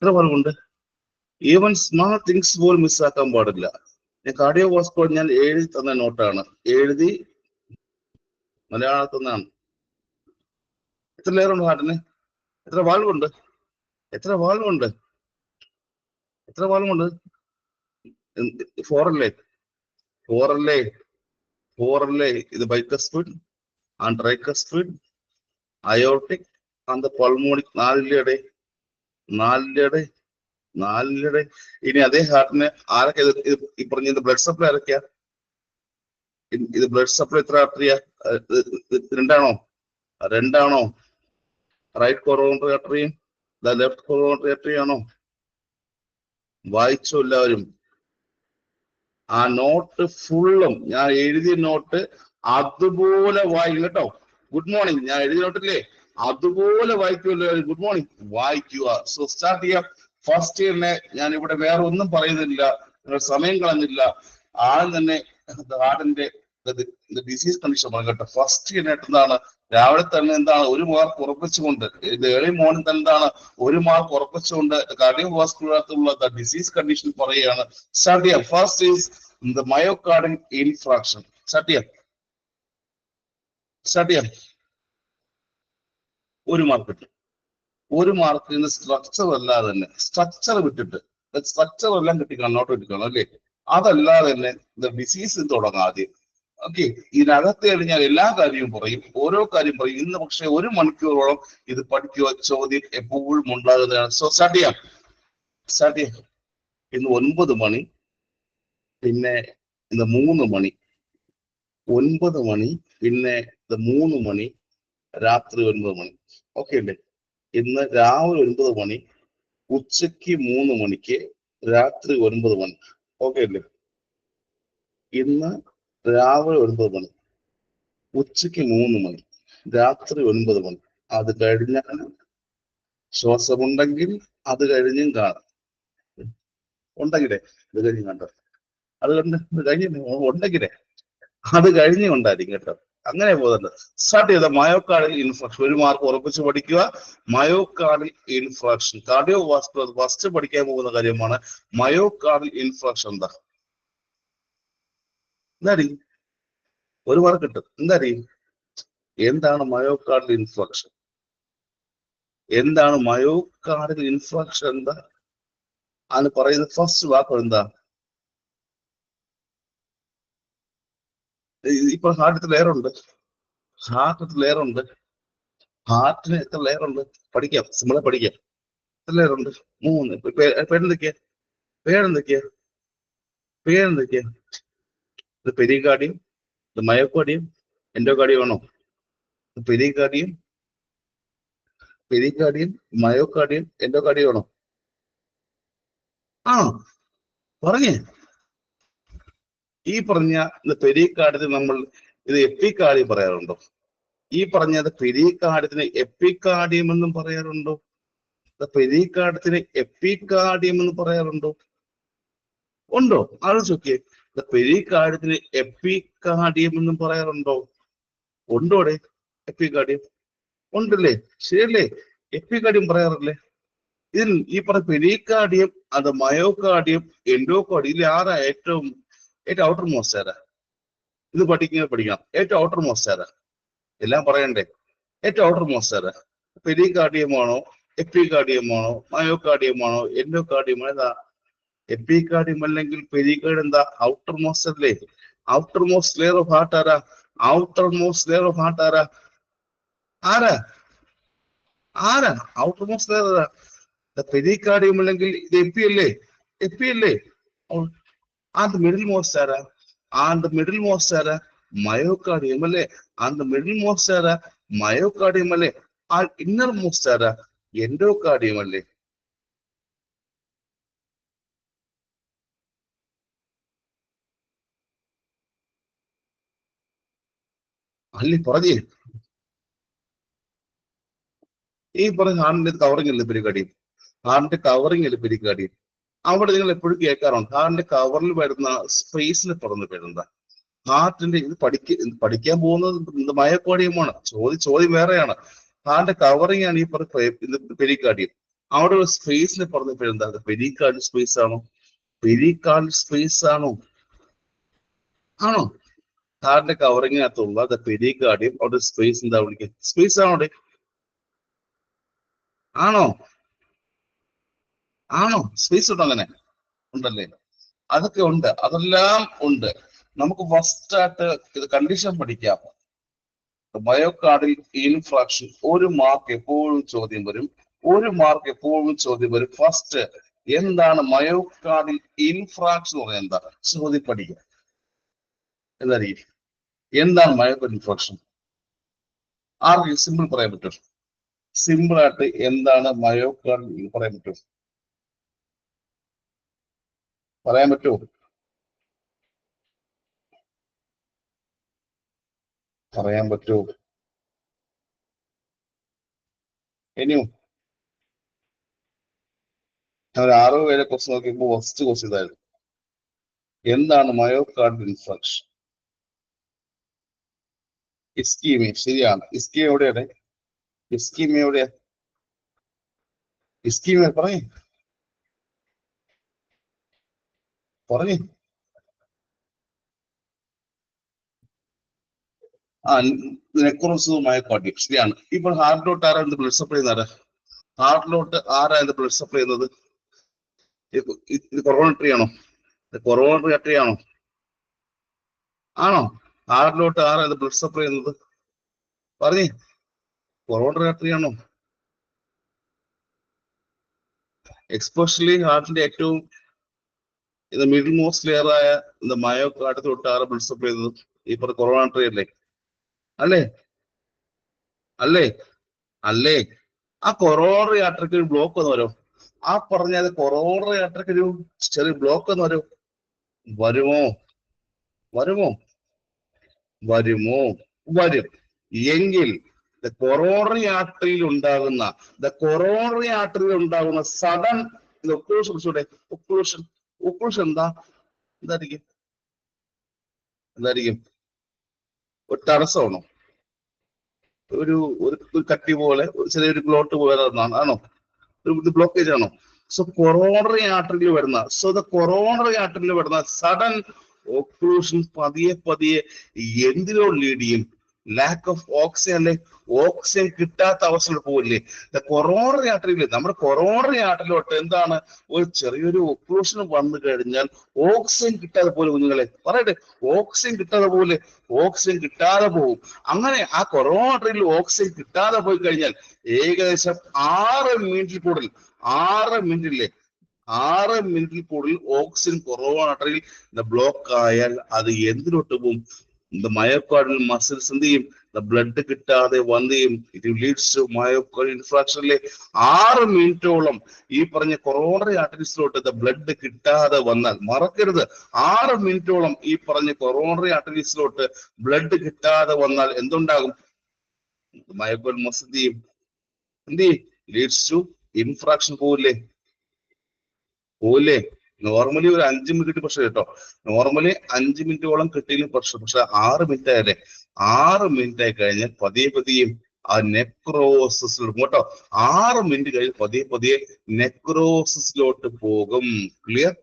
എത്ര ഭാഗമുണ്ട്? Even small things പോലും മിസ്സാക്കാൻ പാടില്ല. ഞാൻ കാർഡിയോ വാസ്കുലർ ഞാൻ എഴുതി തന്ന നോട്ടാണ്, എഴുതി മലയാളത്തിൽ നിന്നാണ്. എത്ര ലെയർ ഉണ്ട് ഹാർട്ടിന്? എത്ര വാൽവുണ്ട്? എത്ര വാൽവുണ്ട്? എത്ര വാൽവുണ്ട്? 4 അല്ലേ? 4 അല്ലേ? 4 അല്ലേ? ഇത് bicuspid and tricuspid, aortic and pulmonic. 4 4 ഇനി അതേ ഹാർട്ടിന് ആരൊക്കെ ഈ പറഞ്ഞ ബ്ലഡ് സപ്ലൈ ആരൊക്കെയാ? ഇത് ബ്ലഡ് സപ്ലൈ എത്ര ആർട്ടറിയാ? 2 ആണോ? റൈറ്റ് കൊറോണറി ആർട്ടറിയും ലെഫ്റ്റ് കൊറോണറി ആർട്ടറിയും ആണോ? വായിച്ചോ എല്ലാവരും? ആ നോട്ട് ഫുള്ളും ഞാൻ എഴുതിയ നോട്ട് അതുപോലെ വായിക്കും കേട്ടോ. Good morning. ഞാൻ എഴുതിയ നോട്ടില്ലേ അതുപോലെ വായിക്കുമല്ലോ. ഗുഡ് മോർണിംഗ്, വായിക്കുക. സോ സ്റ്റാർട്ട് ചെയ്യാം. ഫസ്റ്റ് ഇയറിനെ ഞാൻ ഇവിടെ വേറെ ഒന്നും പറയുന്നില്ല, നിങ്ങൾ സമയം കളഞ്ഞില്ല. ആദ്യം തന്നെ ഹാർട്ടിന്റെ ഡിസീസ് കണ്ടീഷൻ പറഞ്ഞു കേട്ടോ. ഫസ്റ്റ് ഇയറിനായിട്ട് എന്താണ് രാവിലെ തന്നെ എന്താണ് 1 മാർക്ക് ഉറപ്പിച്ചുകൊണ്ട്, ഏർലി മോർണിംഗ് തന്നെ എന്താണ് 1 മാർക്ക് ഉറപ്പിച്ചുകൊണ്ട് കാർഡിയോ വാസ്കുലർ ഡിസീസ് കണ്ടീഷൻ പറയുകയാണ്. സ്റ്റാർട്ട് ചെയ്യാം. First is the myocardial infarction. Start ചെയ്യാം. 1 മാർക്ക് കിട്ടും. 1 മാർക്കിന് സ്ട്രക്ചർ അല്ലാതെ തന്നെ, സ്ട്രക്ചർ വിട്ടിട്ട്, സ്ട്രക്ചർ എല്ലാം കിട്ടിക്കണം, നോട്ട് കിട്ടിക്കണം അല്ലേ? അതല്ലാതെ തന്നെ ഡിസീസ് തുടങ്ങാം ആദ്യം. ഓക്കെ, ഇതിനകത്ത് കഴിഞ്ഞാൽ എല്ലാ കാര്യവും പറയും, ഓരോ കാര്യം പറയും. ഇന്ന് പക്ഷെ 1 മണിക്കൂറോളം ഇത് പഠിക്കുക, ചോദ്യം എപ്പോഴും ഉണ്ടാകുന്നതാണ്. സോ സ്റ്റാർട്ട് ചെയ്യാം. ഇന്ന് 9 മണി, പിന്നെ ഇന്ന് 3 മണി, 9 മണി, പിന്നെ 3 മണി, രാത്രി 9 മണി. ഓക്കെ അല്ലേ? ഇന്ന് രാവിലെ 9 മണി, ഉച്ചക്ക് 3 മണിക്ക്, രാത്രി 9 മണി. ഓക്കെ അല്ലേ? ഇന്ന് രാവിലെ 9 മണി, ഉച്ചക്ക് 3 മണി, രാത്രി 9 മണി. അത് കഴിഞ്ഞാൽ ശ്വാസമുണ്ടെങ്കിൽ അത് കഴിഞ്ഞും കാണാം. ഉണ്ടെങ്കിലേ ഇത് കഴിഞ്ഞ് കണ്ടോ, അത് കണ്ട് കഴിഞ്ഞ ഉണ്ടെങ്കിലേ അത് കഴിഞ്ഞ് കൊണ്ടായിരിക്കും കേട്ടോ. അങ്ങനെ പോകുന്നത്. സ്റ്റാർട്ട് ചെയ്ത മയോകാർഡിയൽ ഇൻഫ്രാക്ഷൻ. 1 മാർക്ക് ഉറപ്പിച്ച് പഠിക്കുക. Myocardial infarction, cardiovascular first പഠിക്കാൻ പോകുന്ന കാര്യമാണ്. മയോകാർഡിയൽ ഇൻഫ്രാക്ഷൻ എന്താടി? 1 മാർക്ക് കിട്ടും. എന്താടി? എന്താണ് മയോകാർഡിയൽ ഇൻഫ്രാക്ഷൻ? എന്താണ് മയോകാർഡിയൽ ഇൻഫ്രാക്ഷൻ? എന്താ അതിന് പറയുന്ന ഫസ്റ്റ് വാക്ക് എന്താ? ഇപ്പൊ ഹാർട്ടിൽ ലെയർ ഉണ്ട്. ഹാർട്ടിന് എത്ര ലെയർ ഉണ്ട്? പഠിക്കാം, സിമ്പിളെ പഠിക്കാം. എത്ര ലെയർ ഉണ്ട്? 3. പേരെന്തൊക്കെയാ? ഇത് പെരികാർഡിയം, ഇത് മയോകാർഡിയം, എൻഡോകാർഡിയം ആണോ? പെരികാർഡിയം, മയോകാർഡിയം, എൻഡോകാർഡിയം ആണോ? ആണോ? പറഞ്ഞേ. ഈ പറഞ്ഞ പെരികാർഡിയത്തിന് നമ്മൾ ഇത് എപ്പികാർഡിയം പറയാറുണ്ടോ? ഈ പറഞ്ഞത് പെരികാർഡിയത്തിന് എപ്പികാർഡിയം എന്നും പറയാറുണ്ടോ? പെരികാർഡിയത്തിന് എപ്പികാർഡിയം എന്ന് പറയാറുണ്ടോ? ഉണ്ടോ? ആലോചിച്ച് നോക്കിയേ. പെരികാർഡിയത്തിന് എപ്പികാർഡിയം എന്നും പറയാറുണ്ടോ? ഉണ്ടോടെ? എപ്പികാർഡിയം ഉണ്ടല്ലേ? ശരിയല്ലേ? എപ്പികാർഡിയം പറയാറില്ലേ? ഇതിൽ ഈ പറഞ്ഞ പെരികാർഡിയം, അത് മയോകാർഡിയം, എൻഡോകാർഡിയം, ഇതിൽ ആരാ ഏറ്റവും ഔട്ടർ മോസ്റ്റ് ആരാ? ഇത് പഠിക്കണം. ഏറ്റവും ഔട്ടർ മോസ്റ്റ് ആരാ? എല്ലാം പറയണ്ടേ? ഏറ്റവും ഔട്ടർ മോസ്റ്റ് ആരാ? പെരികാർഡിയമാണോ, എപ്പികാർഡിയമാണോ, മയോകാർഡിയമാണോ, എൻഡോകാർഡിയമാണോ? ഏതാ? എപ്പികാർഡിയം അല്ലെങ്കിൽ പെരികാർഡിയം എന്താ? ഔട്ടർ മോസ്റ്റ് അല്ലേ? Outer most layer of heart ആരാ? ആരാ ഔട്ടർ മോസ്റ്റ് ലെയർ ആരാ? പെരികാർഡിയം അല്ലെങ്കിൽ ഇത് എപ്പി അല്ലേ? ആൻഡ് മിഡിൽ മോസ്റ്റ് ആരാ? മയോകാർഡിയം അല്ലേ? ആൻഡ് മിഡിൽ മോസ്റ്റ് ആരാ? മയോകാർഡിയം അല്ലേ? ആ ഇന്നർ മോസ്റ്റ് ആരാ? എൻഡോകാർഡിയം അല്ലേ? അല്ലേ? പറഞ്ഞേ. ഈ പറഞ്ഞ ഹാർട്ടിന്റെ കവറിംഗ് അല്ലേ പെരികാർഡിയം? അവിടെ നിങ്ങൾ എപ്പോഴും കേൾക്കാറുണ്ട് ഹാർട്ടിന്റെ കവറിൽ വരുന്ന സ്പേസിന് പറഞ്ഞ പേരെന്താ? ഹാർട്ടിന്റെ ഇത് പഠിക്കാൻ പോകുന്നത് മയോകാർഡിയമാണ്. ചോദ്യം വേറെയാണ്. ഹാർട്ടിന്റെ കവറിംഗ് ആണ് ഈ പറഞ്ഞ പെരികാർഡിയം. അവിടെ ഒരു സ്പേസിനെ പറഞ്ഞപ്പോൾ എന്താ, പെരികാർഡിയൽ സ്പേസ് ആണോ? പെരികാർഡിയൽ സ്പേസ് ആണോ? ആണോ? ഹാർട്ടിന്റെ കവറിങ്ങിനകത്തുള്ള പെരികാർഡിയം അവിടെ സ്പേസ് എന്താ വിളിക്കുക? സ്പേസ് ആണോ അവിടെ? ആണോ? ആണോ? സ്പേസ് ഉണ്ടോ? അങ്ങനെ ഉണ്ടല്ലേ? അതൊക്കെ ഉണ്ട്, അതെല്ലാം ഉണ്ട്. നമുക്ക് ഫസ്റ്റ് ആയിട്ട് ഇത് കണ്ടീഷൻ പഠിക്കാം. മയോകാർഡിൽ ഇൻഫ്രാക്ഷൻ ഒരു മാർക്ക് എപ്പോഴും ചോദ്യം വരും. ഫസ്റ്റ് എന്താണ് മയോകാർഡിൽ ഇൻഫ്രാക്ഷൻ എന്ന് പറയുന്നത്? എന്താ ചോദ്യം പഠിക്കുക. എന്തായിരിക്കും? എന്താണ് മയോകാർഡിൽ ഇൻഫ്രാക്ഷൻ? ആർക്കും സിമ്പിൾ പറയാൻ പറ്റും? സിമ്പിൾ ആയിട്ട് എന്താണ് മയോകാർഡിൽ പറയാൻ പറ്റും? പറയാൻ പറ്റുമോ? പറയാൻ പറ്റുമോ? ഇനിയും ഞാൻ 6 പേരെ ക്വസ്റ്റ്യൻ നോക്കിയപ്പോൾ ഫസ്റ്റ് ക്വസ്റ്റ്യൻ ഇതായിരുന്നു. എന്താണ് മയോകാർഡിൽ ഇൻഫ്രാക്ഷൻ? ഇസ്കീമിയ. ശരിയാണ്. ഇസ്കീമിയ എവിടെയാണ്? ഇസ്കീമിയ എവിടെയാ? ഇസ്കീമിയ പറഞ്ഞു ആ നെക്രോസും മയോകാർഡിയം. ശരിയാണ്. ഇപ്പോൾ ഹാർട്ടിലോട്ട് ആരാ ബ്ലഡ് സപ്ലൈ ചെയ്യുന്നത്? ഹാർട്ടിലോട്ട് ആരാ ബ്ലഡ് സപ്ലൈ ചെയ്യുന്നത്? ഇത് കൊറോണറി ആണോ? കൊറോണറി ആർട്ടറി ആണോ? ആണോ? ഹാർട്ടിലോട്ട് ആരാ ബ്ലഡ് സപ്ലൈ ചെയ്യുന്നത്? പറഞ്ഞേ. കൊറോണറി ആർട്ടറി ആണോ? എക്സ്പെഷ്യലി ഹാർട്ടിന്റെ ഏറ്റവും മിഡിൽ മോസ്റ്റ് ലെയർ ആയ മയോകാർഡിയത്തിലോട്ട് ആരാ ബ്ലഡ് സപ്ലൈ ചെയ്യുന്നത്? ഈ പറഞ്ഞ കൊറോണറി അല്ലേ? അല്ലേ? അല്ലേ? അല്ലേ? ആ കൊറോണറി ആർട്ടറിക്ക് ഒരു ബ്ലോക്ക് വന്നു വരും. ആ പറഞ്ഞാൽ കൊറോണറി ആർട്ടറിക്ക് ഒരു ചെറിയ ബ്ലോക്ക് വന്നു വരും. വരുമോ? വരുമോ? വരുമോ? വരും. എങ്കിൽ കൊറോണറി ആർട്ടറിയിൽ ഉണ്ടാകുന്ന സഡൻ ഒക്ലൂഷൻ എന്തായിരിക്കും? ഒരു തടസ്സമാണോ? ഒരു കട്ടി പോലെ ചെറിയൊരു ക്ലോട്ട് പോലെ ആണോ? ഒരു ബ്ലോക്കേജ് ആണോ? കൊറോണറി ആർട്ടറിയിൽ വരുന്ന സഡൻ ഒക്ലൂഷൻ പതിയെ എന്തിനോട് ലീഡ് ചെയ്യും? ലാക്ക് ഓഫ് ഓക്സിജൻ അല്ലെ? ഓക്സിജൻ കിട്ടാത്ത അവസ്ഥയിൽ പോകില്ലേ? കൊറോണറി ആർട്ടറിയിൽ, നമ്മുടെ കൊറോണറി ആർട്ടറിയിലോട്ട് എന്താണ് ഒരു ചെറിയൊരു ഒക്ലൂഷൻ വന്നു കഴിഞ്ഞാൽ ഓക്സിജൻ കിട്ടാതെ പോലെ, കുഞ്ഞുങ്ങളെ പറയട്ടെ, ഓക്സിജൻ കിട്ടാതെ പോകും. അങ്ങനെ ആ കൊറോണറിയിൽ ഓക്സിജൻ കിട്ടാതെ പോയി കഴിഞ്ഞാൽ ഏകദേശം 6 മിനിറ്റിൽ കൂടുതൽ 6 മിനിറ്റിൽ കൂടുതൽ ഓക്സിജൻ കൊറോണറി ആർട്ടറിയിൽ ബ്ലോക്ക് ആയാൽ അത് എന്തിനോട്ട് പോകും? മയോകാർഡിയൽ മസിൽസ് എന്ത് ചെയ്യും? ബ്ലഡ് കിട്ടാതെ വന്നെയും ഇറ്റ് ലീഡ്സ് ടു മയോകാർഡിയൽ ഇൻഫ്രാക്ഷനിലെ 6 മിനിറ്റോളം ഈ പറഞ്ഞ കൊറോണറി ആർട്ടറീസിലോട്ട് ബ്ലഡ് കിട്ടാതെ വന്നാൽ, മറക്കരുത്, 6 മിനിറ്റോളം ഈ പറഞ്ഞ കൊറോണറി ആർട്ടറീസിലോട്ട് ബ്ലഡ് കിട്ടാതെ വന്നാൽ എന്തുണ്ടാകും? മയോകാർഡിയൽ മസിൽ എന്ത് ചെയ്യും? Leads to infarction. പോവില്ലേ? നോർമലി ഒരു 5 മിനിറ്റ് പ്രശ്നം കേട്ടോ. നോർമലി 5 മിനിറ്റോളം കിട്ടിയെങ്കിലും പ്രശ്നം. പക്ഷെ 6 മിനിറ്റ് ആയല്ലേ? 6 മിനിറ്റ് ആയി കഴിഞ്ഞാൽ പതിയെ ആ നെക്രോസിസിലോട്ട് കേട്ടോ. 6 മിനിറ്റ് കഴിഞ്ഞ് പതിയെ നെക്രോസിസിലോട്ട് പോകും. ക്ലിയർ?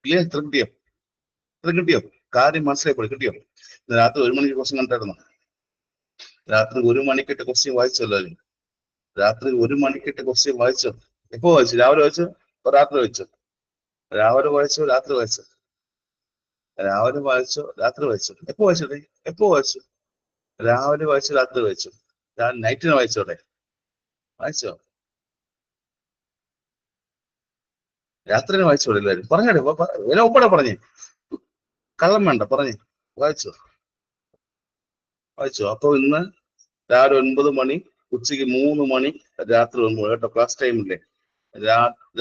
ഇത്ര കിട്ടിയോ? കാര്യം മനസ്സിലായി? കിട്ടിയോ? രാത്രി 1 മണിക്ക് ക്വസ്റ്റ്യൻ കണ്ടായിരുന്നു. രാത്രി 1 മണിക്കിട്ട് ക്വസ്റ്റ്യൻ വായിച്ചല്ലോ. രാത്രി 1 മണിക്കിട്ട് ക്വസ്റ്റ്യൻ വായിച്ചോ? എപ്പോ വായിച്ചു? രാവിലെ വായിച്ചു? രാത്രി വായിച്ചു? രാവിലെ വായിച്ചോ? രാത്രി വായിച്ചോ? രാവിലെ വായിച്ചോ? രാത്രി വായിച്ചോ? എപ്പോ വായിച്ചു? രാവിലെ വായിച്ചു? രാത്രി വായിച്ചു? നൈറ്റിന് വായിച്ചോടെ? വായിച്ചോ? രാത്രിന് വായിച്ചോടെ എല്ലാവരും? പറഞ്ഞേ, ഒപ്പടെ പറഞ്ഞേ, കള്ളം വേണ്ട, പറഞ്ഞേ. വായിച്ചോ? അപ്പൊ ഇന്ന് രാവിലെ 9 മണി, ഉച്ചയ്ക്ക് 3 മണി, രാത്രി 9 കേട്ടോ. ക്ലാസ് ടൈമില്ലേ?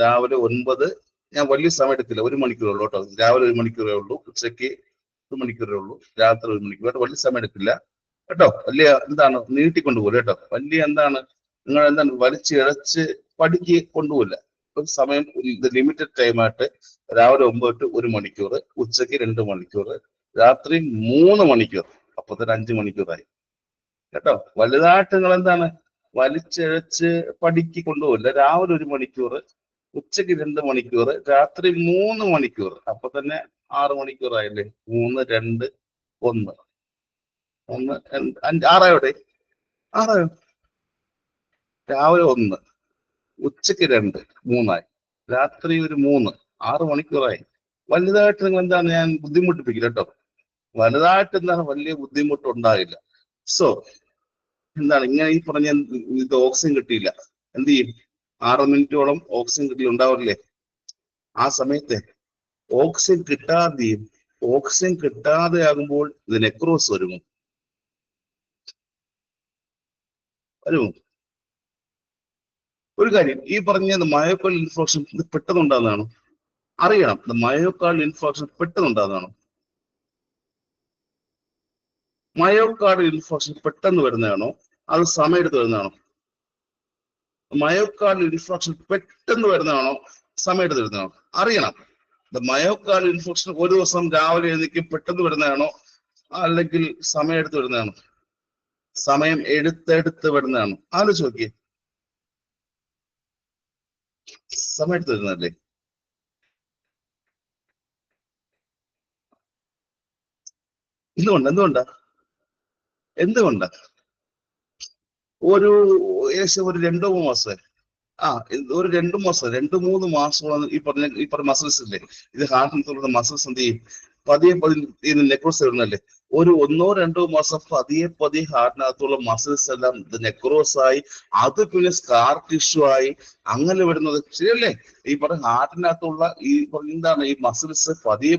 രാവിലെ 9. ഞാൻ വലിയ സമയം എടുത്തില്ല, 1 മണിക്കൂറേ ഉള്ളൂ കേട്ടോ. രാവിലെ 1 മണിക്കൂറേ ഉള്ളൂ, ഉച്ചയ്ക്ക് 1 മണിക്കൂറേ ഉള്ളൂ, രാത്രി 1 മണിക്കൂർ കേട്ടോ. വലിയ സമയം എടുക്കില്ല കേട്ടോ. വലിയ നീട്ടിക്കൊണ്ടുപോകില്ല കേട്ടോ. വലിയ നിങ്ങൾ വലിച്ചിഴച്ച് പഠിക്ക് കൊണ്ടുപോകില്ല. ഒരു സമയം, ലിമിറ്റഡ് ടൈമായിട്ട് രാവിലെ 9 to 1 മണിക്കൂർ, ഉച്ചയ്ക്ക് 2 മണിക്കൂർ, രാത്രി 3 മണിക്കൂർ. അപ്പൊ തന്നെ 5 മണിക്കൂറായി കേട്ടോ. വലുതായിട്ട് നിങ്ങൾ വലിച്ചഴച്ച് പഠിക്ക് കൊണ്ടുപോകില്ല. രാവിലെ 1 മണിക്കൂർ, ഉച്ചയ്ക്ക് 2 മണിക്കൂർ, രാത്രി 3 മണിക്കൂർ. അപ്പൊ തന്നെ 6 മണിക്കൂറായില്ലേ? 3, 2, 1, 1, 2, 5, 6 6. രാവിലെ 1, ഉച്ചയ്ക്ക് 2, 3ആയി. രാത്രി ഒരു 3, 6 മണിക്കൂറായി. വലുതായിട്ട് നിങ്ങൾ എന്താണ് ഞാൻ ബുദ്ധിമുട്ടിപ്പിക്കില്ല കേട്ടോ. വലുതായിട്ട് എന്താണ് വലിയ ബുദ്ധിമുട്ടുണ്ടാകില്ല. സോ എന്താണ് ഇങ്ങനെ ഈ പറഞ്ഞ ഇത് ഓക്സിജൻ കിട്ടിയില്ല, എന്ത് ചെയ്യും? 6 മിനിറ്റോളം ഓക്സിജൻ കിട്ടിയിട്ടുണ്ടാവില്ലേ? ആ സമയത്ത് ഓക്സിജൻ കിട്ടാതെ ആകുമ്പോൾ ഇത് നെക്രോസ് വരുമോ? ഒരു കാര്യം, ഈ പറഞ്ഞ മയോകാർഡിയൽ ഇൻഫ്രാക്ഷൻ ഇത് പെട്ടെന്നുണ്ടാകുന്നതാണോ? അറിയണം, മയോകാർഡിയൽ ഇൻഫ്രാക്ഷൻ പെട്ടെന്നുണ്ടാകുന്നതാണോ? മയോകാർഡിയൽ ഇൻഫ്രാക്ഷൻ പെട്ടെന്ന് വരുന്നതാണോ അത് സമയമെടുത്ത് വരുന്നതാണോ? മയോകാർഡിയൽ ഇൻഫ്രാക്ഷൻ പെട്ടെന്ന് വരുന്നതാണോ സമയമെടുത്ത് വരുന്നതാണോ? അറിയണം. മയോകാർഡിയൽ ഇൻഫ്രാക്ഷൻ ഒരു ദിവസം രാവിലെ എഴുന്നേക്ക് പെട്ടെന്ന് വരുന്നതാണോ അല്ലെങ്കിൽ സമയമെടുത്ത് വരുന്നതാണോ? സമയം എടുത്തെടുത്ത് വരുന്നതാണോ? ആലോചിച്ച് നോക്കിയേ. സമയമെടുത്ത് വരുന്നതല്ലേ? എന്തുകൊണ്ടാ? ഏകദേശം ഒരു 2-3 മാസം, ഒരു 2-3 മാസമാണ് ഈ പറഞ്ഞ മസിൽസ് ഇല്ലേ, ഇത് ഹാർട്ടിനുള്ള മസിൽസ് എന്ത് ചെയ്യും? പതിയെ നെക്രോസ് വരുന്നല്ലേ. ഒരു 1-2 മാസം പതിയെ ഹാർട്ടിനകത്തുള്ള മസിൽസ് എല്ലാം നെക്രോസ് ആയി, അത് പിന്നെ സ്കാർ ടിഷ്യൂ ആയി, അങ്ങനെ വരുന്നത് ശരിയല്ലേ? ഈ പറഞ്ഞ ഹാർട്ടിനകത്തുള്ള എന്താണ് ഈ മസിൽസ് പതിയെ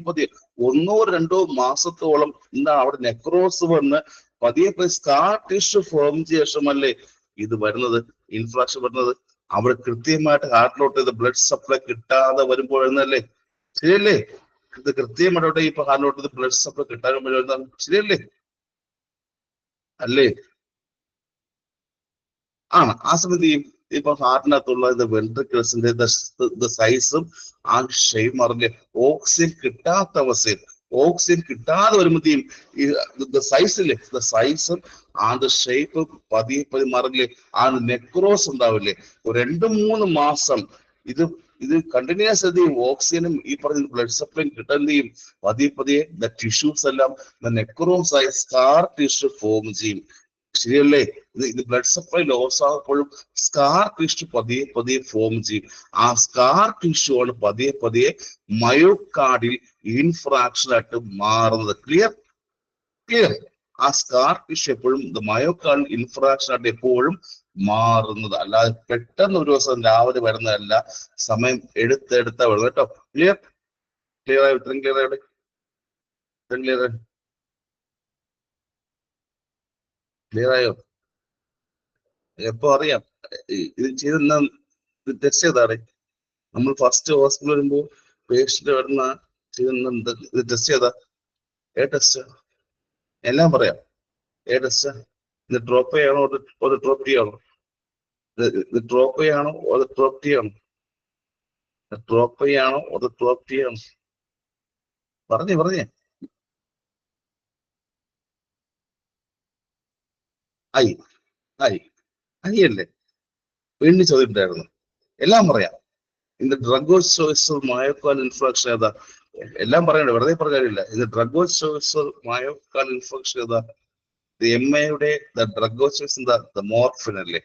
1-2 മാസത്തോളം എന്താണ് അവിടെ നെക്രോസ് വന്ന് പതിയെ സ്കാർ ടിഷ്യൂ ഫോം ചെയ്ത ശേഷമല്ലേ ഇത് വരുന്നത്, ഇൻഫ്രാക്ഷൻ വരുന്നത്. അവിടെ കൃത്യമായിട്ട് ഹാർട്ടിലോട്ട് ഇത് ബ്ലഡ് സപ്ലൈ കിട്ടാതെ വരുമ്പോഴെന്നല്ലേ? ശരിയല്ലേ? ഇത് കൃത്യമായിട്ട് ഇപ്പൊ ഹാർട്ടിലോട്ട് ഇത് ബ്ലഡ് സപ്ലൈ കിട്ടാൻ വരുന്നതാണ്. ശരിയല്ലേ? അല്ലേ? ആണ്. ആ സമയത്ത് ഇപ്പൊ ഹാർട്ടിനകത്തുള്ള ഇത് വെൻട്രിക്കിൾസിന്റെ സൈസും ആ ഷേപ്പ് മാറില്ലേ? ഓക്സിജൻ കിട്ടാത്ത അവസ്ഥയിൽ, ഓക്സിജൻ കിട്ടാതെ വരുമ്പോഴത്തേക്കും സൈസില്ലേ, സൈസും ആൻഡ് ഷേപ്പ് പതിയെ മാറില്ലേ? ആ നെക്രോസ് ഉണ്ടാവില്ലേ? ഒരു 2-3 മാസം ഇത് കണ്ടിന്യൂസ് ഓക്സിജനും ഈ പറഞ്ഞ ബ്ലഡ് സപ്ലൈ കിട്ടാൻ ചെയ്യും. പതിയെ ടിഷ്യൂസ് എല്ലാം നെക്രോസ് ആയി സ്കാർ ടിഷ്യൂ ഫോം ചെയ്യും. ശരിയല്ലേ? ഇത് ബ്ലഡ് സപ്ലൈ ലോസ് ആകുമ്പോഴും സ്കാർ ടിഷ്യൂ പതിയെ ഫോം ചെയ്യും. ആ സ്കാർ ടിഷ്യൂ ആണ് പതിയെ മയോകാർഡിൽ ഇൻഫ്രാക്ഷൻ ആയിട്ട് മാറുന്നത്. ക്ലിയർ? ആ സ്കാർ ടിഷ്യൂ എപ്പോഴും മയോകാർഡിൽ ഇൻഫ്രാക്ഷൻ ആയിട്ട് എപ്പോഴും മാറുന്നത്, അല്ലാതെ പെട്ടെന്ന് ഒരു ദിവസം രാവിലെ വരുന്നതല്ല, സമയം എടുത്തെടുത്താ വരുന്നത് കേട്ടോ. ക്ലിയർ ആയോ? ഇത്രയും ക്ലിയർ ആയോ? എപ്പോ അറിയാം? ഇത് ചെയ്തെന്നാ ടെസ്റ്റ് ചെയ്താണ്. നമ്മൾ ഫസ്റ്റ് ഹോസ്പിറ്റൽ വരുമ്പോ പേഷ്യന്റ് വരുന്ന ഇത് ടെസ്റ്റ് ചെയ്താ ടെസ്റ്റ് എല്ലാം പറയാം. ടെസ്റ്റ് ഇത് ഡ്രോപ്പ് ചെയ്യാണോ അത് ഡ്രോപ്പ് ചെയ്യാണോ? ഇത് ഡ്രോപ്പ് ചെയ്യാണോ അത് ഡ്രോപ്പ് ചെയ്യണോ? ഡ്രോപ്പ് ചെയ്യാണോ അത് ഡ്രോപ്പ് ചെയ്യണം? പറഞ്ഞേ. അല്ലേ? വീണ്ടും ചോദിച്ചിട്ടുണ്ടായിരുന്നു. എല്ലാം പറയാം. ഇന്ന് drug of choice myocardial infarction ഏതാ? എല്ലാം പറയണ്ട, വെറുതെ പറഞ്ഞില്ല. ഇത് drug of choice myocardial infarction ഏതാ? എംഎയുടെ ഡ്രഗ് ഓഫ് ചോയ്സ് എന്താ? മോർഫിൻ അല്ലേ?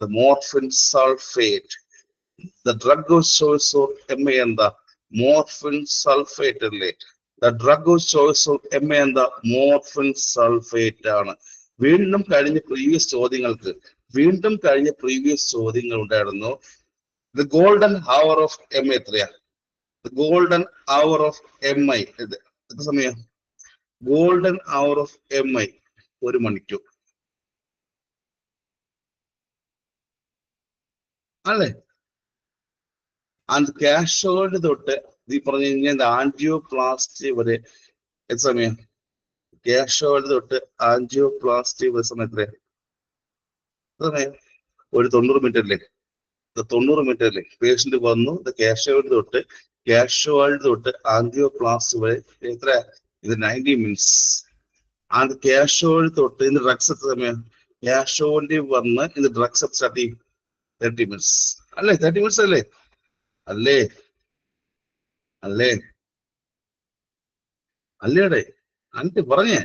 Morphine sulphate. Drug of choice MI എന്താ? മോർഫിൻ സൾഫേറ്റ് അല്ലേ? ഡ്രഗ് ഓഫ് ചോയ്സ് എംഎ എന്താ? മോർഫിൻ സൾഫേറ്റ് ആണ്. വീണ്ടും കഴിഞ്ഞ പ്രീവിയസ് ചോദ്യങ്ങൾ ഉണ്ടായിരുന്നു. The golden hour of M I എത്രയാ? Golden hour of M I എത്ര സമയം? Golden hour of M I 1 മണിക്കൂർ അല്ലേ? ആൻഡ് കാഷ്വാലിറ്റി തൊട്ട് ഈ പറഞ്ഞു കഴിഞ്ഞാൽ ആൻജിയോപ്ലാസ്റ്റി വരെ എത്ര സമയം? കാഷ്വാലിറ്റി തൊട്ട് ആൻജിയോപ്ലാസ്റ്റി വരെ സമയം എത്രയാ? സമയം ഒരു 90 മിനിറ്റ് അല്ലേ? 90 മിനിറ്റ് അല്ലേ? പേഷ്യന്റ് വന്നു, കാഷ്വാലിറ്റി തൊട്ട് ആൻജിയോപ്ലാസ്റ്റി വരെ എത്ര? ഇത് 90 മിനിറ്റ്സ്. ആൻഡ് കാഷ്വാലിറ്റി തൊട്ട് ഇതിന്റെ ഡ്രഗ്സ് എത്ര സമയം? കാഷ്വാലിറ്റി വന്ന് ഇത് ഡ്രഗ്സ് സ്റ്റാർട്ട് ചെയ്യും 30 minutes അല്ലേ? 30 minutes അല്ലേ? അല്ലേ അല്ലേ അല്ലേടെ അന്നിട്ട് പറഞ്ഞേ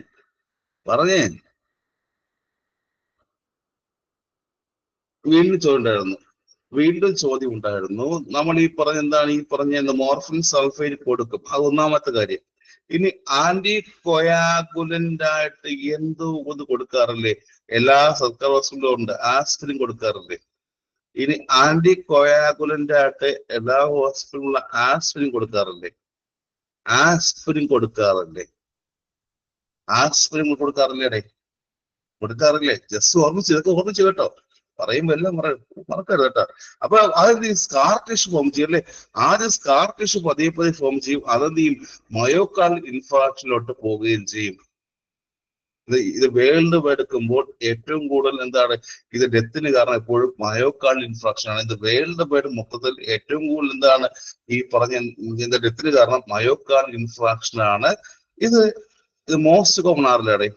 വീണ്ടും ചോദ്യം ഉണ്ടായിരുന്നു. നമ്മൾ ഈ പറഞ്ഞ എന്താണ് ഈ പറഞ്ഞ മോർഫിൻ സൾഫേറ്റ് കൊടുക്കും, അത് ഒന്നാമത്തെ കാര്യം. ഇനി ആന്റി കൊയാഗുലന്റ് ആയിട്ട് എന്തോ ഒന്ന് കൊടുക്കാറില്ലേ? എല്ലാ സർക്കാർ ഹോസ്പിറ്റലും ഉണ്ട്, ആസ്പിരിൻ കൊടുക്കാറില്ലേ? ഇനി ആന്റി കൊയാഗുലന്റ് ആയിട്ട് എല്ലാ ഹോസ്പിറ്റലിലും ആസ്പിരിൻ കൊടുക്കാറില്ലേ? ആസ്പിരിൻ കൊടുക്കാറില്ലേ? കൊടുക്കാറില്ലേ? ജസ്റ്റ് ഓർമ്മിച്ച് കേട്ടോ, പറയുമ്പോ എല്ലാം മറക്കരുത് കേട്ടോ. അപ്പൊ അതെന്ത് സ്കാർ ടിഷ്യൂ ഫോം ചെയ്യും അല്ലേ? ആദ്യം സ്കാർ ടിഷ്യൂ പതിയെ ഫോം ചെയ്യും, അതെന്ത് ചെയ്യും? മയോകാർഡിയൽ ഇൻഫാർക്ഷനിലോട്ട് പോവുകയും ചെയ്യും. ഇത് വേൾഡ് വൈഡ് എടുക്കുമ്പോൾ ഏറ്റവും കൂടുതൽ എന്താണ് ഇത് ഡെത്തിന് കാരണം എപ്പോഴും മയോകാർഡിയൽ ഇൻഫാർക്ഷൻ ആണ്. ഇത് വേൾഡ് വൈഡ് മൊത്തത്തിൽ ഏറ്റവും കൂടുതൽ എന്താണ് ഈ പറഞ്ഞ ഡെത്തിന് കാരണം മയോകാർഡിയൽ ഇൻഫാർക്ഷൻ ആണ്. ഇത് മോസ്റ്റ് കോമൺ ആറില്ലേ?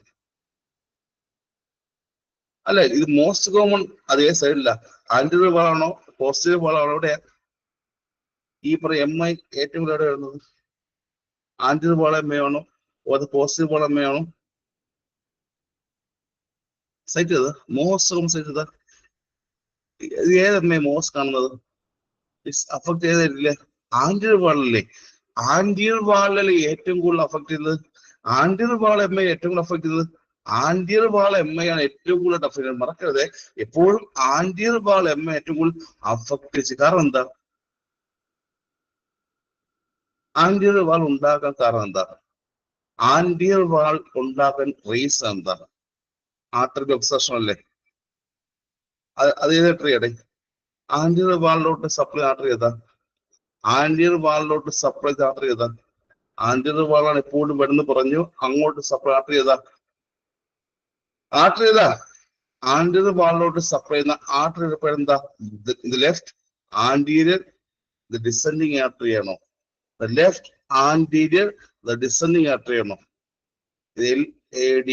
അല്ല, ഇത് മോസ്റ്റ് കോമൺ അതേ സൈഡില്ല. ആന്റിറിയൽ വാളാണോ പോസ്റ്റീരിയർ വാളാണോ? എവിടെയാ ഈ പറയും MI ഏറ്റവും കൂടുതൽ എവിടെ വരുന്നത്? ആന്റിറിയൽ വാൾ MI ആണോ അത് പോസ്റ്റീരിയർ വാൾ MI ആണോ? സൈറ്റ് ചെയ്ത് മോസ്റ്റ് കോമൺ സൈറ്റ് ചെയ്ത ഏത് MI മോസ്റ്റ് കാണുന്നത്? അഫക്ട് ചെയ്തില്ലേ? ആന്റിറിയൽ വാളല്ലേ? ആന്റിറിയൽ വാളിലല്ലേ ഏറ്റവും കൂടുതൽ അഫക്ട് ചെയ്യുന്നത്? ആന്റിറിയൽ വാൾ MI ഏറ്റവും കൂടുതൽ അഫക്ട് ചെയ്തത് ആന്റിയർ വാൾ MI ആണ് ഏറ്റവും കൂടുതൽ അഫക്ട് ചെയ്യുന്നത്. മറക്കരുത്, എപ്പോഴും ആന്റിയർ വാൾ MI ഏറ്റവും കൂടുതൽ അഫക്ട് ചെയ്ത്. കാരണം എന്താ? ആന്റിയർ വാൾ ഉണ്ടാക്കാൻ കാരണം എന്താ? ആന്റിയർ വാൾ ഉണ്ടാക്കാൻ റീസൺ എന്താ? ആർട്ടറി ഒബ്സഷൻ അല്ലേ? അത് ഏത് ആർട്ടറിയാടെ? ആന്റിയർ വാളിലോട്ട് സപ്ലൈ ആർട്ടറി ഏതാ? ആന്റിയർ വാളിലോട്ട് സപ്ലൈ ആർട്ടറി ഏതാ? ആന്റിയർ വാളാണ് എപ്പോഴും വരുന്ന പറഞ്ഞു, അങ്ങോട്ട് സപ്ലൈ ആർട്ടറി ഏതാ? ആന്റിയർ വാളിലോട്ട് സപ്ലൈ ചെയ്യുന്ന ആർട്ടറി എന്താ? ലെഫ്റ്റ് ആന്റീരിയർ ഡിസെൻഡിങ് ആർട്ടറി ആണോ? ലെഫ്റ്റ് ആന്റീരിയർ ഡിസെൻഡിങ് ആർട്ടറി ആണോ? LAD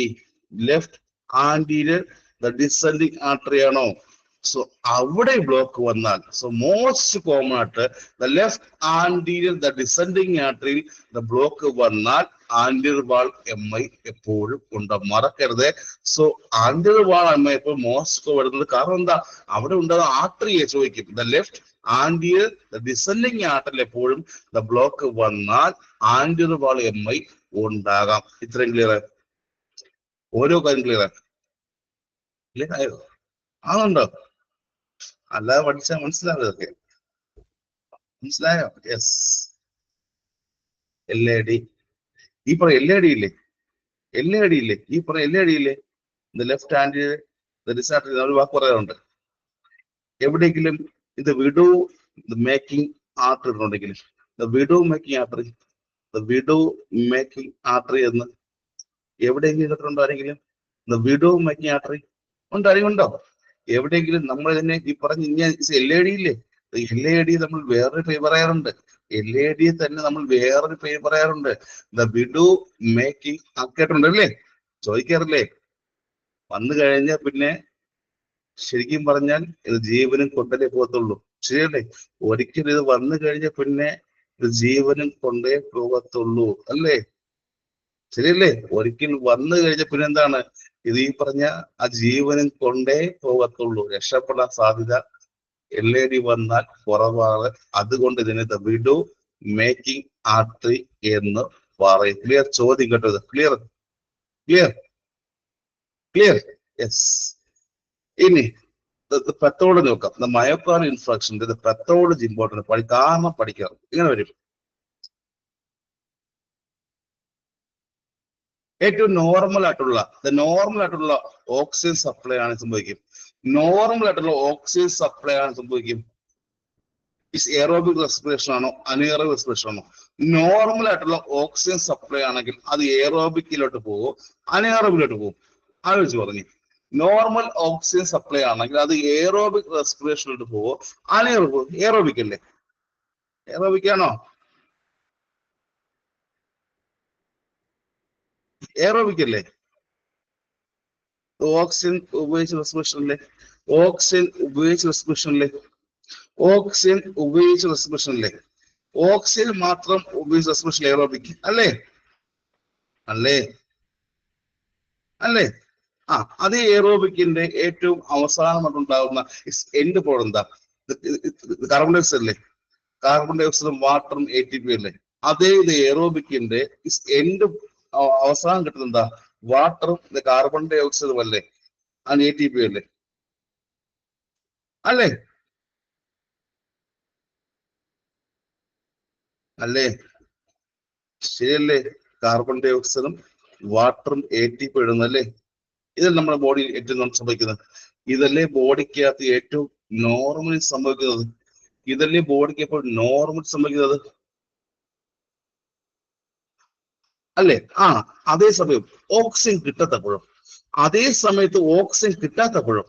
left anterior descending artery ആണോ? സോ അവിടെ ബ്ലോക്ക് വന്നാൽ, സോ മോസ്റ്റ് കോമൺ ആയിട്ട് ലെഫ്റ്റ് ആന്റീരിയർ ഡിസെൻഡിങ് ആർട്ടറിയിൽ ബ്ലോക്ക് വന്നാൽ ആന്റിയർ വാൾ MI എപ്പോഴും ഉണ്ട്, മറക്കരുത്. സോ ആന്റിയർ വാൾ MI എപ്പോഴും മോസ്റ്റ് വരുന്നത് കാരണം എന്താ? അവിടെ ഉണ്ടാകുന്ന ആർട്ടറിയെ ചോദിക്കും. ലെഫ്റ്റ് ആന്റിയർ ഡിസെൻഡിങ് ആർട്ടറിൽ എപ്പോഴും ബ്ലോക്ക് വന്നാൽ ആന്റിയർ വാൾ MI ഉണ്ടാകാം. ഇത്രയും ക്ലിയർ? ഓരോ കാര്യം ക്ലിയർ ആയോ? ആണുണ്ടോ? അല്ലാതെ പഠിച്ചാൽ മനസ്സിലാവുന്നതൊക്കെ മനസ്സിലായോ? യെസ്. LAD ഈ പറയും LAD ഇല്ലേ? ഈ പറയും LAD ഇല്ലേ? ലെഫ്റ്റ് ഹാൻഡ് ഡിസാർട്ടറി ഒരു വാക്ക് പറയാറുണ്ട്. എവിടെയെങ്കിലും ഇത് വിഡോ മേക്കിംഗ് ആർട്ടറി ഉണ്ടെങ്കിൽ വിഡോ മേക്കിംഗ് ആർട്ടറി എന്ന് എവിടെയെങ്കിലും കേട്ടിട്ടുണ്ടോ ആരെങ്കിലും? വിഡോ മേക്കിംഗ് ആർട്ടറി ഉണ്ട്? അറിവുണ്ടോ? എവിടെയെങ്കിലും നമ്മൾ തന്നെ ഈ പറഞ്ഞ LAD ഇല്ലേ? LAD നമ്മൾ വേറൊരു പേര് പറയാറുണ്ട്. LAD തന്നെ നമ്മൾ വേറൊരു പേര് പറയാറുണ്ട്. വിഡോ മേക്കിംഗ് കേട്ടിട്ടുണ്ടല്ലേ? ചോദിക്കാറില്ലേ? വന്നു കഴിഞ്ഞാൽ പിന്നെ ശരിക്കും പറഞ്ഞാൽ ഇത് ജീവനും കൊണ്ടേ പോകത്തുള്ളൂ. ശരിയല്ലേ? ഒരിക്കലും ഇത് വന്നു കഴിഞ്ഞാൽ പിന്നെ ഇത് ജീവനും കൊണ്ടേ പോകത്തുള്ളൂ, അല്ലേ? ശരിയല്ലേ? ഒരിക്കലും വന്നു കഴിഞ്ഞ പിന്നെ എന്താണ്? ഇത് ഈ പറഞ്ഞ ആ ജീവനും കൊണ്ടേ പോകത്തുള്ളൂ. രക്ഷപ്പെടാൻ സാധ്യത LAD വന്നാൽ കുറവാണ്. അതുകൊണ്ട് ഇതിനെ വിഡോ മേക്കിംഗ് ആർട്ടറി എന്ന് പറയും. ക്ലിയർ? ചോദ്യം കേട്ടത് ക്ലിയർ? യെസ്. ഇനി പെത്തോളജി നോക്കാം. മയോകാർഡിയൽ ഇൻഫ്രാക്ഷന്റെ പെത്തോളജി ഇമ്പോർട്ടന്റ് കാരണം പഠിക്കാറ് ഇങ്ങനെ വരും. ഏറ്റവും നോർമൽ ആയിട്ടുള്ള ഓക്സിജൻ സപ്ലൈ ആണ് സംഭവിക്കും. എയറോബിക് റെസ്പിറേഷൻ ആണോ അനേറോബിക് റെസ്പിറേഷൻ ആണോ? നോർമൽ ആയിട്ടുള്ള ഓക്സിജൻ സപ്ലൈ ആണെങ്കിൽ അത് എയറോബിക്കിലോട്ട് പോകും, അനേറോബിക്കിലോട്ട് പോകും. ആലോചിച്ച് പറഞ്ഞു. നോർമൽ ഓക്സിജൻ സപ്ലൈ ആണെങ്കിൽ അത് എയറോബിക് റെസ്പിറേഷനിലോട്ട് പോകും, എയറോബിക് അല്ലേ? എയറോബിക് ആണോ? എയറോബിക് അല്ലേ? ഓക്സിജൻ ഉപയോഗിച്ച് റെസ്പിറേഷനിലെ ഓക്സിജൻ ഉപയോഗിച്ച് റെസ്പിറേഷനിലെ ഓക്സിജൻ ഉപയോഗിച്ച് റെസ്പിറേഷനിലെ ഓക്സിജൻ മാത്രം ഉപയോഗിച്ച് റെസ്പിറേഷൻ എയറോബിക് അല്ലേ അല്ലേ അല്ലേ ആ അതേ എയറോബിക്കിന്റെ ഏറ്റവും അവസാനമായിട്ടുണ്ടാകുന്ന എൻഡ് പ്രോഡക്റ്റ് എന്താ? കാർബൺ ഡൈ ഓക്സൈഡ് അല്ലേ? കാർബൺ ഡൈ ഓക്സൈഡും വാട്ടറും ATP അല്ലേ? അതേ ഇത് എയറോബിക്കിന്റെ എൻഡ് അവസാനം കിട്ടുന്നത് എന്താ? വാട്ടറും കാർബൺ ഡൈ ഓക്സൈഡും അല്ലേ? അത് ATP അല്ലേ? അല്ലേ അല്ലേ ശരിയല്ലേ? കാർബൺ ഡൈ ഓക്സൈഡും വാട്ടറും ATP ഇടുന്നല്ലേ? ഇതല്ല നമ്മുടെ ബോഡിയിൽ ഏറ്റവും സംഭവിക്കുന്നത്. ഇതല്ലേ ബോഡിക്കകത്ത് ഏറ്റവും നോർമലി സംഭവിക്കുന്നത്? ഇതല്ലേ ബോഡിക്ക് എപ്പോൾ നോർമൽ സംഭവിക്കുന്നത് അല്ലേ? ആ അതേസമയം ഓക്സിജൻ കിട്ടാത്തപ്പോഴും അതേ സമയത്ത് ഓക്സിജൻ കിട്ടാത്തപ്പോഴും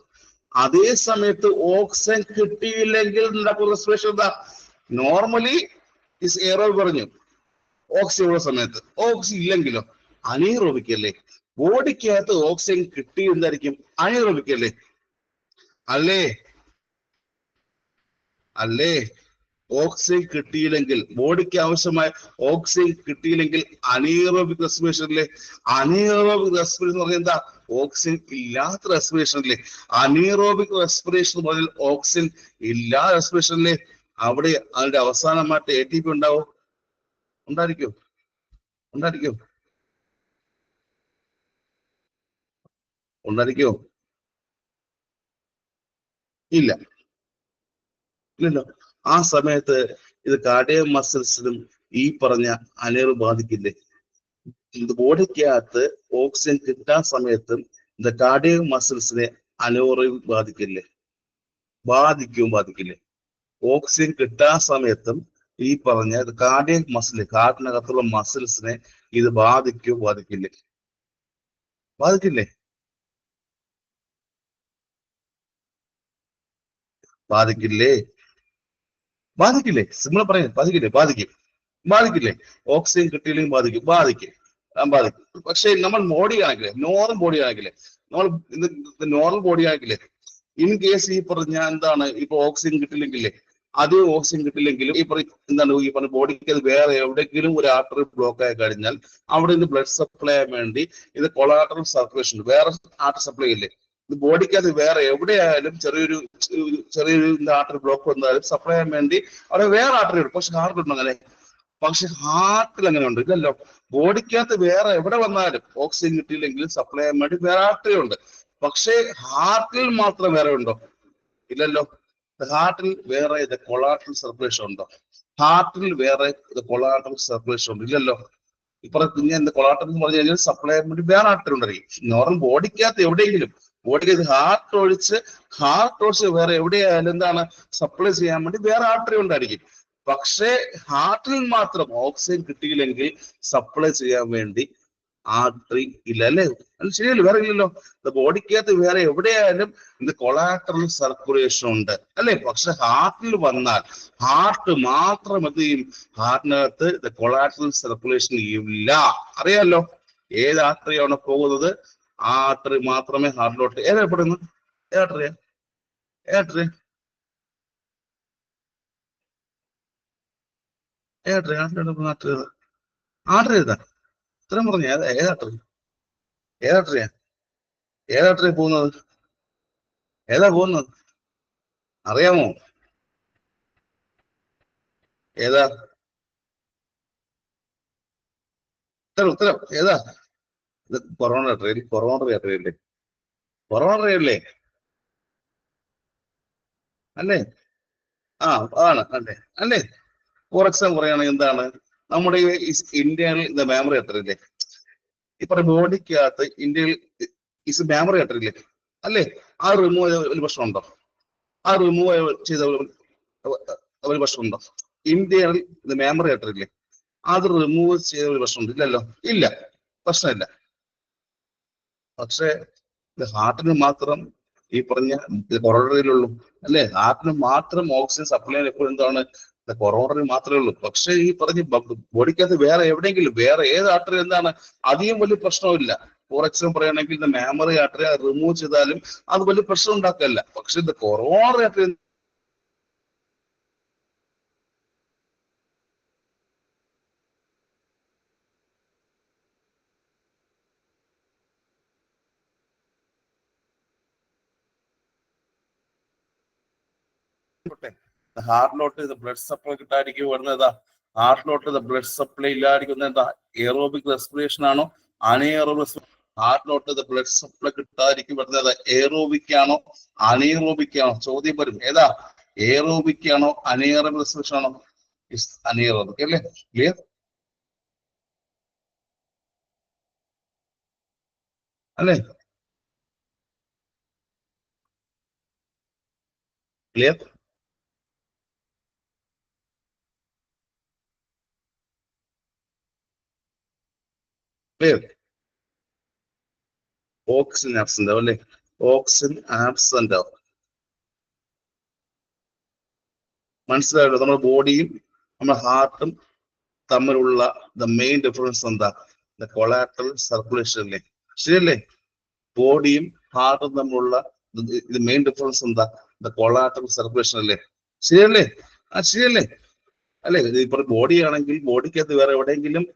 അതേ സമയത്ത് ഓക്സിജൻ കിട്ടിയില്ലെങ്കിൽ നടക്കുന്ന റെസ്പിറേഷൻ എന്താ? നോർമലി എയറോബിക് പറഞ്ഞു ഓക്സിജൻ ഉള്ള സമയത്ത്. ഓക്സിജൻ ഇല്ലെങ്കിലോ അനീറോബിക് അല്ലേ? ബോഡിക്കകത്ത് ഓക്സിജൻ കിട്ടി എന്തായിരിക്കും? അനീറോബിക് അല്ലേ? അല്ലേ അല്ലേ ഓക്സിജൻ കിട്ടിയില്ലെങ്കിൽ ബോഡിക്ക് ആവശ്യമായ ഓക്സിജൻ കിട്ടിയില്ലെങ്കിൽ അനീറോബിക് റെസ്പിറേഷനിലെ അനീറോബിക് റെസ്പിറേഷൻ എന്ന് പറഞ്ഞാൽ എന്താ? ഓക്സിജൻ ഇല്ലാത്ത റെസ്പിറേഷനിലെ അനീറോബിക് റെസ്പിറേഷൻ പറഞ്ഞാൽ ഓക്സിജൻ ഇല്ലാത്ത റെസ്പിറേഷനിലെ അവിടെ അതിന്റെ അവസാനമായിട്ട് ATP ഉണ്ടാവും. ഉണ്ടായിരിക്കും ഉണ്ടായിരിക്കും ഉണ്ടായിരിക്കോ? ഇല്ല ഇല്ലല്ലോ. ആ സമയത്ത് ഇത് കാർഡിയക് മസിൽസിനും ഈ പറഞ്ഞ അനീറ് ബാധിക്കില്ലേ? ഇത് ബോഡിക്കകത്ത് ഓക്സിജൻ കിട്ടാൻ സമയത്തും ഇത് കാർഡിയക് മസിൽസിനെ അനീറോബിക് ബാധിക്കില്ലേ? ബാധിക്കില്ലേ? ഓക്സിജൻ കിട്ടാൻ സമയത്തും ഈ പറഞ്ഞ കാർഡിയക് മസിൽ ഹാർട്ടിനകത്തുള്ള മസിൽസിനെ ഇത് ബാധിക്കില്ലേ? ബാധിക്കില്ലേ? ബാധിക്കില്ലേ? സിമ്പിൾ പറയുന്നത് ബാധിക്കില്ലേ? ഓക്സിജൻ കിട്ടിയില്ലെങ്കിൽ ബാധിക്കും. പക്ഷെ നമ്മൾ ബോഡി ആണെങ്കിലേ നോർമൽ ബോഡി ആണെങ്കിലേ നോർമൽ ബോഡി ആണെങ്കിലേ ഇൻ കേസ് ഈ പറഞ്ഞ എന്താണ് ഇപ്പൊ ഓക്സിജൻ കിട്ടില്ലെങ്കിലേ അതേ ഓക്സിജൻ കിട്ടില്ലെങ്കിലും ഈ പറഞ്ഞ ബോഡിക്ക് അത് വേറെ എവിടെയെങ്കിലും ഒരു ആർട്ടറി ബ്ലോക്ക് ആയി കഴിഞ്ഞാൽ അവിടെ നിന്ന് ബ്ലഡ് സപ്ലൈ ചെയ്യാൻ വേണ്ടി ഇത് കൊളാറ്ററൽ സർക്കുലേഷൻ വേറെ ആർട്ടറി സപ്ലൈ ഇല്ലേ? ഇത് ബോഡിക്ക് അത് വേറെ എവിടെയായാലും ചെറിയൊരു ആർട്ടറി ബ്ലോക്ക് വന്നാലും സപ്ലൈ ചെയ്യാൻ വേണ്ടി അവിടെ വേറെ ആർട്ടറി ഉണ്ട്. പക്ഷെ ഹാർട്ടിലുണ്ട് അങ്ങനെ? പക്ഷെ ഹാർട്ടിൽ അങ്ങനെ ഉണ്ട് ഇല്ലല്ലോ. ബോഡിക്കകത്ത് വേറെ എവിടെ വന്നാലും ഓക്സിജൻ കിട്ടിയില്ലെങ്കിൽ സപ്ലൈ ചെയ്യാൻ വേണ്ടി വേറെ ആർട്ടറി ഉണ്ട്. പക്ഷേ ഹാർട്ടിൽ മാത്രം വേറെ ഉണ്ടോ? ഇല്ലല്ലോ. ഹാർട്ടിൽ വേറെ ഇത് കൊളാട്രൽ സർക്കുലേഷൻ ഉണ്ടോ? ഹാർട്ടിൽ വേറെ ഇത് കൊളാട്രൽ സർക്കുലേഷൻ ഉണ്ട്? ഇല്ലല്ലോ. ഇപ്പൊ പിന്നെ കൊളാട്രൽ എന്ന് പറഞ്ഞു കഴിഞ്ഞാൽ സപ്ലൈ ചെയ്യാൻ വേണ്ടി വേറെ ആർട്ടറി ഉണ്ടായിരിക്കും. നോർമൽ ബോഡിക്കകത്ത് എവിടെയെങ്കിലും ബോഡിക്ക് ഹാർട്ട് ഒഴിച്ച് വേറെ എവിടെയായാലും എന്താണ് സപ്ലൈ ചെയ്യാൻ വേണ്ടി വേറെ ആർട്ടറി ഉണ്ടായിരിക്കും. പക്ഷേ ഹാർട്ടിൽ മാത്രം ഓക്സിജൻ കിട്ടിയില്ലെങ്കിൽ സപ്ലൈ ചെയ്യാൻ വേണ്ടി ആർട്ടറി ഇല്ല അല്ലേ? അത് ശരിയല്ലോ, വേറെ ഇല്ലല്ലോ. ബോഡിക്കകത്ത് വേറെ എവിടെയായാലും ഇത് കൊളാറ്ററൽ സർക്കുലേഷൻ ഉണ്ട് അല്ലെ? പക്ഷെ ഹാർട്ടിൽ വന്നാൽ ഹാർട്ട് മാത്രം എന്ത് ചെയ്യും? ഹാർട്ടിനകത്ത് ഇത് കൊളാറ്ററൽ സർക്കുലേഷൻ ഇല്ല. അറിയാലോ ഏത് ആർട്ടറിയാണ് പോകുന്നത്? ആ ആർട്ടറി മാത്രമേ ഹാർട്ടിലോട്ട് ഏതാപ്പെടുന്നു? ഏതാർട്ടറിയാ? ആർട്ടറി ഏതാ? ഇത്രയും പറഞ്ഞു ഏതാർട്ടറിയാ പോകുന്നത്? ഏതാ പോകുന്നത് അറിയാമോ? ഏതാ? ഉത്തരം ഏതാ? ഇത് കൊറോണ അല്ലേ? അല്ലേ? ആ ആണ് അല്ലേ? ഫോർ എക്സാമ്പിൾ പറയുകയാണെങ്കിൽ എന്താണ് നമ്മുടെ ഇന്ത്യയിൽ ഇത് മെമ്മറി അത്രയില്ലേ? ഈ പറഞ്ഞ ബോഡിക്കകത്ത് ഇന്ത്യയിൽ മെമ്മറി അത്രയില്ലേ? അല്ലേ? ആ റിമൂവ് ചെയ്ത ഒരു പ്രശ്നമുണ്ടോ? ആ റിമൂവ് ചെയ്ത ഒരു പ്രശ്നമുണ്ടോ? ഇന്ത്യയിൽ ഇത് മെമ്മറി അത്രയില്ലേ? അത് റിമൂവ് ചെയ്ത ഒരു പ്രശ്നമുണ്ട്? ഇല്ലല്ലോ. ഇല്ല, പ്രശ്നമില്ല. പക്ഷെ ഇത് ഹാർട്ടിന് മാത്രം ഈ പറഞ്ഞ കൊറോണറിയിലുള്ളൂ അല്ലെ? ഹാർട്ടിന് മാത്രം ഓക്സിജൻ സപ്ലൈ എപ്പോഴും എന്താണ്? കൊറോണറിൽ മാത്രമേ ഉള്ളൂ. പക്ഷെ ഈ പറഞ്ഞ ബോഡിക്കകത്ത് വേറെ എവിടെയെങ്കിലും വേറെ ഏത് ആർട്ടറി എന്താണ്? അധികം വലിയ പ്രശ്നമില്ല. ഫോർ എക്സാമ്പിൾ പറയുകയാണെങ്കിൽ ഇത് മാമറി ആർട്ടറി റിമൂവ് ചെയ്താലും അത് വലിയ പ്രശ്നം ഉണ്ടാക്കല്ല. പക്ഷെ ഇത് കൊറോണറി ആർട്ടറി ഹാർട്ടിലോട്ട് ഇത് ബ്ലഡ് സപ്ലൈ കിട്ടാതിരിക്കും വരുന്നതാ. ഹാർട്ടിലോട്ട് ഇത് ബ്ലഡ് സപ്ലൈ ഇല്ലാതിരിക്കുന്ന എന്താ? എയറോബിക് റെസ്പിറേഷൻ ആണോ അനേറോബിക്? ഹാർട്ടിലോട്ട് ഇത് ബ്ലഡ് സപ്ലൈ കിട്ടാതിരിക്കും വരുന്നത് എയറോബിക് ആണോ അനേറോബിക് ആണോ? ചോദ്യം വരും. ഏതാ? എയറോബിക് ആണോ അനേറോബിക് റെസ്പിറേഷൻ ആണോ? അനേറോബിക് അല്ലേ? ക്ലിയർ? അല്ലേ? ക്ലിയർ? ക്ലിയർ? ഓക്സിജൻ ആബ്സെന്റ് ആവും അല്ലേ? ഓക്സിജൻ ആബ്സെന്റ് ആവും. മനസ്സിലായല്ലോ? നമ്മുടെ ബോഡിയും നമ്മുടെ ഹാർട്ടും തമ്മിലുള്ള ദ മെയിൻ ഡിഫറൻസ് എന്താ? ദ കൊളാട്രൽ സർക്കുലേഷൻ അല്ലേ? ശരിയല്ലേ? ബോഡിയും ഹാർട്ടും തമ്മിലുള്ള ഇത് മെയിൻ ഡിഫറൻസ് എന്താ? ദ കൊളാട്രൽ സർക്കുലേഷൻ അല്ലേ? ശരിയല്ലേ? ശരിയല്ലേ? അല്ലെ? ഇപ്പൊ ബോഡി ആണെങ്കിൽ ബോഡിക്കകത്ത് വേറെ എവിടെയെങ്കിലും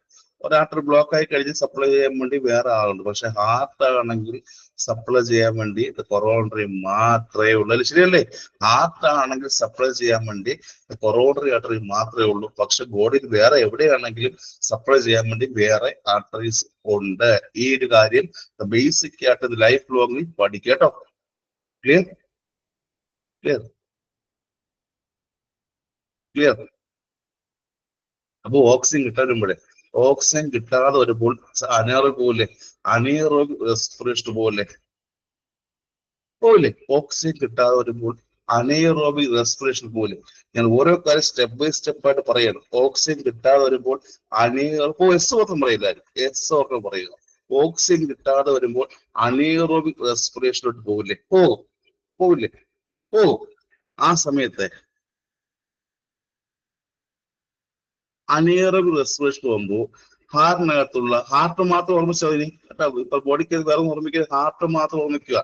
ഒരു ആർട്ടറി ബ്ലോക്ക് ആയി കഴിഞ്ഞ് സപ്ലൈ ചെയ്യാൻ വേണ്ടി വേറെ ആളുണ്ട്. പക്ഷെ ഹാർട്ട് ആണെങ്കിൽ സപ്ലൈ ചെയ്യാൻ വേണ്ടി കൊറോണറി മാത്രമേ ഉള്ളൂ. അല്ലെ? ശരിയല്ലേ? ഹാർട്ട് ആണെങ്കിൽ സപ്ലൈ ചെയ്യാൻ വേണ്ടി കൊറോണറി ആർട്ടറി മാത്രമേ ഉള്ളൂ. പക്ഷെ ബോഡിയിൽ വേറെ എവിടെയാണെങ്കിലും സപ്ലൈ ചെയ്യാൻ വേണ്ടി വേറെ ആർട്ടറീസ് ഉണ്ട്. ഈ ഒരു കാര്യം ബേസിക് ആയിട്ട് ലൈഫ് ലോങ്ങിൽ പഠിക്കുക കേട്ടോ. ക്ലിയർ? ക്ലിയർ? ക്ലിയർ? അപ്പൊ ഓക്സിജൻ കിട്ടാൻ വരുമ്പോഴേ ഓക്സിജൻ കിട്ടാതെ വരുമ്പോൾ അനേറോബിക് പോലെ അനേറോബിക് റെസ്പിറേഷൻ പോലെ പോവില്ലേ? ഓക്സിജൻ കിട്ടാതെ വരുമ്പോൾ അനേറോബിക് റെസ്പിറേഷൻ പോലെ. ഞാൻ ഓരോ കാര്യം സ്റ്റെപ്പ് ബൈ സ്റ്റെപ്പ് ആയിട്ട് പറയാണ്. ഓക്സിജൻ കിട്ടാതെ വരുമ്പോൾ എസ് ഓർക്കം പറയില്ല, എസ് ഓർക്കം പറയുക. ഓക്സിജൻ കിട്ടാതെ വരുമ്പോൾ അനേറോബിക് റെസ്പിറേഷനിലോട്ട് പോകില്ലേ? പോകില്ലേ? പോകും. ആ സമയത്ത് അനേറോബിക് റെസ്പിറേഷൻ പോകുമ്പോൾ ഹാർട്ടിനകത്തുള്ള ഹാർട്ട് മാത്രം ഓർമ്മിച്ചാൽ മതി കേട്ടോ. ഇപ്പൊ ബോഡിക്ക് വേറെ ഓർമ്മിക്കുക, ഹാർട്ട് മാത്രം ഓർമ്മിക്കുക.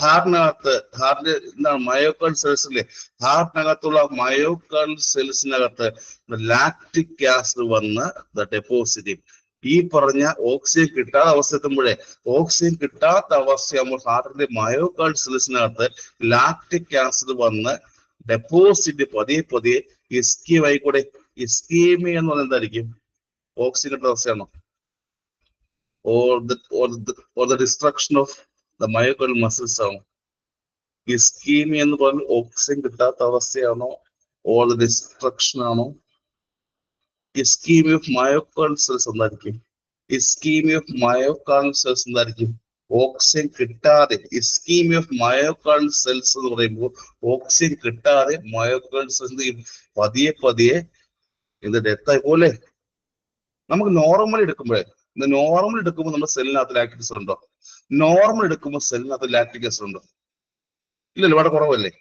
ഹാർട്ടിന്റെ എന്താണ് മയോകാർഡ് സെൽസ് ഇല്ലേ? ഹാർട്ടിനകത്തുള്ള മയോകാർഡ് സെൽസിനകത്ത് ലാക്റ്റിക് ആസിഡ് വന്ന് ഡെപ്പോസിറ്റ് ഈ പറഞ്ഞ ഓക്സിജൻ കിട്ടാത്ത അവസ്ഥ എത്തുമ്പോഴേ ഓക്സിജൻ കിട്ടാത്ത അവസ്ഥയാകുമ്പോൾ ഹാർട്ടിന്റെ മയോകാർഡ് സെൽസിനകത്ത് ലാക്റ്റിക് ആസിഡ് വന്ന് ഡെപ്പോസിറ്റ് പതിയെ പതിയെ ഇസ്കീം ആയിക്കൂടെ? ഇസ്കീമിയ എന്ന് പറയുന്നത് എന്തായിരിക്കും? ഓക്സിജൻ കിട്ടുന്ന അവസ്ഥയാണോ? or the destruction of the myocardial muscles ആണോ? ഇസ്കീമിയ എന്ന് പറഞ്ഞാൽ ഓക്സിജൻ കിട്ടാത്ത അവസ്ഥയാണോ? or the destruction ആണോ? ഇസ്കീമിയ ഓഫ് മയോകാർഡിയൽ സെൽസ് എന്തായിരിക്കും? ഇസ്കീമിയ ഓഫ് മയോകാർഡിയൽ സെൽസ് എന്തായിരിക്കും? ഓക്സിജൻ കിട്ടാതെ ഇസ്കീമിയ ഓഫ് മയോകാർഡിയൽ സെൽസ് എന്ന് പറയുമ്പോൾ ഓക്സിജൻ കിട്ടാതെ മയോകാർഡിയൽ സെൽസ് പതിയെ പതിയെ ഇത് ഡെത്തായി പോലെ. നമുക്ക് നോർമൽ എടുക്കുമ്പോഴേ നോർമൽ എടുക്കുമ്പോൾ നമ്മുടെ സെല്ലിനകത്ത് ലാക്റ്റിക് ആസിഡ് ഉണ്ടോ? നോർമൽ എടുക്കുമ്പോൾ സെല്ലിനകത്ത് ലാക്റ്റിക് ആസിഡ് ഉണ്ടോ? ഇല്ലല്ലോ, വളരെ കുറവല്ലേ?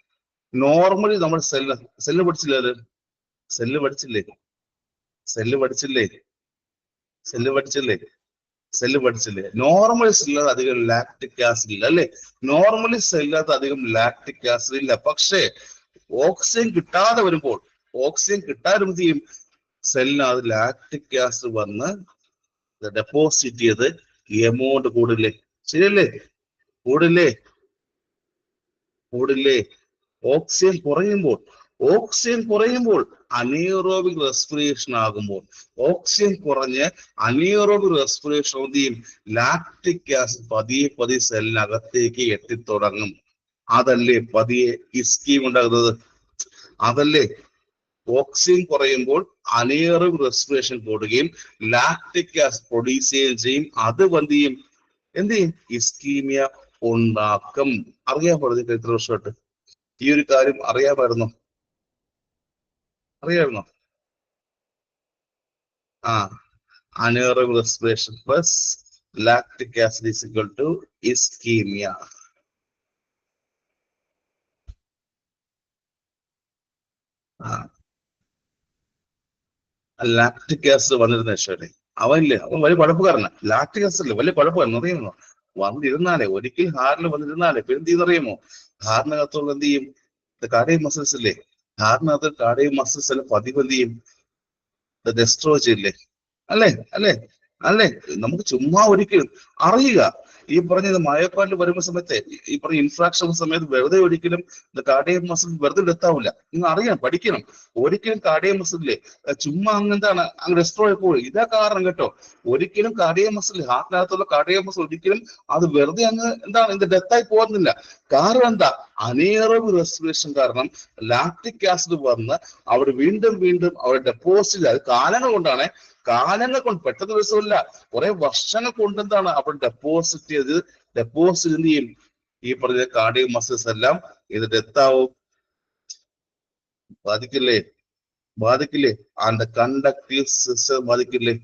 നോർമലി നമ്മുടെ സെല്ല് പഠിച്ചില്ലേ? സെല്ല് പഠിച്ചില്ലേ? സെല്ല് പഠിച്ചില്ലേ? സെല്ല് പഠിച്ചില്ലേ? സെല്ല് പഠിച്ചില്ലേ? നോർമലി സെല്ലിനകത്ത് അധികം ലാക്റ്റിക് ആസിഡ് ഇല്ല അല്ലേ? നോർമലി സെല്ലിനകത്ത് അധികം ലാക്റ്റിക് ആസിഡ് ഇല്ല. പക്ഷേ ഓക്സിജൻ കിട്ടാതെ വരുമ്പോൾ ഓക്സിജൻ കിട്ടാതെ ചെയ്യും സെല്ലിനകത്ത് ലാക്റ്റിക് ആസിഡ് വന്ന് ഡെപ്പോസിറ്റ് ചെയ്ത് എമൗണ്ട് കൂടില്ലേ? ശരിയല്ലേ? കൂടില്ലേ? ഓക്സിജൻ കുറയുമ്പോൾ അനീറോബിക് റെസ്പിറേഷൻ ആകുമ്പോൾ ഓക്സിജൻ കുറഞ്ഞ് അനീറോബിക് റെസ്പിറേഷൻ ചെയ്യും ലാക്റ്റിക് ആസിഡ് പതിയെ പതിയെ സെല്ലിനകത്തേക്ക് എത്തിത്തുടങ്ങും. അതല്ലേ പതിയെ ഇസ്കീം ഉണ്ടാകുന്നത്? അതല്ലേ ഓക്സിജൻ കുറയുമ്പോൾ അനേറോബിക് റെസ്പിറേഷൻ കൂടുകയും ലാക്റ്റിക് ആസിഡ് പ്രൊഡ്യൂസ് ചെയ്യുകയും ചെയ്യും. അത് എന്ത് ചെയ്യും? ഇസ്കീമിയ ഉണ്ടാക്കും. അറിയാൻ പറഞ്ഞു ഇത്ര വർഷമായിട്ട് ഈ ഒരു കാര്യം അറിയാമായിരുന്നോ? Anaerobic respiration plus lactic acid is equal to ischemia. Lactic acid വന്നിരുന്ന ശരി അവൻ വലിയ കുഴപ്പക്കാരന. ലാക്റ്റിക് ആസിഡ് വലിയ കുഴപ്പമായിരുന്നു അറിയുന്നു. വന്നിരുന്നാലേ ഒരിക്കൽ ഹാറിൽ വന്നിരുന്നാലേ പിന്നെ എന്ത് ചെയ്യുന്നറിയുമോ? ഹാറിനകത്തുള്ള എന്ത് ചെയ്യും? കാർഡിയക് മസിൽസ് ഇല്ലേ, ഹാറിനകത്ത് കാർഡിയക് മസിൽസ് എല്ലാം പതിവ് എന്ത് ചെയ്യും? ഡെസ്ട്രോയ് ചെയ്യില്ലേ? അല്ലേ അല്ലേ അല്ലേ? നമുക്ക് ചുമ്മാ ഒരിക്കലും അറിയുക, ഈ പറഞ്ഞത് മയോകാർഡിൽ വരുന്ന സമയത്ത്, ഈ പറഞ്ഞ ഇൻഫ്രാക്ഷൻ സമയത്ത് വെറുതെ ഒരിക്കലും കാർഡിയക് മസിൽ വെറുതെ ഡെത്താവില്ല. നിങ്ങൾ അറിയാം, പഠിക്കണം. ഒരിക്കലും കാർഡിയക് മസിലില്ലേ ചുമ്മാ എന്താണ് അങ്ങ് ഡെസ്ട്രോയ് പോകും. ഇതാ കാരണം കേട്ടോ. ഒരിക്കലും കാർഡിയക് മസിൽ, ഹാർട്ടിനകത്തുള്ള കാർഡിയക് മസിൽ ഒരിക്കലും അത് വെറുതെ അങ്ങ് എന്താണ് ഇത് ഡെത്തായി പോകുന്നില്ല. കാരണം എന്താ? അനേറോബ് റെസ്പിറേഷൻ കാരണം ലാക്റ്റിക് ആസിഡ് വന്ന് അവിടെ വീണ്ടും വീണ്ടും അവിടെ ഡെപ്പോസിറ്റ്, അത് കാലങ്ങൾ കൊണ്ടാണ്, കാലങ്ങൾ കൊണ്ട്, പെട്ടെന്ന് ദിവസമില്ല, കുറെ വർഷങ്ങൾ കൊണ്ട് എന്താണ് അവിടെ ഡെപ്പോസിറ്റ് ചെയ്ത്, ഡെപ്പോസിറ്റ് എന്ത് ചെയ്യും? ഈ പറഞ്ഞ കാർഡിയക് മസിൽസ് എല്ലാം ഇത് ഡെത്താവും. ബാധിക്കില്ലേ? ബാധിക്കില്ലേ? ആൻഡ് കണ്ടക്റ്റീവ് സിസ്റ്റം ബാധിക്കില്ലേ?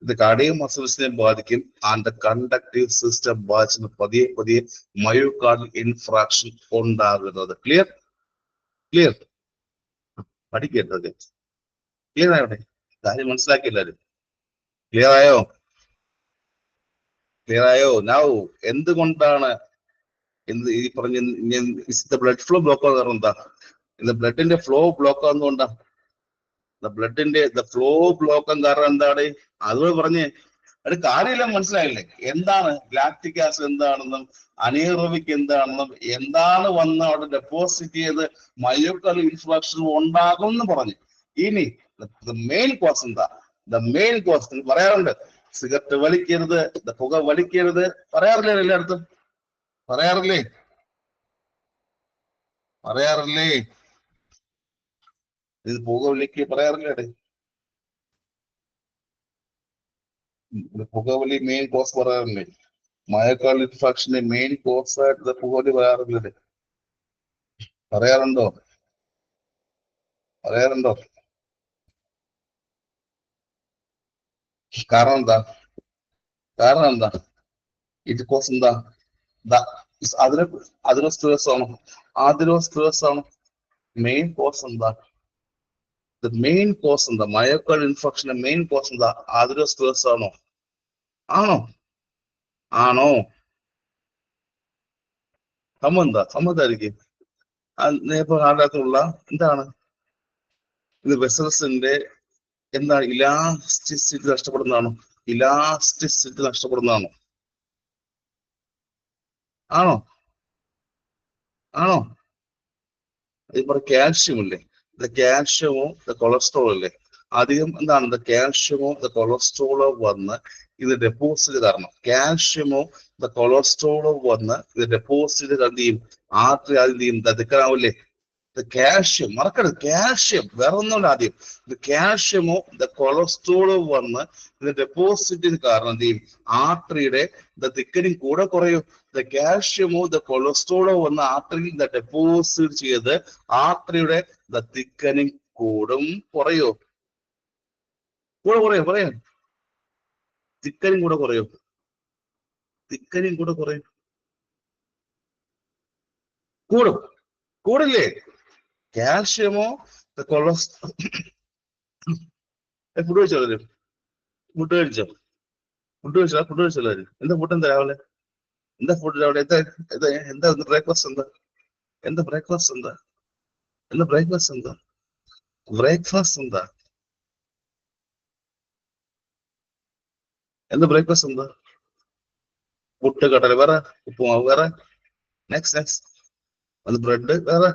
ഇത് കാർഡിയക് മസിൽസിനെ ബാധിക്കും. ആൻഡ് കണ്ടക്റ്റീവ് സിസ്റ്റം ബാധിച്ച് പതിയെ പതിയെ മയോകാർഡിയൽ ഇൻഫ്രാക്ഷൻ ഉണ്ടാകുന്നത്. ക്ലിയർ? ക്ലിയർ? പഠിക്കേണ്ടത് ക്ലിയർ ആയോടെ? കാര്യം മനസ്സിലാക്കി എല്ലാവരും? ക്ലിയർ ആയോ? ക്ലിയർ ആയോ? നൗ എന്തുകൊണ്ടാണ് ഈ പറഞ്ഞ ബ്ലഡ് ഫ്ലോ ബ്ലോക്ക് ആകാൻ എന്താ? ബ്ലഡിന്റെ ഫ്ലോ ബ്ലോക്ക് ആകുന്നതുകൊണ്ടാ. ബ്ലഡിന്റെ ഫ്ലോ ബ്ലോക്ക് കാരണം എന്താണ്? അതുപോലെ പറഞ്ഞ് അത് കാര്യമെല്ലാം മനസ്സിലായില്ലേ? എന്താണ് ലാക്റ്റിക് ആസിഡ് എന്താണെന്നും അനീറോബിക് എന്താണെന്നും എന്താണ് വന്ന് അവിടെ ഡെപ്പോസിറ്റ് ചെയ്ത് മയോകാർഡിയൽ ഇൻഫ്രാക്ഷൻ ഉണ്ടാകും എന്ന് പറഞ്ഞു. ഇനി മെയിൻ കോസ് എന്താ? മെയിൻ കോസ് പറയാറുണ്ട്, സിഗരറ്റ് വലിക്കരുത്, പുക വലിക്കരുത്, പറയാറില്ലേ? എല്ലായിടത്തും പറയാറില്ലേ? പറയാറില്ലേ? ഇത് പുക വലിക്ക് പറയാറില്ലേ? പുകവലി മെയിൻ കോസ് പറയാറില്ലേ? മയോകാർഡിയൽ ഇൻഫ്രാക്ഷന്റെ മെയിൻ കോസ് ആയിട്ട് പുകവലി പറയാറില്ലേ? പറയാറുണ്ടോ? പറയാറുണ്ടോ? കാരണം എന്താ? കാരണം എന്താ? ഇത് കോസ് എന്താ? അതിനോസ്ക്ലിയോസിസ് ആണോ? അതിനോസ്ക്ലിയോസിസ് ആണോ? മെയിൻ കോസ് എന്താ? മെയിൻ കോസ് എന്താ? മയോകാർഡിയൽ ഇൻഫ്രാക്ഷന്റെ മെയിൻ കോസ് എന്താ? അതിനോസ്ക്ലിയോസിസ് ആണോ? ആണോ? ആണോ? സമ്മതായിരിക്കും. ഹാർട്ടിനകത്തുള്ള എന്താണ്? ഇത് വെസൽസിന്റെ എന്താണ്? ഇലാസ്റ്റിസിറ്റി നഷ്ടപ്പെടുന്നതാണോ? ഇലാസ്റ്റിസിറ്റി നഷ്ടപ്പെടുന്നതാണോ? ആണോ? ആണോ? ഇപ്പൊ കാൽഷ്യം ഇല്ലേ, കാൽഷ്യമോ കൊളസ്ട്രോൾ ഇല്ലേ, അധികം എന്താണ് കാൽഷ്യമോ കൊളസ്ട്രോളോ വന്ന് ഇത് ഡെപ്പോസിറ്റ് കാരണം, കാൽഷ്യമോ കൊളസ്ട്രോളോ വന്ന് ഇത് ഡെപ്പോസിറ്റ് എന്ത് ചെയ്യും? ആർട്ടറി ആദ്യം ചെയ്യും ദക്കാവില്ലേ? കാൽഷ്യം മറക്കരുത്, കാൽഷ്യം വേറെ ഒന്നുമില്ല. ആദ്യം ഇത് കാൽഷ്യമോ കൊളസ്ട്രോളോ വന്ന് ഇത് ഡെപ്പോസിറ്റിന് കാരണം എന്ത് ചെയ്യും? ആർട്ടറിയുടെ തിക്കനിങ് കൂടെ കുറയും. കാൽഷ്യമോ കൊളസ്ട്രോളോ വന്ന് ആർട്ടറിയിൽ ഡെപ്പോസിറ്റ് ചെയ്ത് ആർട്ടറിയുടെ തിക്കനിങ് കൂടും കുറയോ? കൂടെ കുറയോ? പറയാം. തിക്കനിങ് കൂടെ കുറയോ? തിക്കനിങ് കൂടെ കുറയും. കൂടും. കൂടില്ലേ? കാൽഷ്യമോ കൊളസ്ട്രോൾ. ഫുഡ് കഴിച്ചോ? ഫുഡ് കഴിച്ചോ? ഫുഡ് കഴിച്ചല്ലോ? എന്താ ഫുഡ്? എന്താ രാവിലെ? എന്താ ഫുഡ് രാവിലെ? എന്താ ബ്രേക്ക്ഫാസ്റ്റ് എന്താ? എന്താ ബ്രേക്ക്ഫാസ്റ്റ് എന്താ? എന്താ ബ്രേക്ക്ഫാസ്റ്റ് എന്താ? ബ്രേക്ക്ഫാസ്റ്റ് എന്താ? എന്താ ബ്രേക്ക്ഫാസ്റ്റ് എന്താ? പുട്ട് കടല വേറെ, ഉപ്പുമാവ് വേറെ, നെക്സ്റ്റ് അത് ബ്രെഡ് വേറെ,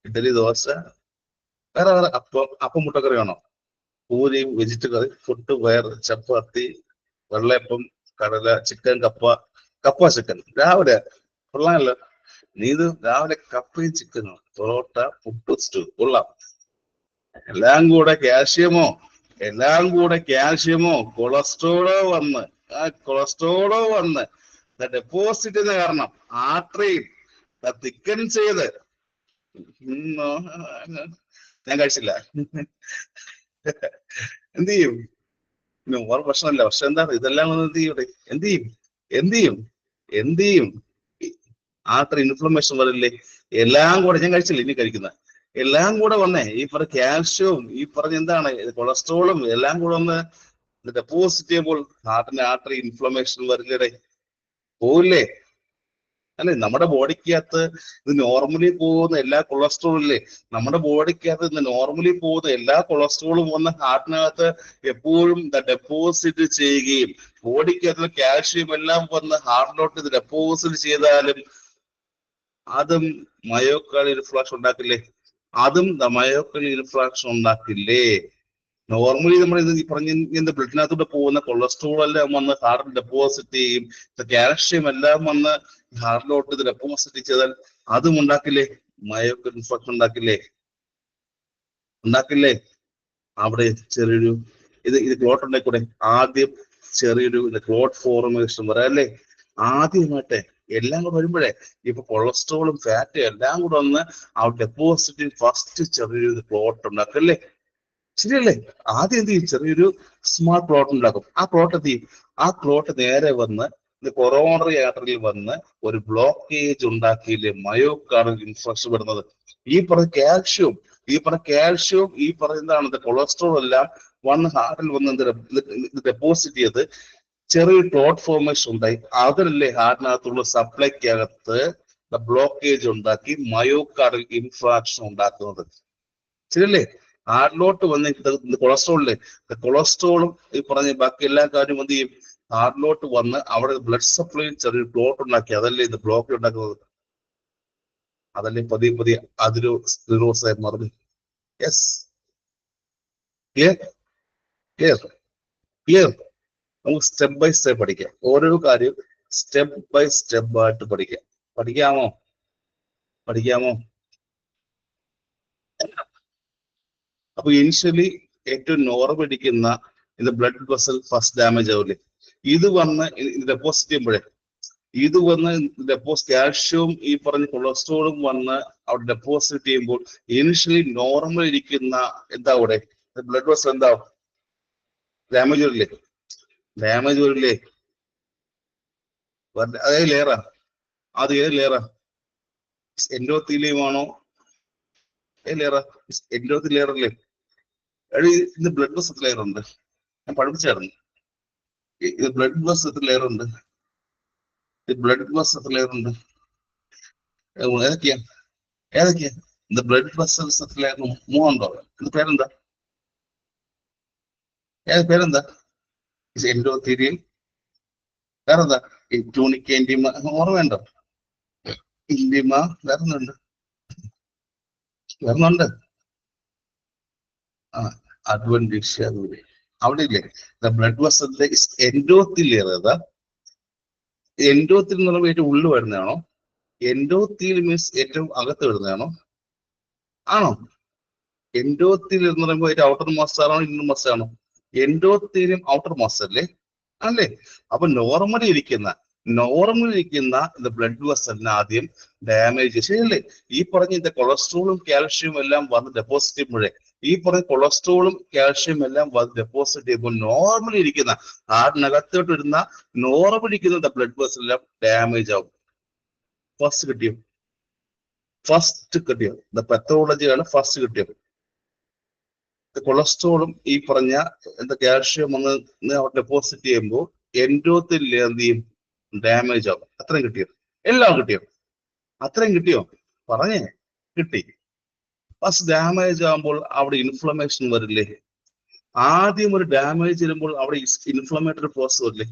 ഇഡലി ദോശ വേറെ വേറെ, അപ്പം മുട്ടക്കറി വേണോ? പൂരി വെജിറ്റബിൾ കറി, ഫുഡ് വേറെ, ചപ്പാത്തി, വെള്ളയപ്പം, കടല, ചിക്കൻ, കപ്പ ചിക്കൻ രാവിലെ കൊള്ളാമല്ലോ. നീ ഇത് രാവിലെ കപ്പയും ചിക്കനോ, പൊറോട്ട, പുട്ട്, സ്റ്റൂ കൊള്ളാം. എല്ലാം കൂടെ കാൽഷ്യമോ കൊളസ്ട്രോളോ വന്ന് ഡെപ്പോസിറ്റ് കാരണം ആർട്ടറിയിൽ തിക്കൻ ചെയ്ത് ഞാൻ കഴിച്ചില്ല. എന്ത് ചെയ്യും? വേറെ പ്രശ്നമല്ല. പക്ഷെ എന്താണ് ഇതെല്ലാം എന്ത് ചെയ്യും? ആർട്ടറി ഇൻഫ്ലമേഷൻ വരില്ലേ? എല്ലാം കൂടെ ഞാൻ കഴിച്ചില്ല, ഇനി കഴിക്കുന്ന എല്ലാം കൂടെ വന്നേ ഈ പറഞ്ഞ കാൽഷ്യവും ഈ പറഞ്ഞ എന്താണ് കൊളസ്ട്രോളും എല്ലാം കൂടെ ഒന്ന് ഡെപ്പോസിറ്റ് ചെയ്യുമ്പോൾ ഹാർട്ടിന്റെ ആർട്ടറി ഇൻഫ്ലമേഷൻ വരില്ലേ? പോവില്ലേ? അല്ലെ, നമ്മുടെ ബോഡിക്കകത്ത് ഇത് നോർമലി പോകുന്ന എല്ലാ കൊളസ്ട്രോളും ഇല്ലേ, നമ്മുടെ ബോഡിക്കകത്ത് ഇത് നോർമലി പോകുന്ന എല്ലാ കൊളസ്ട്രോളും വന്ന് ഹാർട്ടിനകത്ത് എപ്പോഴും ഡെപ്പോസിറ്റ് ചെയ്യുകയും ബോഡിക്കകത്ത് കാൽഷ്യം എല്ലാം വന്ന് ഹാർട്ടിലോട്ട് ഇത് ഡെപ്പോസിറ്റ് ചെയ്താലും അതും മയോകാർഡിയൽ ഇൻഫ്രാക്ഷൻ ഉണ്ടാക്കില്ലേ? അതും മയോകാർഡിയൽ ഇൻഫ്രാക്ഷൻ ഉണ്ടാക്കില്ലേ? നോർമലി നമ്മൾ ഇത് പറഞ്ഞ ബ്ലഡിനകത്തൂടെ പോകുന്ന കൊളസ്ട്രോൾ എല്ലാം വന്ന് ഹാർട്ടിൽ ഡെപ്പോസിറ്റ് ചെയ്യും, കാൽഷ്യം എല്ലാം വന്ന് ഹാർട്ടിലോട്ട് ഇത് ഡെപ്പോസിറ്റ് ചെയ്താൽ അതും ഉണ്ടാക്കില്ലേ? Myocardial infarction ഉണ്ടാക്കില്ലേ? അവിടെ ചെറിയൊരു ഇത് ക്ലോട്ട് ഉണ്ടായിക്കൂടെ? ആദ്യം ചെറിയൊരു ക്ലോട്ട് ഫോർമേഷൻ വരാം അല്ലേ? ആദ്യമായിട്ടെ എല്ലാം കൂടെ വരുമ്പോഴേ ഇപ്പൊ കൊളസ്ട്രോളും ഫാറ്റും എല്ലാം കൂടെ വന്ന് ആ ഡെപ്പോസിറ്റിൽ ഫസ്റ്റ് ചെറിയൊരു ക്ലോട്ട് ഉണ്ടാക്കല്ലേ? ശരിയല്ലേ? ആദ്യം എന്ത് ചെയ്യും? ചെറിയൊരു സ്മാൾ ക്ലോട്ട് ഉണ്ടാക്കും. ആ ക്ലോട്ട് എന്ത് ചെയ്യും? ആ ക്ലോട്ട് നേരെ വന്ന് കൊറോണറി ആർട്ടറിയിൽ വന്ന് ഒരു ബ്ലോക്കേജ് ഉണ്ടാക്കിയില്ലേ മയോകാർഡിയൽ ഇൻഫ്രാക്ഷൻ വരുന്നത്. ഈ പറഞ്ഞ കാൽഷ്യവും ഈ പറയുന്നതാണ് കൊളസ്ട്രോൾ എല്ലാം വന്ന് ഹാർട്ടിൽ വന്ന് ഡെപ്പോസിറ്റ് ചെയ്ത് ചെറിയൊരു ക്ലോട്ട് ഫോർമേഷൻ ഉണ്ടായി. അതിലല്ലേ ഹാർട്ടിനകത്തുള്ള സപ്ലൈക്കകത്ത് ബ്ലോക്കേജ് ഉണ്ടാക്കി മയോകാർഡിയൽ ഇൻഫ്രാക്ഷൻ ഉണ്ടാക്കുന്നത്. ശരിയല്ലേ? ഹാർട്ടിലോട്ട് വന്ന് കൊളസ്ട്രോളും ഈ പറഞ്ഞ ബാക്കി എല്ലാ കാര്യവും എന്ത് ചെയ്യും? ഹാർട്ടിലോട്ട് വന്ന് അവിടെ ബ്ലഡ് സപ്ലൈ ചെറിയ ക്ലോട്ട് ഉണ്ടാക്കി, അതല്ലേ ഇത് ബ്ലോക്ക് ഉണ്ടാക്കുന്നത്. അതല്ലേ പതിയെ അതൊരു സ്ക്ലിറോസ് ആയി മാറുന്നു. Yes, clear. നമുക്ക് സ്റ്റെപ്പ് ബൈ സ്റ്റെപ്പ് പഠിക്കാം. ഓരോ കാര്യം സ്റ്റെപ്പ് ബൈ സ്റ്റെപ്പ് ആയിട്ട് പഠിക്കാമോ? അപ്പൊ ഇനിഷ്യലി ഏറ്റവും നോർമൽ ഇരിക്കുന്ന ഇത് ബ്ലഡ് വെസൽ ഫസ്റ്റ് ഡാമേജ് ആവില്ലേ? ഇത് വന്ന് ഡെപ്പോസിറ്റ് ചെയ്യുമ്പോഴേ കാൽഷ്യവും ഈ പറഞ്ഞ കൊളസ്ട്രോളും വന്ന് അവിടെ ഡെപ്പോസിറ്റ് ചെയ്യുമ്പോൾ ഇനിഷ്യലി നോർമൽ ഇരിക്കുന്ന എന്താ അവിടെ ബ്ലഡ് വെസൽ എന്താവും? ഡാമേജ് വരില്ലേ? അതേ ലെയറാ? അത് ഏത് ലെയറാ? എൻഡോത്തീലിയമാണോ? എൻഡോത്തിൽ ലെയർ അല്ലേ? ഇത് ബ്ലഡ് വെസൽ ലെയർ ഉണ്ട്, ഞാൻ പഠിപ്പിച്ചായിരുന്നു. ഇത് ബ്ലഡ് വെസൽ ലെയർ ഉണ്ട്. ഏതൊക്കെയാ ഇത് ബ്ലഡ് വെസൽസ് ലെയർ? മൂന്നുണ്ടോ? ഇത് പേരെന്താ? പേരെന്താ? എൻഡോത്തീലിയം, വേറെന്താ? ട്യൂണിക്ക ഇൻറ്റിമ, ഓർമ്മയുണ്ടോ? ഇൻറ്റിമ, വേറൊന്നുണ്ട്. അഡ്വന്റിഷ്യ, അവിടെ ഇല്ലേ ബ്ലഡ് വെസലിന്റെ എൻഡോത്തിൽ ലെയർ ഏതാ? എൻഡോത്തിൽ എന്ന് പറയുമ്പോൾ ഏറ്റവും ഉള്ളിൽ വരുന്നതാണോ? എൻഡോത്തിൽ മീൻസ് ഏറ്റവും അകത്ത് വരുന്നതാണോ? ആണോ? എൻഡോത്തിൽ എന്ന് പറയുമ്പോൾ ഏറ്റവും ഔട്ടർ മോസ്റ്റ് ആണോ ഇന്നർ മോസ്റ്റ് ആണോ? എൻഡോത്തീലിയം ഔട്ടർ മോസ്റ്റ് അല്ലേ? അപ്പൊ നോർമലി ഇരിക്കുന്ന ബ്ലഡ് വെസലിന് ആദ്യം ഡാമേജ്, ശരിയല്ലേ? ഈ പറഞ്ഞ കൊളസ്ട്രോളും കാൽഷ്യവും എല്ലാം വന്ന് ഡെപ്പോസിറ്റ് ചെയ്യുമ്പോഴേ നോർമലി ഇരിക്കുന്ന ഹാർട്ടിനകത്തോട്ട് വരുന്ന നോർമൽ ഇരിക്കുന്ന ബ്ലഡ് വെസൽ എല്ലാം ഡാമേജ് ആവും. ഫസ്റ്റ് കിട്ടിയോ പെത്തോളജിയാണ് ഫസ്റ്റ് കിട്ടിയത്. കൊളസ്ട്രോളും ഈ പറഞ്ഞ കാൽഷ്യം വന്ന് ഡെപ്പോസിറ്റ് ചെയ്യുമ്പോൾ എൻഡോത്തിൽ എന്ത് ചെയ്യും? ഡാമേജ് ആവും. അത്രയും കിട്ടിയോ? എല്ലാം കിട്ടിയോ? അത്രയും കിട്ടിയോ? പറഞ്ഞേ, കിട്ടി. ഫസ്റ്റ് ഡാമേജ് ആകുമ്പോൾ അവിടെ ഇൻഫ്ലമേഷൻ വരില്ലേ? ആദ്യം ഒരു ഡാമേജ് വരുമ്പോൾ അവിടെ ഇൻഫ്ലമേറ്ററി പ്രോസസ് വരില്ലേ?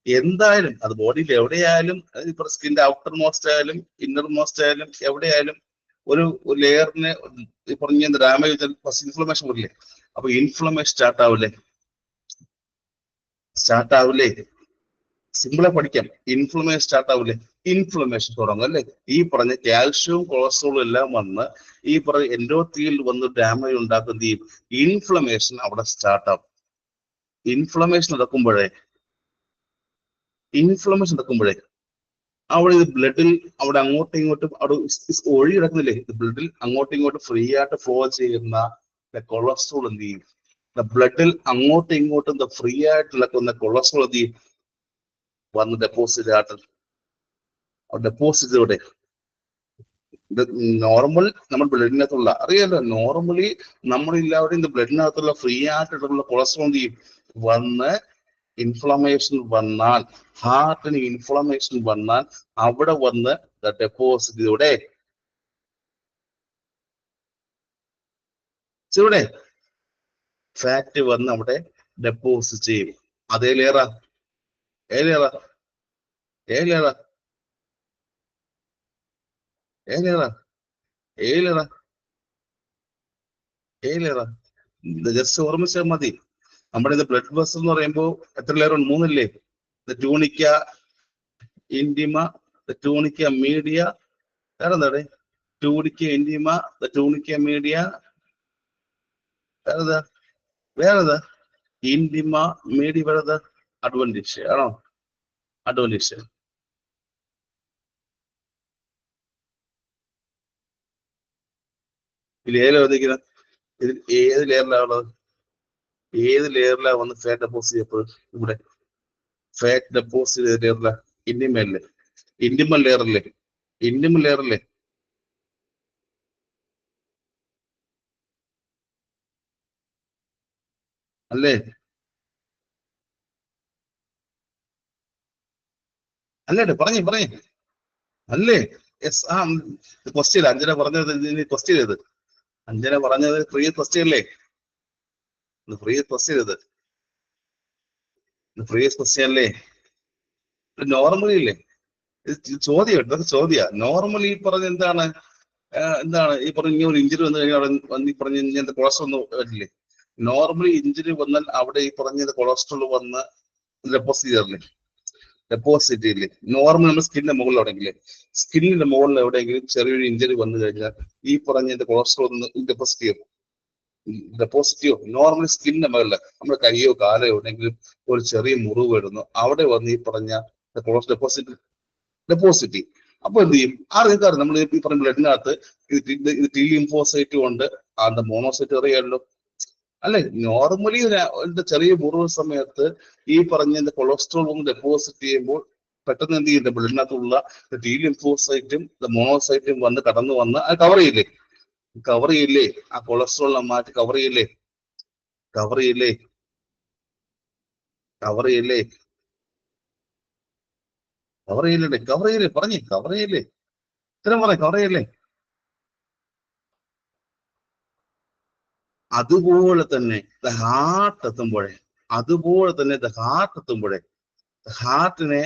എന്തായാലും അത് ബോഡിയിൽ എവിടെയായാലും, ഇപ്പൊ സ്കിന്റെ ഔട്ടർ മോസ്റ്റ് ആയാലും ഇന്നർ മോസ്റ്റ് ആയാലും എവിടെയായാലും ഒരു ലെയറിന് പറഞ്ഞ ഡാമേജ് ഫസ്റ്റ് ഇൻഫ്ലമേഷൻ വരില്ലേ? അപ്പൊ ഇൻഫ്ലമേഷൻ സ്റ്റാർട്ട് ആവില്ലേ? സിമ്പിളായി പഠിക്കാം. Inflammation start ആവില്ലേ? ഇൻഫ്ലമേഷൻ തുടങ്ങും അല്ലേ? ഈ പറഞ്ഞ കാൽഷ്യവും കൊളസ്ട്രോളും എല്ലാം വന്ന് ഈ പറഞ്ഞ എൻഡോത്തീലിൽ വന്ന് ഡാമേജ് ഉണ്ടാക്കുന്ന ഇൻഫ്ലമേഷൻ അവിടെ സ്റ്റാർട്ട് ആവും. ഇൻഫ്ലമേഷൻ നടക്കുമ്പോഴേ അവിടെ ഇത് ബ്ലഡിൽ അവിടെ അങ്ങോട്ടും ഇങ്ങോട്ടും അവിടെ ഒഴുകി കിടക്കുന്നില്ലേ? ബ്ലഡിൽ അങ്ങോട്ടും ഇങ്ങോട്ടും ഫ്രീ ആയിട്ട് ഫ്ലോ ചെയ്യുന്ന കൊളസ്ട്രോൾ എന്ത് ചെയ്യും? ബ്ലഡിൽ അങ്ങോട്ടും ഇങ്ങോട്ടും ഫ്രീ ആയിട്ട് നടക്കുന്ന കൊളസ്ട്രോൾ എന്ത് ചെയ്യും? വന്ന് ഡെപ്പോസിറ്റ് ഇവിടെ നോർമൽ നമ്മൾ ബ്ലഡിനകത്തുള്ള അറിയാലോ, നോർമലി നമ്മളെല്ലാവരും ബ്ലഡിനകത്തുള്ള ഫ്രീ ആയിട്ടുള്ള കൊളസ്ട്രോൾ എന്ത് ചെയ്യും? വന്ന് ഇൻഫ്ലമേഷൻ വന്നാൽ, ഹാർട്ടിന് ഇൻഫ്ലമേഷൻ വന്നാൽ അവിടെ വന്ന് ഡെപ്പോസിറ്റ് ഇവിടെ ഇവിടെ ഫാറ്റ് വന്ന് അവിടെ ഡെപ്പോസിറ്റ് ചെയ്യും. അതേലേറാ ഏലേറാ ഏലേറാ ഏലേറാ ഏലേറാ ഏലേറാ ജസ്റ്റ് ഓർമ്മിച്ചാൽ മതി. നമ്മുടെ ഇത് ബ്ലഡ് വെസൽ എന്ന് പറയുമ്പോൾ എത്ര ലെയർ ഉണ്ട്? 3 ഇല്ലേ? ട്യൂണിക്ക, ഇന്റിമ, ട്യൂണിക്ക മീഡിയ, വേറെന്താടെ? ട്യൂണിക്ക ഇന്റിമ, ട്യൂണിക്ക മീഡിയ, വേറെതാ ഇന്റിമ മീഡിയ, വേറെതാ അഡ്വന്റിഷ് ആണോ? അഡ്വന്റിഷ് ഇതിൽ ഏതിലാണ് ഇതിൽ ഏത് ലെയറിലാണ് ഉള്ളത്? ഏത് ലെയറിലാണ് വന്ന് ഫാറ്റ് ഡെപ്പോസിറ്റ് ചെയ്യപ്പെടും? ഇവിടെ ഫാറ്റ് ഡെപ്പോസിറ്റ് ചെയ്ത ലെയറില ഇന്റിമല്ലേ? ഇന്റിമൽ ലെയറല്ലേ? ഇന്റിമൽ ലെയറല്ലേ? അല്ലേ? അല്ലേ? പറഞ്ഞേ അല്ലേ? യെസ്. ആ ക്വസ്റ്റ്യൻ അഞ്ജന പറഞ്ഞത്, ക്വസ്റ്റ്യൻ ചെയ്ത് അഞ്ജന പറഞ്ഞത് ഫ്രീ ക്വസ്റ്റ്യൻ അല്ലേ? ഫ്രീ ക്വസ്റ്റ്യൻ ചെയ്ത് ഫ്രീ ക്വസ്റ്റ്യൻ അല്ലേ? നോർമലി ഇല്ലേ ചോദ്യം? ഇതൊക്കെ ചോദ്യ. നോർമലി പറഞ്ഞ എന്താണ് ഈ പറഞ്ഞ ഒരു ഇഞ്ചുറി വന്നു കഴിഞ്ഞാൽ ഈ പറഞ്ഞ ഇങ്ങനത്തെ കൊളസ്ട്രോൾ ഒന്നും വരില്ലേ? നോർമലി ഇഞ്ചുറി വന്നാൽ അവിടെ ഈ പറഞ്ഞ കൊളസ്ട്രോൾ വന്ന് ഡെപ്പോസിറ്റ് ഇല്ലേ? നോർമൽ നമ്മൾ സ്കിന്നിന്റെ മുകളിൽ എവിടെയെങ്കിലേ, സ്കിന്നിന്റെ മുകളിൽ എവിടെയെങ്കിലും ചെറിയൊരു ഇഞ്ചുറി വന്നു കഴിഞ്ഞാൽ ഈ പറഞ്ഞ കൊളസ്ട്രോൾ ഒന്ന് ഡെപ്പോസിറ്റ് ചെയ്യും. നോർമലി സ്കിന്നിന്റെ മുകളിൽ നമ്മുടെ കൈയോ കാലോ എവിടെയെങ്കിലും ഒരു ചെറിയ മുറിവ് വരുന്നു, അവിടെ വന്ന് ഈ പറഞ്ഞ കൊളസ്ട്രോൾ ഡെപ്പോസിറ്റ് ചെയ്യും. അപ്പൊ എന്ത് ചെയ്യും? അറിയാം, നമ്മൾ ഈ പറഞ്ഞ ബ്ലഡിനകത്ത് ഇത് ടി ലിംഫോസൈറ്റ് കൊണ്ട് അത് മോണോസൈറ്റ് അറിയാമല്ലോ അല്ലെ? നോർമലി ചെറിയ മുറിവ് സമയത്ത് ഈ പറഞ്ഞ കൊളസ്ട്രോൾ ഒന്ന് ഡെപ്പോസിറ്റ് ചെയ്യുമ്പോൾ പെട്ടെന്ന് എന്ത് ചെയ്യും? ബ്ലഡിനകത്തുള്ള ടി ലിംഫോസൈറ്റും മോണോസൈറ്റും വന്ന് കടന്നു വന്ന് അത് കവർ ചെയ്യില്ലേ? ആ കൊളസ്ട്രോളിനെ മാറ്റി കവർ ചെയ്യില്ലേ? പറഞ്ഞേ കവർ ചെയ്യില്ലേ? ഇത്രയും പറയാം, കവർ ചെയ്യില്ലേ? അതുപോലെ തന്നെ ഹാർട്ട് എത്തുമ്പോഴേ ഹാർട്ടിനെ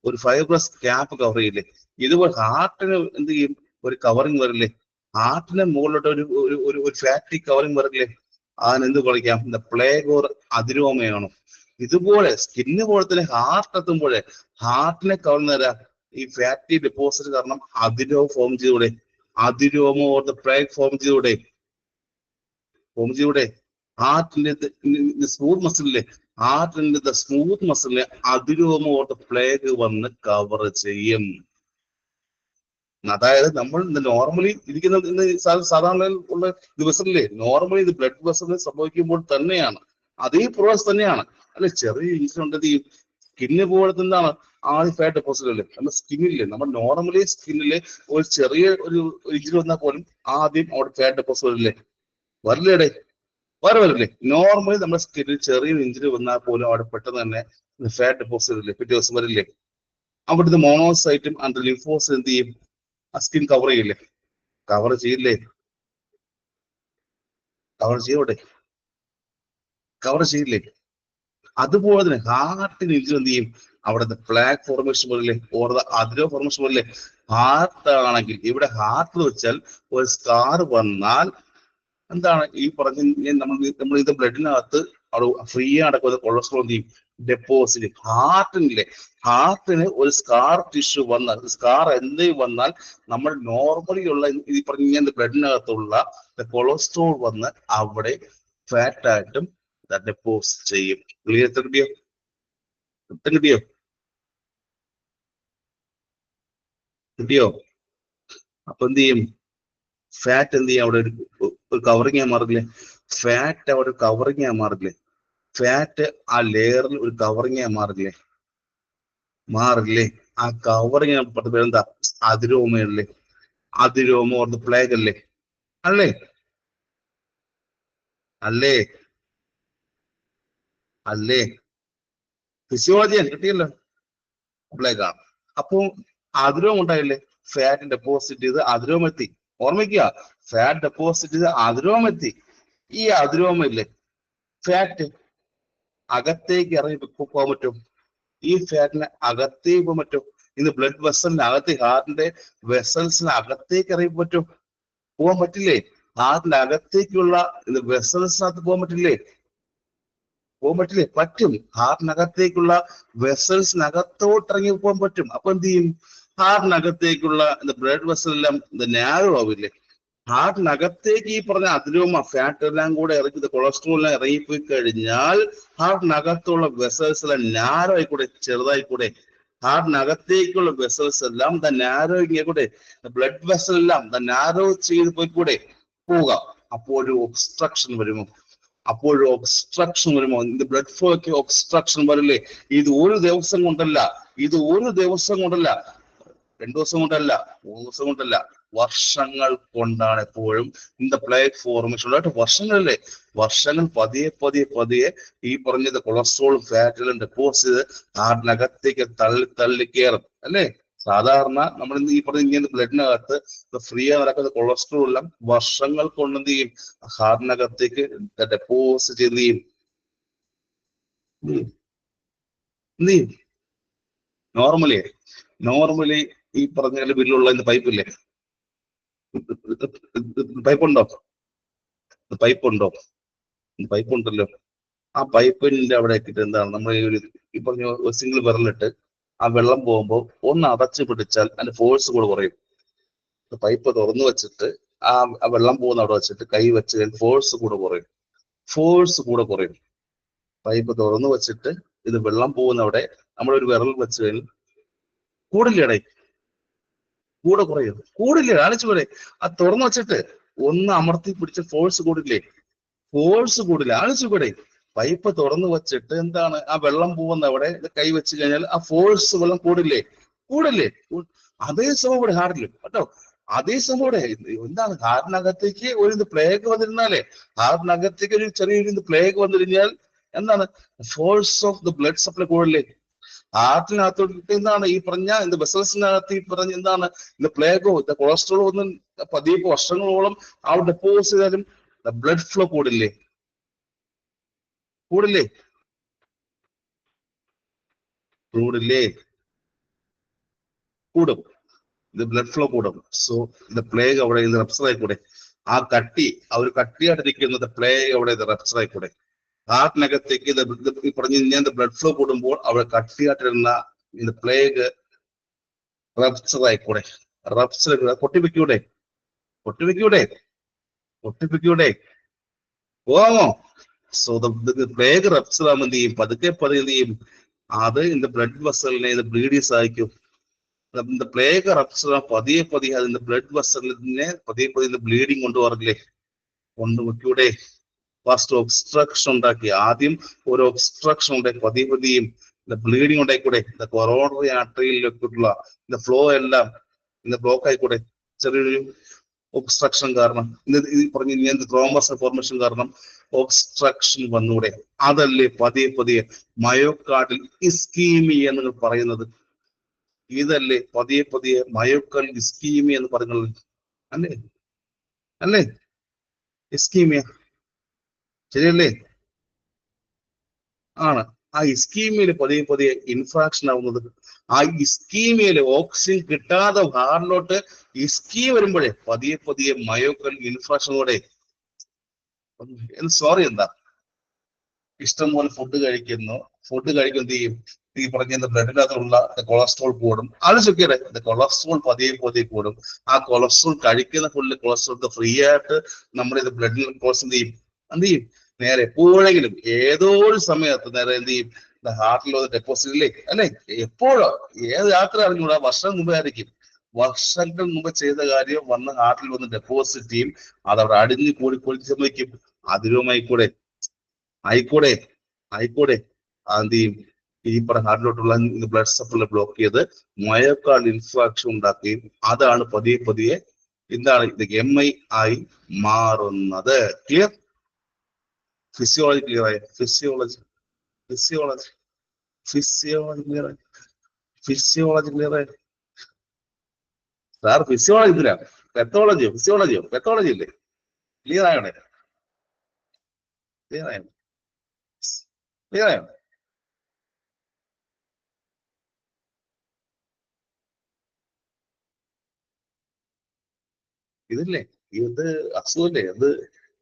ഒരു ഫൈബ്രസ് ക്യാപ്പ് കവർ ചെയ്യില്ലേ? ഇതുപോലെ ഹാർട്ടിന് എന്ത് ചെയ്യും? ഒരു കവറിങ് വരില്ലേ? ഹാർട്ടിന് മുകളിലോട്ട് ഒരു ഫാറ്റി കവറിങ് വരില്ലേ? അതിനെന്ത് കളിക്കാം? പ്ലേഗ് ഓർ അതിരോമയാണോ? ഇതുപോലെ സ്കിന്ന് പോലെ തന്നെ ഹാർട്ട് എത്തുമ്പോഴേ ഹാർട്ടിനെ കവറുന്നേരാ ഈ ഫാറ്റി ഡെപ്പോസിറ്റ് കാരണം അതിരോമ ഫോം ചെയ്തൂടെ? അതിരോമോ ഓർ പ്ലേഗ് ഫോം ചെയ്തൂടെ? ഹാർട്ടിന്റെ സ്മൂത്ത് മസിലിലെ സ്മൂത്ത് മസിലിനെ അതിരോമ ഓർ പ്ലേഗ് വന്ന് കവർ ചെയ്യും. അതായത് നമ്മൾ നോർമലി ഇരിക്കുന്ന സാധാരണ ഉള്ള ദിവസത്തിലെ നോർമലി ഇത് ബ്ലഡ് വെസലിൽ സംഭവിക്കുമ്പോൾ തന്നെയാണ്, അതേ പ്രോസസ് തന്നെയാണ് അല്ലെ? ചെറിയ ഇൻസിഡന്റ് ഈ സ്കിന്ന് പോലെ തന്നെയാണ് ആദ്യം ഫാറ്റ് ഡെപ്പോസിറ്റ് അല്ലേ? നമ്മുടെ സ്കിന്നില്ലേ, നമ്മൾ നോർമലി സ്കിന്നിലെ ഒരു ചെറിയ ഒരു ഇഞ്ചുറി വന്നാൽ പോലും ആദ്യം അവിടെ ഫാറ്റ് ഡെപ്പോസിറ്റ് വരില്ലേ? വരില്ലേ? വരില്ലേ? നോർമലി നമ്മുടെ സ്കിന്നിൽ ചെറിയ ഇഞ്ചുറി വന്നാൽ പോലും അവിടെ പെട്ടെന്ന് തന്നെ ഫാറ്റ് ഡെപ്പോസിറ്റ് വരില്ലേ? പിറ്റേ ദിവസം വരില്ലേ? അവിടുത്തെ മോണോസൈറ്റും ആൻഡ് ലിംഫോസൈറ്റും എന്ത് ചെയ്യും? ആ സ്കിൻ കവർ ചെയ്യില്ലേ? കവർ ചെയ്യില്ലേ? അതുപോലെ തന്നെ ഹാർട്ടിന് ഇഞ്ചുറി എന്ത് ചെയ്യും? അവിടുത്തെ പ്ലാക്ക് ഫോർമേഷൻ വരില്ലേ? ഓർ അതിരോ ഫോർമേഷൻ വരില്ലേ? ഹാർട്ട് ആണെങ്കിൽ ഇവിടെ ഹാർട്ട് വെച്ചാൽ ഒരു സ്കാർ വന്നാൽ എന്താണ് ഈ പറഞ്ഞ നമ്മൾ ഇത് ബ്ലഡിനകത്ത് അവിടെ ഫ്രീ നടക്കുന്ന കൊളസ്ട്രോൾ എന്ത് ചെയ്യും? ഡെപ്പോസിറ്റ്. ഹാർട്ടിന് ഒരു സ്കാർ ടിഷ്യൂ വന്നാൽ, സ്കാർ എന്തെങ്കിലും വന്നാൽ നമ്മൾ നോർമലി ഉള്ള ഈ പറഞ്ഞ ബ്ലഡിനകത്തുള്ള കൊളസ്ട്രോൾ വന്ന് അവിടെ ഫാറ്റ് ആയിട്ടും ഡെപ്പോസിറ്റ് ചെയ്യും. ക്ലിയർ? കിട്ടിയോ? അപ്പൊ എന്ത് ചെയ്യും? ഫാറ്റ് എന്ത് ചെയ്യും? അവിടെ ഒരു കവറിങ് മാറില്ലേ? ഫാറ്റ് അവിടെ കവറിങ് മാറില്ലേ? ഫാറ്റ് ആ ലെയറിൽ ഒരു കവറിങ് മാറില്ലേ? ആ കവറിങ് എന്താ? അതിരോമയല്ലേ? അതിരോമ ഓർ പ്ലേഗ് അല്ലേ? അല്ലേ? അല്ലേ? ഫിസിയോളജിയാണ് കിട്ടിയല്ലോ, ബ്ലേക്ക് ആണ്. അപ്പൊ അതിരോം ഉണ്ടായില്ലേ, ഫാറ്റ് ഡെപ്പോസിറ്റ് ചെയ്ത് അതിരോം എത്തി. ഓർമ്മിക്കുക, ഫാറ്റ് ഡെപ്പോസിറ്റ് ചെയ്ത് അതിരോം എത്തി. ഈ അതിരോമില്ലേ ഫാറ്റ് അകത്തേക്ക് ഇറങ്ങി പോകാൻ പറ്റും, ഈ ഫാറ്റിന് അകത്തേക്ക് പോകാൻ പറ്റും. ഇന്ന് ബ്ലഡ് വെസലിന് അകത്തേക്ക്, ഹാർട്ടിന്റെ വെസൽസിന് അകത്തേക്ക് ഇറങ്ങി പറ്റും, പോകാൻ പറ്റില്ലേ? ഹാർട്ടിന്റെ അകത്തേക്കുള്ള ഇത് വെസൽസിനകത്ത് പോകാൻ പറ്റില്ലേ? പോകാൻ പറ്റില്ലേ? പറ്റും. ഹാർട്ടിനകത്തേക്കുള്ള വെസൽസിനകത്തോട്ട് ഇറങ്ങി പോകാൻ പറ്റും. അപ്പൊ എന്ത് ചെയ്യും? ഹാർട്ടിനകത്തേക്കുള്ള ബ്ലഡ് വെസലെല്ലാം നാരോ ആവില്ലേ? ഹാർട്ടിനകത്തേക്ക് ഈ പറഞ്ഞ അതിരോമ ഫാറ്റ് എല്ലാം കൂടെ ഇറക്കി, കൊളസ്ട്രോൾ എല്ലാം ഇറങ്ങിപ്പോയി കഴിഞ്ഞാൽ ഹാർട്ടിനകത്തുള്ള വെസൽസ് എല്ലാം നാരോ ആയിക്കൂടെ, ചെറുതായിക്കൂടെ. ഹാർട്ടിനകത്തേക്കുള്ള വെസൽസ് എല്ലാം നാരോ കൂടെ, ബ്ലഡ് വെസൽ എല്ലാം നാരോ ചെയ്ത് പോയിക്കൂടെ പോവുക. അപ്പോൾ ഒരു ഒബ്സ്ട്രക്ഷൻ വരുമോ? അപ്പോഴും ഒബ്സ്ട്രക്ഷൻ വരുമോ? ബ്ലഡ് ഫ്ലോയ്ക്ക് ഒബ്സ്ട്രക്ഷൻ വരില്ലേ? ഇത് ഒരു ദിവസം കൊണ്ടല്ല, ഇത് ഒരു ദിവസം കൊണ്ടല്ല, 2 ദിവസം കൊണ്ടല്ല, 3 ദിവസം കൊണ്ടല്ല, വർഷങ്ങൾ കൊണ്ടാണ് എപ്പോഴും പ്ലേഗ് ഫോർമേഷൻ ഉണ്ടായിട്ട്. വർഷങ്ങളല്ലേ, വർഷങ്ങൾ പതിയെ പതിയെ പതിയെ ഈ പറഞ്ഞത് കൊളസ്ട്രോളും ഫാറ്റെല്ലാം ഡെപ്പോസിറ്റ് ചെയ്ത് ഹാർട്ടിനകത്തേക്ക് തള്ളി കയറും അല്ലേ? സാധാരണ നമ്മൾ ഈ പറഞ്ഞ ഇങ്ങനെ ബ്ലഡിനകത്ത് ഫ്രീ ആയി നടക്കുന്ന കൊളസ്ട്രോൾ എല്ലാം വർഷങ്ങൾ കൊണ്ട് എന്ത് ചെയ്യും? ഹാർട്ടിനകത്തേക്ക് ഡെപ്പോസിറ്റ് ചെയ്ത് ചെയ്യും. നോർമലി ഈ പറഞ്ഞ ബില്ലുള്ള പൈപ്പില്ലേ, പൈപ്പുണ്ടോ? പൈപ്പുണ്ടല്ലോ. ആ പൈപ്പിന്റെ അവിടെ ഇട്ടിട്ട് എന്താണ് നമ്മൾ ഈ പറഞ്ഞ സിംഗിൾ വിരലിട്ട് ആ വെള്ളം പോകുമ്പോൾ ഒന്ന് അടച്ചു പിടിച്ചാൽ അതിന്റെ ഫോഴ്സ് കൂടെ കുറയും. പൈപ്പ് തുറന്നു വെച്ചിട്ട് ആ വെള്ളം പോകുന്ന അവിടെ വെച്ചിട്ട് കൈ വെച്ച് കഴിഞ്ഞാൽ ഫോഴ്സ് കൂടെ കുറയും. പൈപ്പ് തുറന്നു വെച്ചിട്ട് ഇത് വെള്ളം പോകുന്ന അവിടെ നമ്മളൊരു വിരൽ വെച്ച് കഴിഞ്ഞാൽ കൂടില്ലേ, കൂടെ കുറയും, കൂടില്ലേ? ആലോചിച്ച് പോലെ ആ തുറന്നു വെച്ചിട്ട് ഒന്ന് അമർത്തി പിടിച്ച ഫോഴ്സ് കൂടില്ലേ? ആലോചിച്ച് കൂടെ? പൈപ്പ് തുറന്നു വെച്ചിട്ട് എന്താണ് ആ വെള്ളം പോകുന്ന അവിടെ കൈ വെച്ച് കഴിഞ്ഞാൽ ആ ഫോഴ്സ് വെള്ളം കൂടില്ലേ? അതേ സമയം ഇവിടെ ഹാർട്ടിലും കേട്ടോ, അതേ സമയം ഇവിടെ എന്താണ് ഹാർട്ടിനകത്തേക്ക് ഒരു പ്ലേഗ് വന്നിരുന്നാലേ, ഹാർട്ടിനകത്തേക്ക് ഒരു ചെറിയൊരു പ്ലേഗ് വന്നിരുന്നാൽ എന്താണ് ഫോഴ്സ് ഓഫ് ബ്ലഡ് സപ്ലൈ കൂടില്ലേ? ഹാർട്ടിനകത്തോട്ട് എന്താണ് ഈ പറഞ്ഞ വെസൽസിനകത്ത് ഈ പറഞ്ഞ എന്താണ് പ്ലേഗോ കൊളസ്ട്രോളോ ഒന്നും പതിയെ വർഷങ്ങളോളം അവിടെ ഡെപ്പോസിറ്റ് ചെയ്താലും ബ്ലഡ് ഫ്ലോ കൂടില്ലേ? കൂടും. ബ്ലഡ് ഫ്ലോ കൂടും. സോ പ്ലേഗ് അവിടെ റപ്ചർ ആയിക്കൂടെ? ആ ഒരു കട്ടിയായിട്ടിരിക്കുന്നത് പ്ലേഗ് അവിടെ റപ്ചർ ആയിക്കൂടെ? ഹാർട്ടിനകത്തേക്ക് പറഞ്ഞു കഴിഞ്ഞാൽ ബ്ലഡ് ഫ്ലോ കൂടുമ്പോൾ അവിടെ കട്ടിയായിട്ടിരുന്ന പ്ലേഗ് റപ്ചർ ആയിക്കൂടെ? പൊട്ടിപ്പിക്കൂടെ? പോവാമോ? സോ പ്ലേഗ് റപ്ചർ ആകുമ്പോൾ എന്ത് ചെയ്യും? പതുക്കെ എന്ത് ചെയ്യും? അത് ബ്ലഡ് വെസലിനെ ബ്ലീഡ് സഹായിക്കും. പ്ലേഗ് റപ്ചർ പതിയെ അതിന്റെ ബ്ലഡ് വെസലിനെ പതിയെ ബ്ലീഡിങ് കൊണ്ടുപോറില്ലേ? കൊണ്ടുവയ്ക്കൂടെ? ഫസ്റ്റ് ഒബ്സ്ട്രക്ഷൻ ഉണ്ടാക്കി, ആദ്യം ഒരു ഒബ്സ്ട്രക്ഷൻ ഉണ്ടാക്കി പതിയെയും ബ്ലീഡിങ് ഉണ്ടായിക്കൂടെ? കൊറോണറി ആർട്ടറിയിലേക്കുള്ള ഫ്ലോ എല്ലാം ബ്ലോക്ക് ആയിക്കൂടെ? ചെറിയൊരു ഒബ്സ്ട്രക്ഷൻ കാരണം, പറഞ്ഞ ത്രോംബസ് ഫോർമേഷൻ കാരണം ഒബ്സ്ട്രക്ഷൻ വന്നൂടെ? അതല്ലേ പതിയെ മയോകാർഡിൽ ഇസ്കീമിയ എന്ന് പറയുന്നത്? ഇതല്ലേ പതിയെ മയോകാർഡിൽ ഇസ്കീമിയ എന്ന് പറയുന്നത്? അല്ലേ? ഇസ്കീമിയ ശരിയല്ലേ? ആണ്. ആ ഇസ്കീമിയയിൽ പതിയെ ഇൻഫ്രാക്ഷൻ ആവുന്നത്, ആ ഇസ്കീമിയയില് ഓക്സിജൻ കിട്ടാതെ ഹാർട്ടിലോട്ട് ഇസ്കീ വരുമ്പോഴേ പതിയെ മയോകാർഡിൽ ഇൻഫ്രാക്ഷനോടെ. സോറി, എന്താ ഇഷ്ടംപോലെ ഫുഡ് കഴിക്കുന്നു എന്ത് ചെയ്യും? ഈ പറഞ്ഞ ബ്ലഡിനകത്തുള്ള കൊളസ്ട്രോൾ കൂടും. അത് ചൊക്കിയുടെ കൊളസ്ട്രോൾ പതിയെ കൂടും. ആ കൊളസ്ട്രോൾ കഴിക്കുന്ന ഫുഡിൽ കൊളസ്ട്രോൾ ഫ്രീ ആയിട്ട് നമ്മുടെ ബ്ലഡിൽ എന്ത് ചെയ്യും? നേരെ എപ്പോഴെങ്കിലും ഏതോ ഒരു സമയത്ത് നേരെ എന്ത് ചെയ്യും? ഹാർട്ടിൽ ഡെപ്പോസിറ്റ് ഇല്ലേ? അല്ലെ? എപ്പോഴോ ഏത് യാത്ര അറിഞ്ഞൂടാ, വർഷം മുമ്പേ ആയിരിക്കും. വർഷങ്ങൾ മുമ്പ് ചെയ്ത കാര്യം വന്ന് ഹാർട്ടിൽ വന്ന് ഡെപ്പോസിറ്റ് ചെയ്യും. അതവിടെ അടിഞ്ഞു കൂടി സമ്മതിക്കും. അതിരുമായിക്കൂടെ? ആയിക്കൂടെ? എന്ത് ചെയ്യും? ഈ പറഞ്ഞ ഹാർട്ടിലോട്ടുള്ള ബ്ലഡ് സപ്ലൈ ബ്ലോക്ക് ചെയ്ത് മയോകാർഡ് ഇൻഫ്രാക്ഷൻ ഉണ്ടാക്കുകയും അതാണ് പതിയെ എന്താണ് MI ആയി മാറുന്നത്. ക്ലിയർ? ഫിസിയോളജി ക്ലിയർ ആയ? Physiology physiology clear, physiology clear. Sir physiology എന്തിനാ? പെത്തോളജിയോ ഇല്ലേ? ക്ലിയർ ആയോടെ? ക്ലിയർ ആയോ? ക്ലിയർ ആയോ? ഇതില്ലേ, ഇത് അസുഖല്ലേ, അത്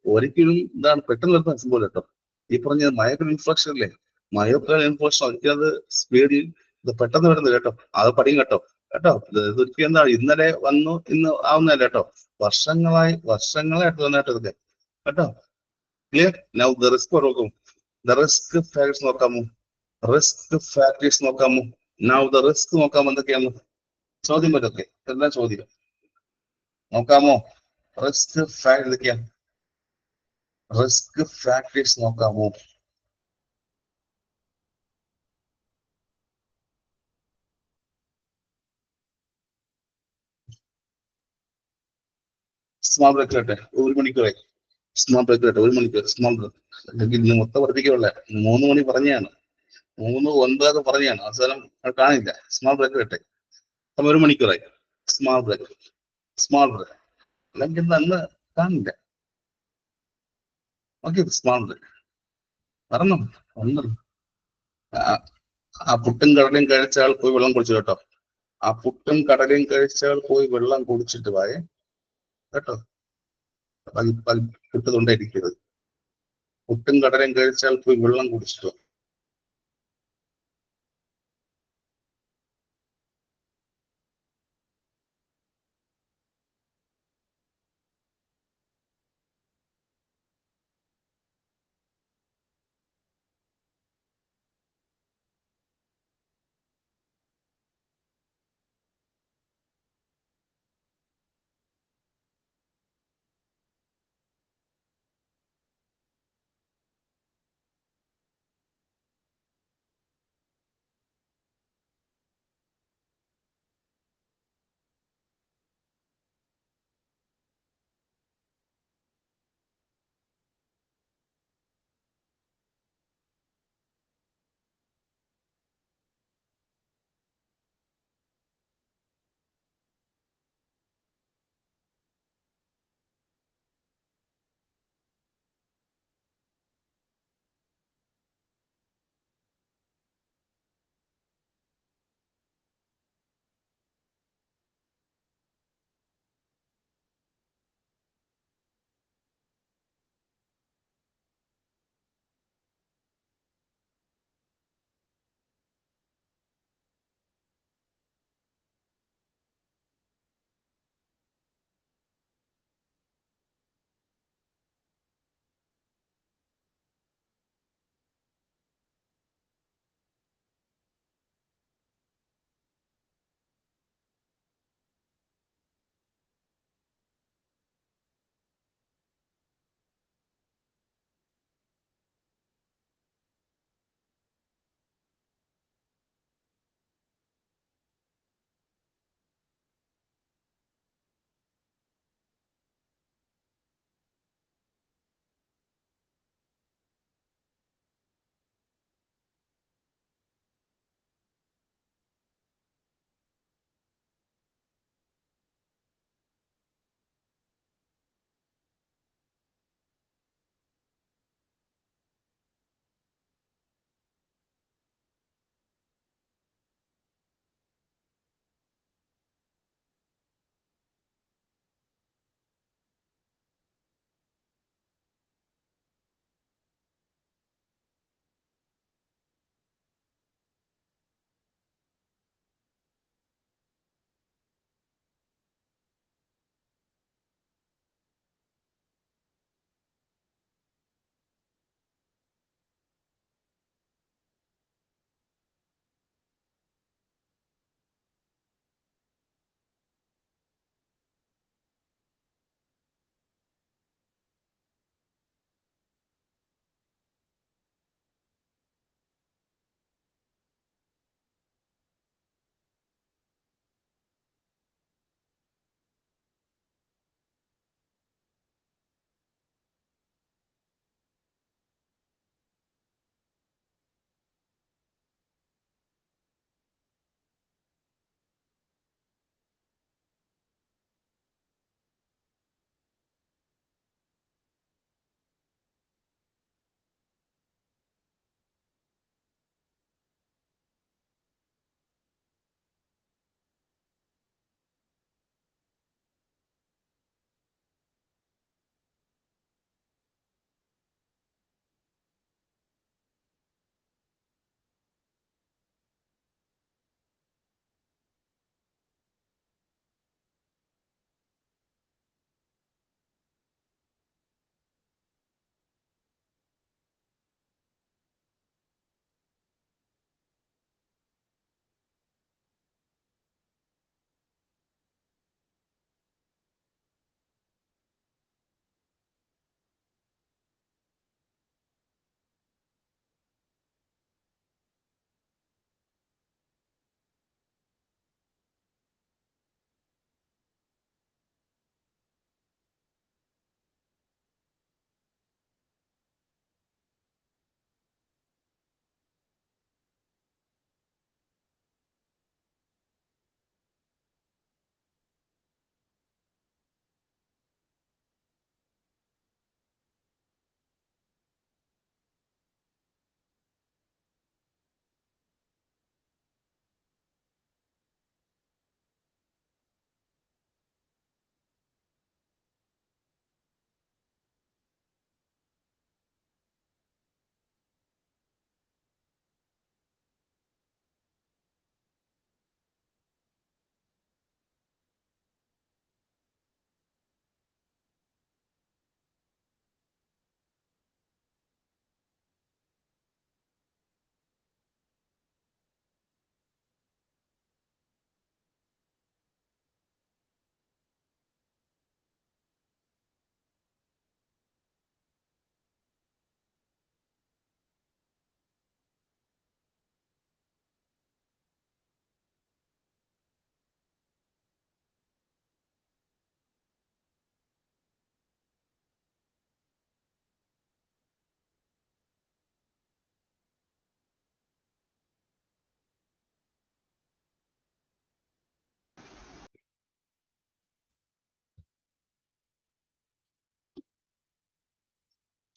ഒരിക്കലും എന്താണ് പെട്ടെന്ന് വരുന്ന അസുഖം കേട്ടോ. ഈ പറഞ്ഞ മയോക്കൽ ഇൻഫ്ലക്ഷൻ അല്ലേ, മയോക്കൽ ഇൻഫ്ലക്ഷൻ ഒരിക്കലും അത് സ്പീഡിൽ ഇത് പെട്ടെന്ന് വരുന്നത് കേട്ടോ. അത് പഠിക്കും കേട്ടോ. കേട്ടോ, ഇതൊരിക്കലും എന്താ ഇന്നലെ വന്നു ഇന്ന് ആവുന്നതല്ല കേട്ടോ. വർഷങ്ങളായിട്ട് വന്നിട്ട് ഇതൊക്കെ കേട്ടോ. ക്ലിയർ. നൗ ദ റിസ്ക് നോക്കും, ദ റിസ്ക് ഫാക്ടേഴ്സ് നോക്കാമോ? റിസ്ക് ഫാക്ടേഴ്സ് നോക്കാമോ? നൗ ദ റിസ്ക് നോക്കാമോ? എന്തൊക്കെയാണ് ചോദ്യം പറ്റൊക്കെ, എന്താ ചോദ്യം നോക്കാമോ? റിസ്ക് ഫാക്ടർ എന്തൊക്കെയാണ്? റിസ്ക് ഫാക്ടേഴ്സ് നോക്കാമോ? സ്മാർട്ട് ബ്രേക്ക് ഇട്ടെ 1 മണിക്കൂറായി. സ്മാർട്ട് ബ്രേക്ക് ഇട്ടെ 1 മണിക്കൂർ സ്മാർട്ട് ബ്രേക്ക്. അല്ലെങ്കിൽ ഇന്ന് മൊത്തം വർദ്ധിക്കുള്ള 3 മണി പറഞ്ഞാണ്, 3:09 പറഞ്ഞാണ്, അവസാനം കാണില്ല. സ്മാർട്ട് ബ്രേക്ക് ഇട്ടെ. അപ്പൊ 1 മണിക്കൂറായി. Smart break, smart break. അല്ലെങ്കിൽ ഇന്ന് അന്ന് കാണില്ല. ഓക്കെ, സ്മാർട്ട് ബ്രേക്ക് പറഞ്ഞു ഒന്നും. ആ പുട്ടും കടലയും കഴിച്ച ആൾ പോയി വെള്ളം കുടിച്ചു കേട്ടോ. ആ പുട്ടും കടലയും കഴിച്ച ആൾ പോയി വെള്ളം കുടിച്ചിട്ട് വായേ കേട്ടോ. പുട്ട് തൊണ്ടായിരിക്കരുത്. പുട്ടും കടലയും കഴിച്ചാൽ പോയി വെള്ളം കുടിച്ചിട്ട് വാ.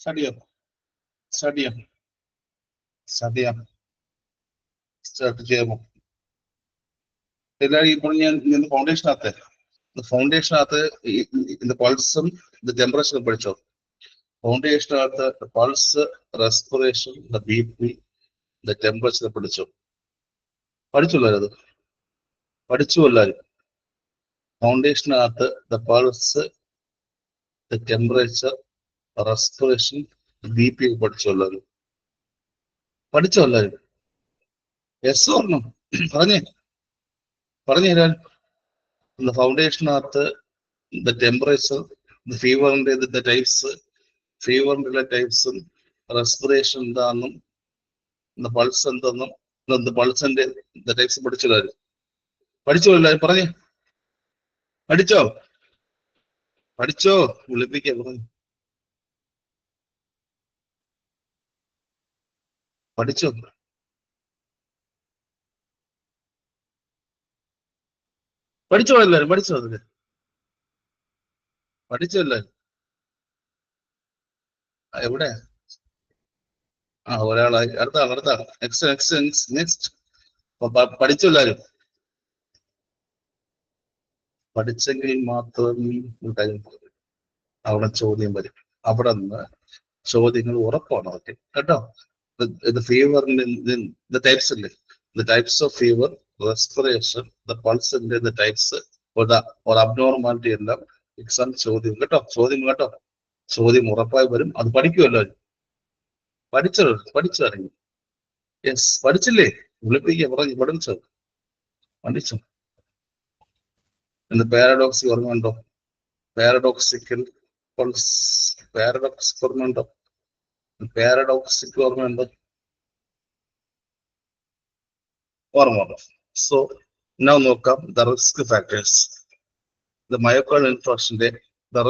സ്റ്റാർട്ട് ചെയ്യാം സ്റ്റാർട്ട് ചെയ്യാം സ്റ്റാർട്ട് ചെയ്യാം സ്റ്റാർട്ട് ചെയ്യാമോ? എല്ലാവരും ഇപ്പോൾ ഞാൻ ഫൗണ്ടേഷനകത്ത് ഇത് പൾസും ഇത് ടെമ്പറേച്ചറും പഠിച്ചോ? ഫൗണ്ടേഷനകത്ത് pulse, respiration, B P, temperature പഠിച്ചോ? പഠിച്ചല്ലോ അത്? പഠിച്ചു എല്ലാവരും? ഫൗണ്ടേഷനകത്ത് pulse, temperature, respiration, B P പഠിച്ചോ എല്ലാവരും? പഠിച്ചോ എല്ലാവരും? യെസ് ഓർണം പറഞ്ഞു തരാൻ. ഫൗണ്ടേഷനകത്ത് ടെമ്പറേച്ചർ, ഫീവറിന്റെ ടൈപ്സ്, ഫീവറിന്റെ ടൈപ്സും, റെസ്പിറേഷൻ എന്താണെന്നും പൾസ് എന്തെന്നും പൾസിന്റെ ടൈപ്സ് പഠിച്ചോ എല്ലാവരും? പഠിച്ചോ എല്ലാവരും? പറഞ്ഞേ, പഠിച്ചോ? പഠിച്ചോ? വിളിപ്പിക്ക പറഞ്ഞു. പഠിച്ചോ? പഠിച്ചോ എല്ലാവരും? പഠിച്ചോ? അതില് പഠിച്ചോ എല്ലാവരും? എവിടെ? ഒരാളായി. അടുത്ത നെക്സ്റ്റ്. പഠിച്ചോ എല്ലാവരും? പഠിച്ചെങ്കിൽ മാത്രം അവിടെ ചോദ്യം വരും. അവിടെ നിന്ന് ചോദ്യങ്ങൾ ഉറപ്പാണ്. ഓക്കെ കേട്ടോ? ഫീവറിന്റെ ടൈപ്സ് ഇല്ലേ? ടൈപ്സ് ഓഫ് ഫീവർ, റെസ്പിറേഷൻ, പൾസിന്റെ ടൈപ്സ്, അബ്നോർമാലിറ്റി എല്ലാം എക്സാം ചോദ്യം കേട്ടോ? ചോദ്യം ഉറപ്പായി വരും. അത് പഠിക്കുമല്ലോ. പഠിച്ചറിഞ്ഞു. യെസ്, പഠിച്ചില്ലേ? വിളിപ്പിക്കുക പറഞ്ഞു. പഠിച്ചോ? പാരഡോക്സ് ഓർമ്മയുണ്ടോ? പാരഡോക്സിക്കൽ പൾസ്, പാരഡോക്സ് ഓർമ്മയുണ്ടോ? പാരഡോക്സിക് ഓർമ്മയുണ്ടോ? ഓർമ്മ. സോ നൗ നോക്കാം റിസ്ക് ഫാക്ടേഴ്സ്. മയോകാർഡിയൽ ഇൻഫാർക്ഷന്റെ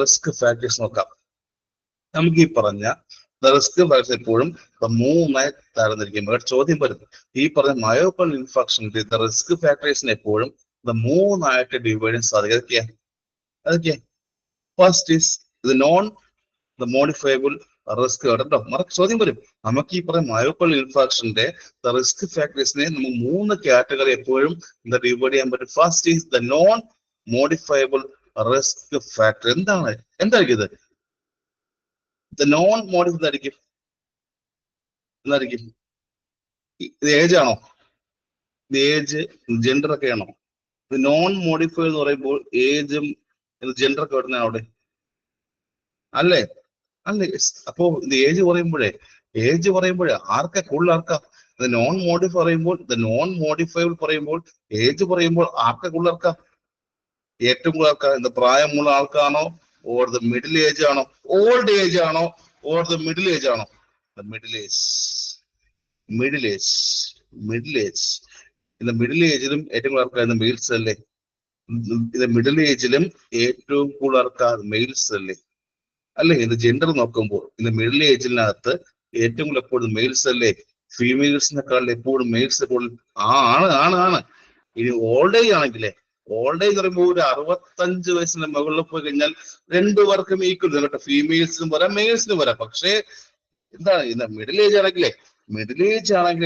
റിസ്ക് ഫാക്ടേഴ്സ് നോക്കാം. നമുക്ക് ഈ പറഞ്ഞ റിസ്ക് ഫാക്ടേഴ്സ് എപ്പോഴും 3 തരംതിരിക്കും. ചോദ്യം വരും. ഈ പറഞ്ഞ മയോകാർഡിയൽ ഇൻഫാർക്ഷന്റെ റിസ്ക് ഫാക്ടേഴ്സിന് എപ്പോഴും 3 ഡിവൈഡ് ചെയ്യാൻ സാധിക്കുക. അതൊക്കെയാ. First is non modifiable risk കേട്ടോ. ചോദ്യം വരും. നമുക്ക് ഈ പറയുന്ന മയോകാർഡിയൽ ഇൻഫാർക്ഷന്റെ റിസ്ക് ഫാക്ടേഴ്സിനെ നമുക്ക് 3 കാറ്റഗറി എപ്പോഴും ഡിവൈഡ് ചെയ്യാൻ പറ്റും. First is non modifiable risk factor. എന്തായിരിക്കും ഇത്? നോൺ മോഡിഫൈ എന്തായിരിക്കും? ഇത് ഏജ് ആണോ? ഇത് ഏജ്, ജെൻഡർ ഒക്കെ ആണോ? ഇത് നോൺ മോഡിഫൈ എന്ന് പറയുമ്പോൾ ഏജും ജെൻഡർ ഒക്കെ വരുന്ന അവിടെ അല്ലേ? അപ്പോ ഇത് ഏജ് പറയുമ്പോഴേ ആർക്കാ കൂടുതൽ? ആർക്കാ? നോൺ മോഡിഫൈബിൾ പറയുമ്പോൾ ഏജ് പറയുമ്പോൾ ആർക്കാ കൂടുതൽ? ആർക്കാ ഏറ്റവും കൂടുതൽ? ആർക്കാ? പ്രായമുള്ള ആൾക്കാണോ? ഓർ മിഡിൽ ഏജ് ആണോ? ഓൾഡ് ഏജ് ആണോ? ഓർ മിഡിൽ ഏജ് ആണോ? മിഡിൽ ഏജിലും ഏറ്റവും കൂടുതൽ ആൾക്കാർ മെയിൽസ് അല്ലേ? മിഡിൽ ഏജിലും ഏറ്റവും കൂടുതൽ ആൾക്കാർ മെയിൽസ് അല്ലേ? ജെൻഡർ നോക്കുമ്പോൾ മിഡിൽ ഏജിനകത്ത് ഏറ്റവും കൂടുതൽ എപ്പോഴും മെയിൽസ് അല്ലേ? ഫീമെയിൽസിനെക്കാൾ എപ്പോഴും മെയിൽസ് എപ്പോഴും ആണ്. ഇനി ഓൾഡ് ഏജ് ആണെങ്കിലേ, ഓൾഡ് ഏജ് പറയുമ്പോൾ ഒരു 65 വയസ്സിന്റെ മുകളിൽ പോയി കഴിഞ്ഞാൽ 2 പേർക്കും ഈക്വൽ കേട്ടോ. ഫീമെയിൽസിനും വരാം, മെയിൽസിനും വരാം. പക്ഷേ എന്താണ് മിഡിൽ ഏജ് ആണെങ്കിൽ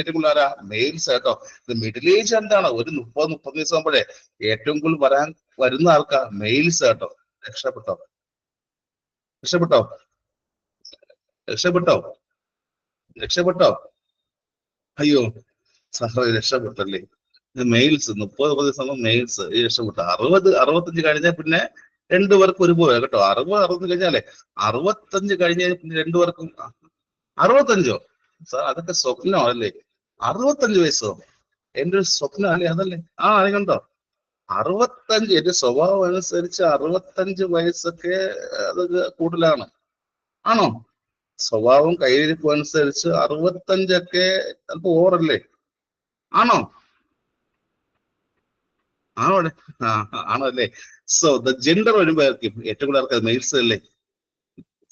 ഏറ്റവും കൂടുതൽ ആരാ? മെയിൽസ് കേട്ടോ. മിഡിൽ ഏജ് എന്താണ്? ഒരു 30 വയസ്സ് ആകുമ്പോഴേ ഏറ്റവും കൂടുതൽ വരുന്ന ആൾക്കാർ മെയിൽസ് കേട്ടോ. രക്ഷപ്പെട്ടോ? അയ്യോ സാറേ, രക്ഷപ്പെട്ടല്ലേ? മെയിൽസ് 30 ദിവസം മെയിൽസ് രക്ഷപ്പെട്ടു. 65 കഴിഞ്ഞാൽ പിന്നെ 2 പേർക്കും ഒരുപോലെ കേട്ടോ. 60 കഴിഞ്ഞാലേ 65 കഴിഞ്ഞാൽ പിന്നെ 2 പേർക്കും 65. സാർ അതൊക്കെ സ്വപ്നം അല്ലേ? 65 വയസ്സോ? എന്റെ ഒരു സ്വപ്നം അല്ലേ? അതല്ലേ? കണ്ടോ? 65. എന്റെ സ്വഭാവം അനുസരിച്ച് 65 വയസ്സൊക്കെ അതൊക്കെ കൂടുതലാണ്. ആണോ? സ്വഭാവം കയ്യിരിപ്പ് അനുസരിച്ച് 65 ചിലപ്പോ ഓവറല്ലേ? ആണോ? ആണല്ലേ? സോ ജെൻഡർ വരുമ്പോ ഏറ്റവും കൂടുതൽ ആൾക്കാർ മെയിൽസ് അല്ലേ?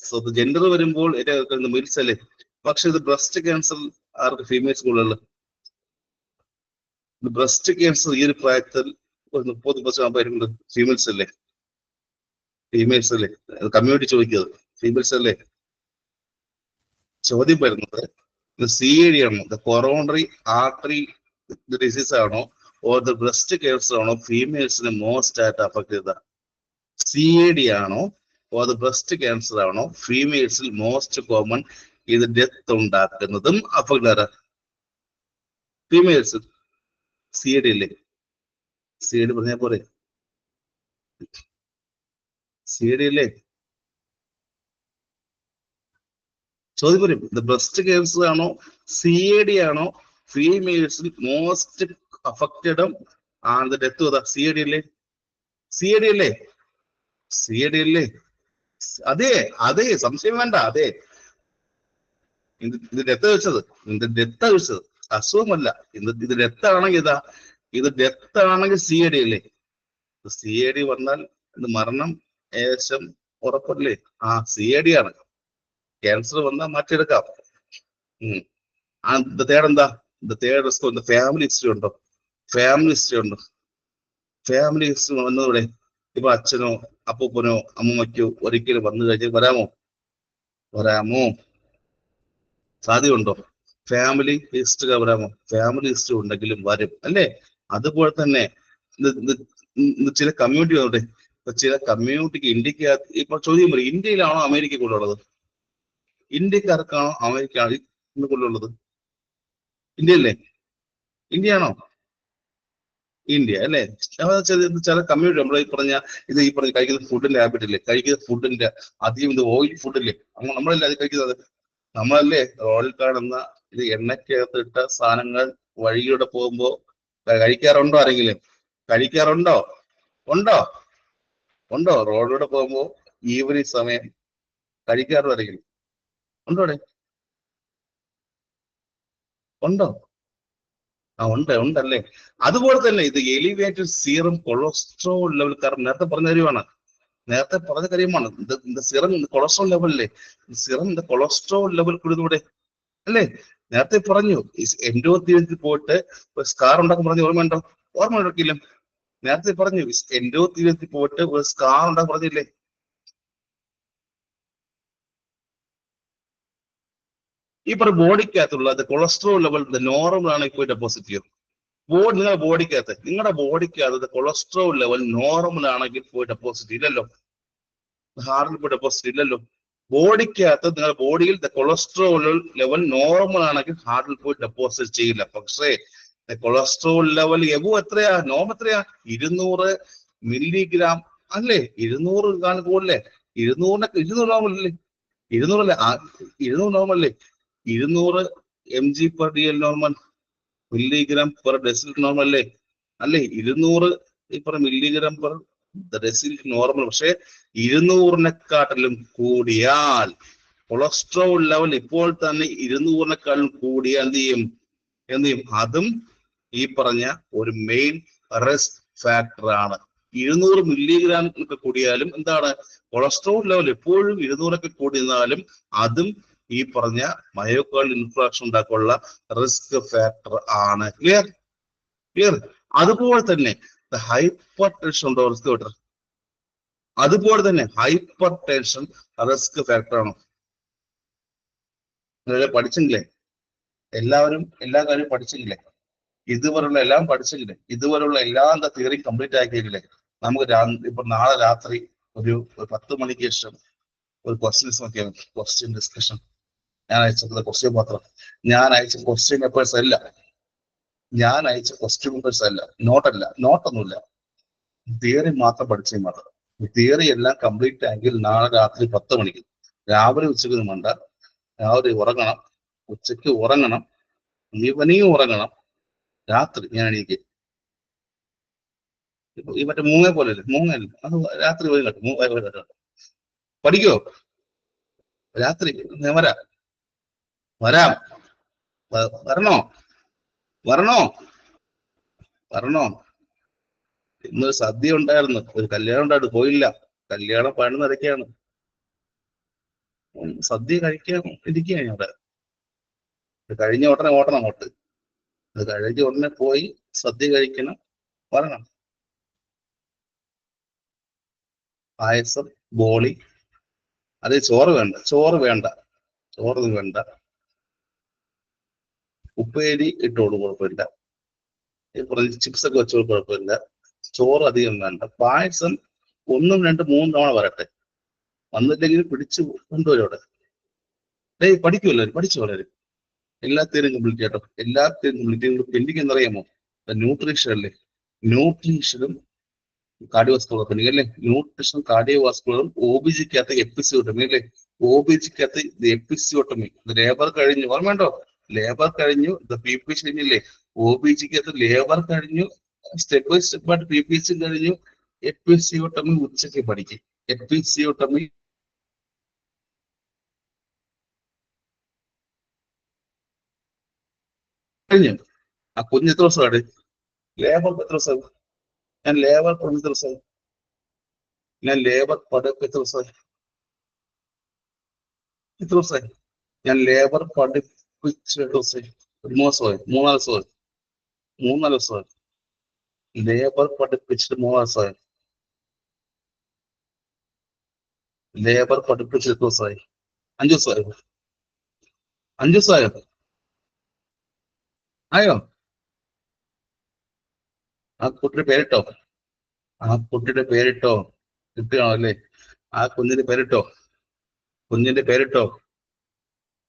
സോ ജെൻഡർ വരുമ്പോൾ ഏറ്റവും മെയിൽസ് അല്ലേ? പക്ഷെ ഇത് ബ്രസ്റ്റ് ക്യാൻസർ ആർക്ക്? ഫീമെയിൽസ് കൂടുതലുള്ളത്. ബ്രസ്റ്റ് ക്യാൻസർ ഈ ഒരു പ്രായത്തിൽ ഒരു 30% ആകുമ്പോൾ ഫീമെയിൽസ് അല്ലേ? കമ്മ്യൂണിറ്റി ചോദിക്കുന്നത് ഫീമെയിൽസ് അല്ലേ? ചോദ്യം വരുന്നത് ഇത് സി എ ഡി ആണോ, ദ കൊറോണറി ആർട്ടറി ഡിസീസ് ആണോ, ഓർ ദ ബ്രസ്റ്റ് ക്യാൻസർ ആണോ ഫീമെയിൽസിന് മോസ്റ്റ് ആയിട്ട് അഫക്ട് ചെയ്ത? സി എ ഡി ആണോ, ഓർ ദ ബ്രസ്റ്റ് ക്യാൻസർ ആണോ ഫീമെയിൽസിൽ മോസ്റ്റ് കോമൺ ഇത് ഡെത്ത് ഉണ്ടാക്കുന്നതും അഫക്ട് ആരാ? ഫീമെയിൽസ്. സി എ ഡി അല്ലേ? സി എ ഡി പറഞ്ഞാൽ പോരെ? സി എ ഡി അല്ലേ? ചോദ്യം വരും, ഇത് ബ്രസ്റ്റ് ക്യാൻസർ ആണോ സി എ ഡി ആണോ ഫീമെയിൽസിൽ മോസ്റ്റ് അഫക്റ്റഡും ആൻഡ് ഡെത്ത് അതാ? സി എ ഡി അല്ലേ? സി എ ഡി അല്ലേ? സി എ ഡി അല്ലേ? അതെ അതെ, സംശയം വേണ്ട, അതെ. ഇത് ഡെത്ത് വെച്ചത്, ഇത് ഡെത്ത് വെച്ചത്, അസുഖമല്ല. ഇത് ഡെത്ത് ആണെങ്കിൽ ഇതാ, ഇത് ഡെത്ത് ആണെങ്കിൽ സി എ ഡി അല്ലേ? സി എ ഡി വന്നാൽ ഇത് മരണം ഏകദേശം ഉറപ്പല്ലേ? ആ സി എ ഡി ആണ്. ക്യാൻസർ വന്നാൽ മാറ്റിയെടുക്കാം. തേടെന്താ? തേർഡ് റിസ്ക് ഉണ്ട്. ഫാമിലി ഹിസ്റ്ററി ഉണ്ടോ? ഫാമിലി ഹിസ്റ്ററി ഉണ്ടോ? ഫാമിലി ഹിസ്റ്ററി വന്നതോടെ ഇപ്പൊ അച്ഛനോ അപ്പൂപ്പനോ അമ്മൂമ്മയ്ക്കോ ഒരിക്കലും വന്നു കഴിഞ്ഞാൽ വരാമോ? സാധ്യതയുണ്ടോ? ഫാമിലി ഹിസ്റ്ററി വരാമോ? ഫാമിലി ഹിസ്റ്ററി ഉണ്ടെങ്കിലും വരും അല്ലേ? അതുപോലെ തന്നെ ചില കമ്മ്യൂണിറ്റി വന്നോട്ടെ, ചില കമ്മ്യൂണിറ്റിക്ക് ഇന്ത്യക്ക് ഇപ്പൊ ചോദ്യം വരും, ഇന്ത്യയിലാണോ അമേരിക്ക കൊണ്ടുള്ളത്? ഇന്ത്യക്കാർക്കാണോ അമേരിക്ക കൊണ്ടുള്ളത്? ഇന്ത്യയല്ലേ? ഇന്ത്യയാണോ? ഇന്ത്യ അല്ലേ? ചില കമ്മ്യൂണിറ്റി നമ്മൾ ഈ പറഞ്ഞ കഴിക്കുന്ന ഫുഡിന്റെ ഹാബിറ്റ് ഇല്ലേ, കഴിക്കുന്ന ഫുഡിന്റെ അധികം ഇത് ഓയിൽ ഫുഡില്ലേ, അങ്ങനെ നമ്മളല്ലേ അത് കഴിക്കുന്നത്? നമ്മളല്ലേ റോഡിൽ കാണുന്ന ഇത് എണ്ണയ്ക്കകത്ത് ഇട്ട സാധനങ്ങൾ വഴിയിലൂടെ പോകുമ്പോ കഴിക്കാറുണ്ടോ? ആരെങ്കിലും കഴിക്കാറുണ്ടോ? ഉണ്ടോ? ഉണ്ടോ? റോഡിലൂടെ പോകുമ്പോ ഈവനിങ് സമയം കഴിക്കാറുണ്ടോ ആരെങ്കിലും? ഉണ്ടോ? ഉണ്ടോ? ഉണ്ടല്ലേ? അതുപോലെ തന്നെ ഇത് എലിവേറ്റഡ് സീറം കൊളസ്ട്രോൾ ലെവൽ, കാരണം നേരത്തെ പറഞ്ഞ കാര്യമാണ്. ഇത് സിറം കൊളസ്ട്രോൾ ലെവലല്ലേ? സിറം കൊളസ്ട്രോൾ ലെവൽ കൂടുതലൂടെ അല്ലേ? നേരത്തെ പറഞ്ഞു എൻഡോത്തീലിയത്തിൽ പോയിട്ട് ഒരു സ്കാർ ഉണ്ടാക്കാൻ പറഞ്ഞ ഓർമ്മയുണ്ടോ? ഓർമ്മ ഉണ്ടോക്കില്ല? നേരത്തെ പറഞ്ഞു എൻഡോത്തീലിയത്തിൽ പോയിട്ട് ഒരു സ്കാർ ഉണ്ടാക്കാൻ പറഞ്ഞില്ലേ? ഈ പറഞ്ഞ ബോഡിക്കകത്തുള്ള കൊളസ്ട്രോൾ ലെവൽ നോർമൽ ആണ് ഇപ്പോൾ ഡെപ്പോസിറ്റ് ചെയ്യും. നിങ്ങളുടെ ബോഡിക്കകത്ത് കൊളസ്ട്രോൾ ലെവൽ നോർമൽ ആണെങ്കിൽ പോയി ഡെപ്പോസിറ്റ് ഇല്ലല്ലോ, ഹാർട്ടിൽ പോയി ഡെപ്പോസിറ്റ് ഇല്ലല്ലോ. ബോഡിക്കകത്ത് നിങ്ങളുടെ ബോഡിയിൽ കൊളസ്ട്രോൾ ലെവൽ നോർമൽ ആണെങ്കിൽ ഹാർട്ടിൽ പോയി ഡെപ്പോസിറ്റ് ചെയ്യില്ല. പക്ഷേ കൊളസ്ട്രോൾ ലെവൽ എത്രയാ? നോർമൽ എത്രയാ? 200 മില്ലിഗ്രാം അല്ലേ? 200 കൂടുതലേ? 200 നോർമൽ അല്ലേ? 200 നോർമൽ അല്ലേ? 200 mg/dl normal, milligram per decilitre normal അല്ലേ? 200 മില്ലിഗ്രാം പെർ ഡെസിലിറ്റർ നോർമൽ. പക്ഷെ 200-നെക്കാട്ടിലും കൂടിയാൽ കൊളസ്ട്രോൾ ലെവൽ ഇപ്പോൾ തന്നെ 200-നെക്കാളും കൂടിയാൽ എന്ത് ചെയ്യും? അതും ഈ പറഞ്ഞ ഒരു മെയിൻ റിസ്ക് ഫാക്ടർ ആണ്. 200 മില്ലിഗ്രാം ഒക്കെ കൂടിയാലും എന്താണ്? കൊളസ്ട്രോൾ ലെവൽ എപ്പോഴും 200-ഒക്കെ കൂടിയാലും അതും ഈ പറഞ്ഞ മയോകാർഡിയൽ ഇൻഫ്രാക്ഷൻ ഉണ്ടാക്കാനുള്ള റിസ്ക് ഫാക്ടർ ആണ്. ക്ലിയർ? അതുപോലെ തന്നെ ഹൈപ്പർ ടെൻഷൻ ഉണ്ടോ റിസ്ക് ഫാക്ടർ? അതുപോലെ തന്നെ ഹൈപ്പർ ടെൻഷൻ റിസ്ക് ഫാക്ടർ ആണോ? പഠിച്ചില്ലേ? എല്ലാവരും എല്ലാ കാര്യവും പഠിച്ചില്ലേ? ഇതുവരെയുള്ള എല്ലാം പഠിച്ചില്ലേ? ഇതുവരെയുള്ള എല്ലാ തിയറി കംപ്ലീറ്റ് ആക്കിയില്ലേ? നമുക്ക് ഇപ്പൊ നാളെ രാത്രി ഒരു 10 മണിക്ക് ശേഷം ഒരു ക്വസ്റ്റ്യൻസ് നോക്കിയാൽ, ക്വസ്റ്റ്യൻ ഡിസ്കഷൻ. ഞാൻ അയച്ചത് ക്വസ്റ്റ്യൻ മാത്രം. ഞാൻ അയച്ച ക്വസ്റ്റ്യൻ പേപ്പേഴ്സ് അല്ല, നോട്ടൊന്നുമില്ല. തിയറി മാത്രം പഠിച്ചേ മാത്രം. തിയറി എല്ലാം കംപ്ലീറ്റ് ആയെങ്കിൽ നാളെ രാത്രി 10 മണിക്ക്, രാവിലെ ഉച്ചയ്ക്ക് വേണ്ട, രാവിലെ ഉറങ്ങണം, ഉച്ചയ്ക്ക് ഉറങ്ങണം, ഈവനിങ് ഉറങ്ങണം, രാത്രി ഞാൻ എണീക്കും. ഈ മറ്റേ മൂങ്ങ പോലെയല്ലേ? മൂങ്ങല്ലേ അത്? രാത്രി പോയി കേട്ടോ. പഠിക്കോ? രാത്രി ഞാൻ വരാം. വരണോ? ഇന്നൊരു സദ്യ ഉണ്ടായിരുന്നു, ഒരു കല്യാണം ഉണ്ടായിരുന്നു, പോയില്ല. കല്യാണം പണിനിരക്കാണ്. സദ്യ കഴിക്കാൻ ഇരിക്കുകയാണ് അവിടെ. കഴിഞ്ഞ ഉടനെ ഓടണം അങ്ങോട്ട്. അത് കഴിഞ്ഞ ഉടനെ പോയി സദ്യ കഴിക്കണം, വരണം. പായസം, ബോളി. അത് ചോറ് വേണ്ട. ചോറൊന്നും വേണ്ട, ഉപ്പേരി ഇട്ടോളൂ കുഴപ്പമില്ല, ഈ പറഞ്ഞ ചിപ്സ് ഒക്കെ വെച്ചോളൂ കുഴപ്പമില്ല, ചോറ് അധികം വേണ്ട, പായസം 1, 2, 3 തവണ വരട്ടെ, വന്നില്ലെങ്കിൽ പിടിച്ചു കൊണ്ടുവരും അവിടെ. പഠിക്കുമല്ലോ, പഠിച്ചു വളരും, എല്ലാത്തിനും കംപ്ലീറ്റ് കേട്ടോ, എല്ലാത്തിനും കംപ്ലീറ്റ്. പെൻഡിങ് എന്നറിയാമോ? ന്യൂട്രീഷൻ അല്ലേ, ന്യൂട്രീഷനും കാർഡിയോവാസ്കുലർ പെൻഡിങ് അല്ലേ, ന്യൂട്രീഷൻ കാർഡിയോവാസ്കുലറും OBGക്കകത്ത് എപ്പിസിയോട്ടമി അല്ലേ, OBGക്കകത്ത് എപ്പിസിയോട്ടമി, ലേബർ കഴിഞ്ഞു, ഓർമ്മയുണ്ടോ? ലേബർ കഴിഞ്ഞു, PPC കഴിഞ്ഞില്ലേ, OBGക്കകത്ത് ലേബർ കഴിഞ്ഞു, സ്റ്റെപ്പ് ബൈ സ്റ്റെപ്പ് ആയിട്ട് PPC കഴിഞ്ഞു, എപ്പിസിയോട്ടമി ഉച്ചയ്ക്ക് പഠിക്കും. എപ്പിസിയോട്ടമി കഴിഞ്ഞു. ആ കുഞ്ഞ് എത്ര ദിവസമാണ്? ലേബർ എത്ര ദിവസം? ഞാൻ ലേബർ പഠിച്ച ദിവസം, ഞാൻ ലേബർ പഠിപ്പിച്ച ദിവസമായി, എത്ര ദിവസമായി? ഞാൻ ലേബർ പഠിപ്പിച്ച ദിവസമായി, 3 ദിവസമായി, 3-4 ദിവസമായി, 3-4 ദിവസമായി. ലേബർ പഠിപ്പിച്ചിട്ട് 3 ദിവസമായി, ലേബർ പഠിപ്പിച്ച ദിവസമായി, 5 ദിവസമായി, 5 ദിവസമായോ? ആയോ? ആ കുട്ടിയുടെ പേരിട്ടോ, ആ കുട്ടിയുടെ പേരിട്ടോ, കിട്ടുകയാണോ അല്ലേ? ആ കുഞ്ഞിന്റെ പേരിട്ടോ, കുഞ്ഞിന്റെ പേരിട്ടോ,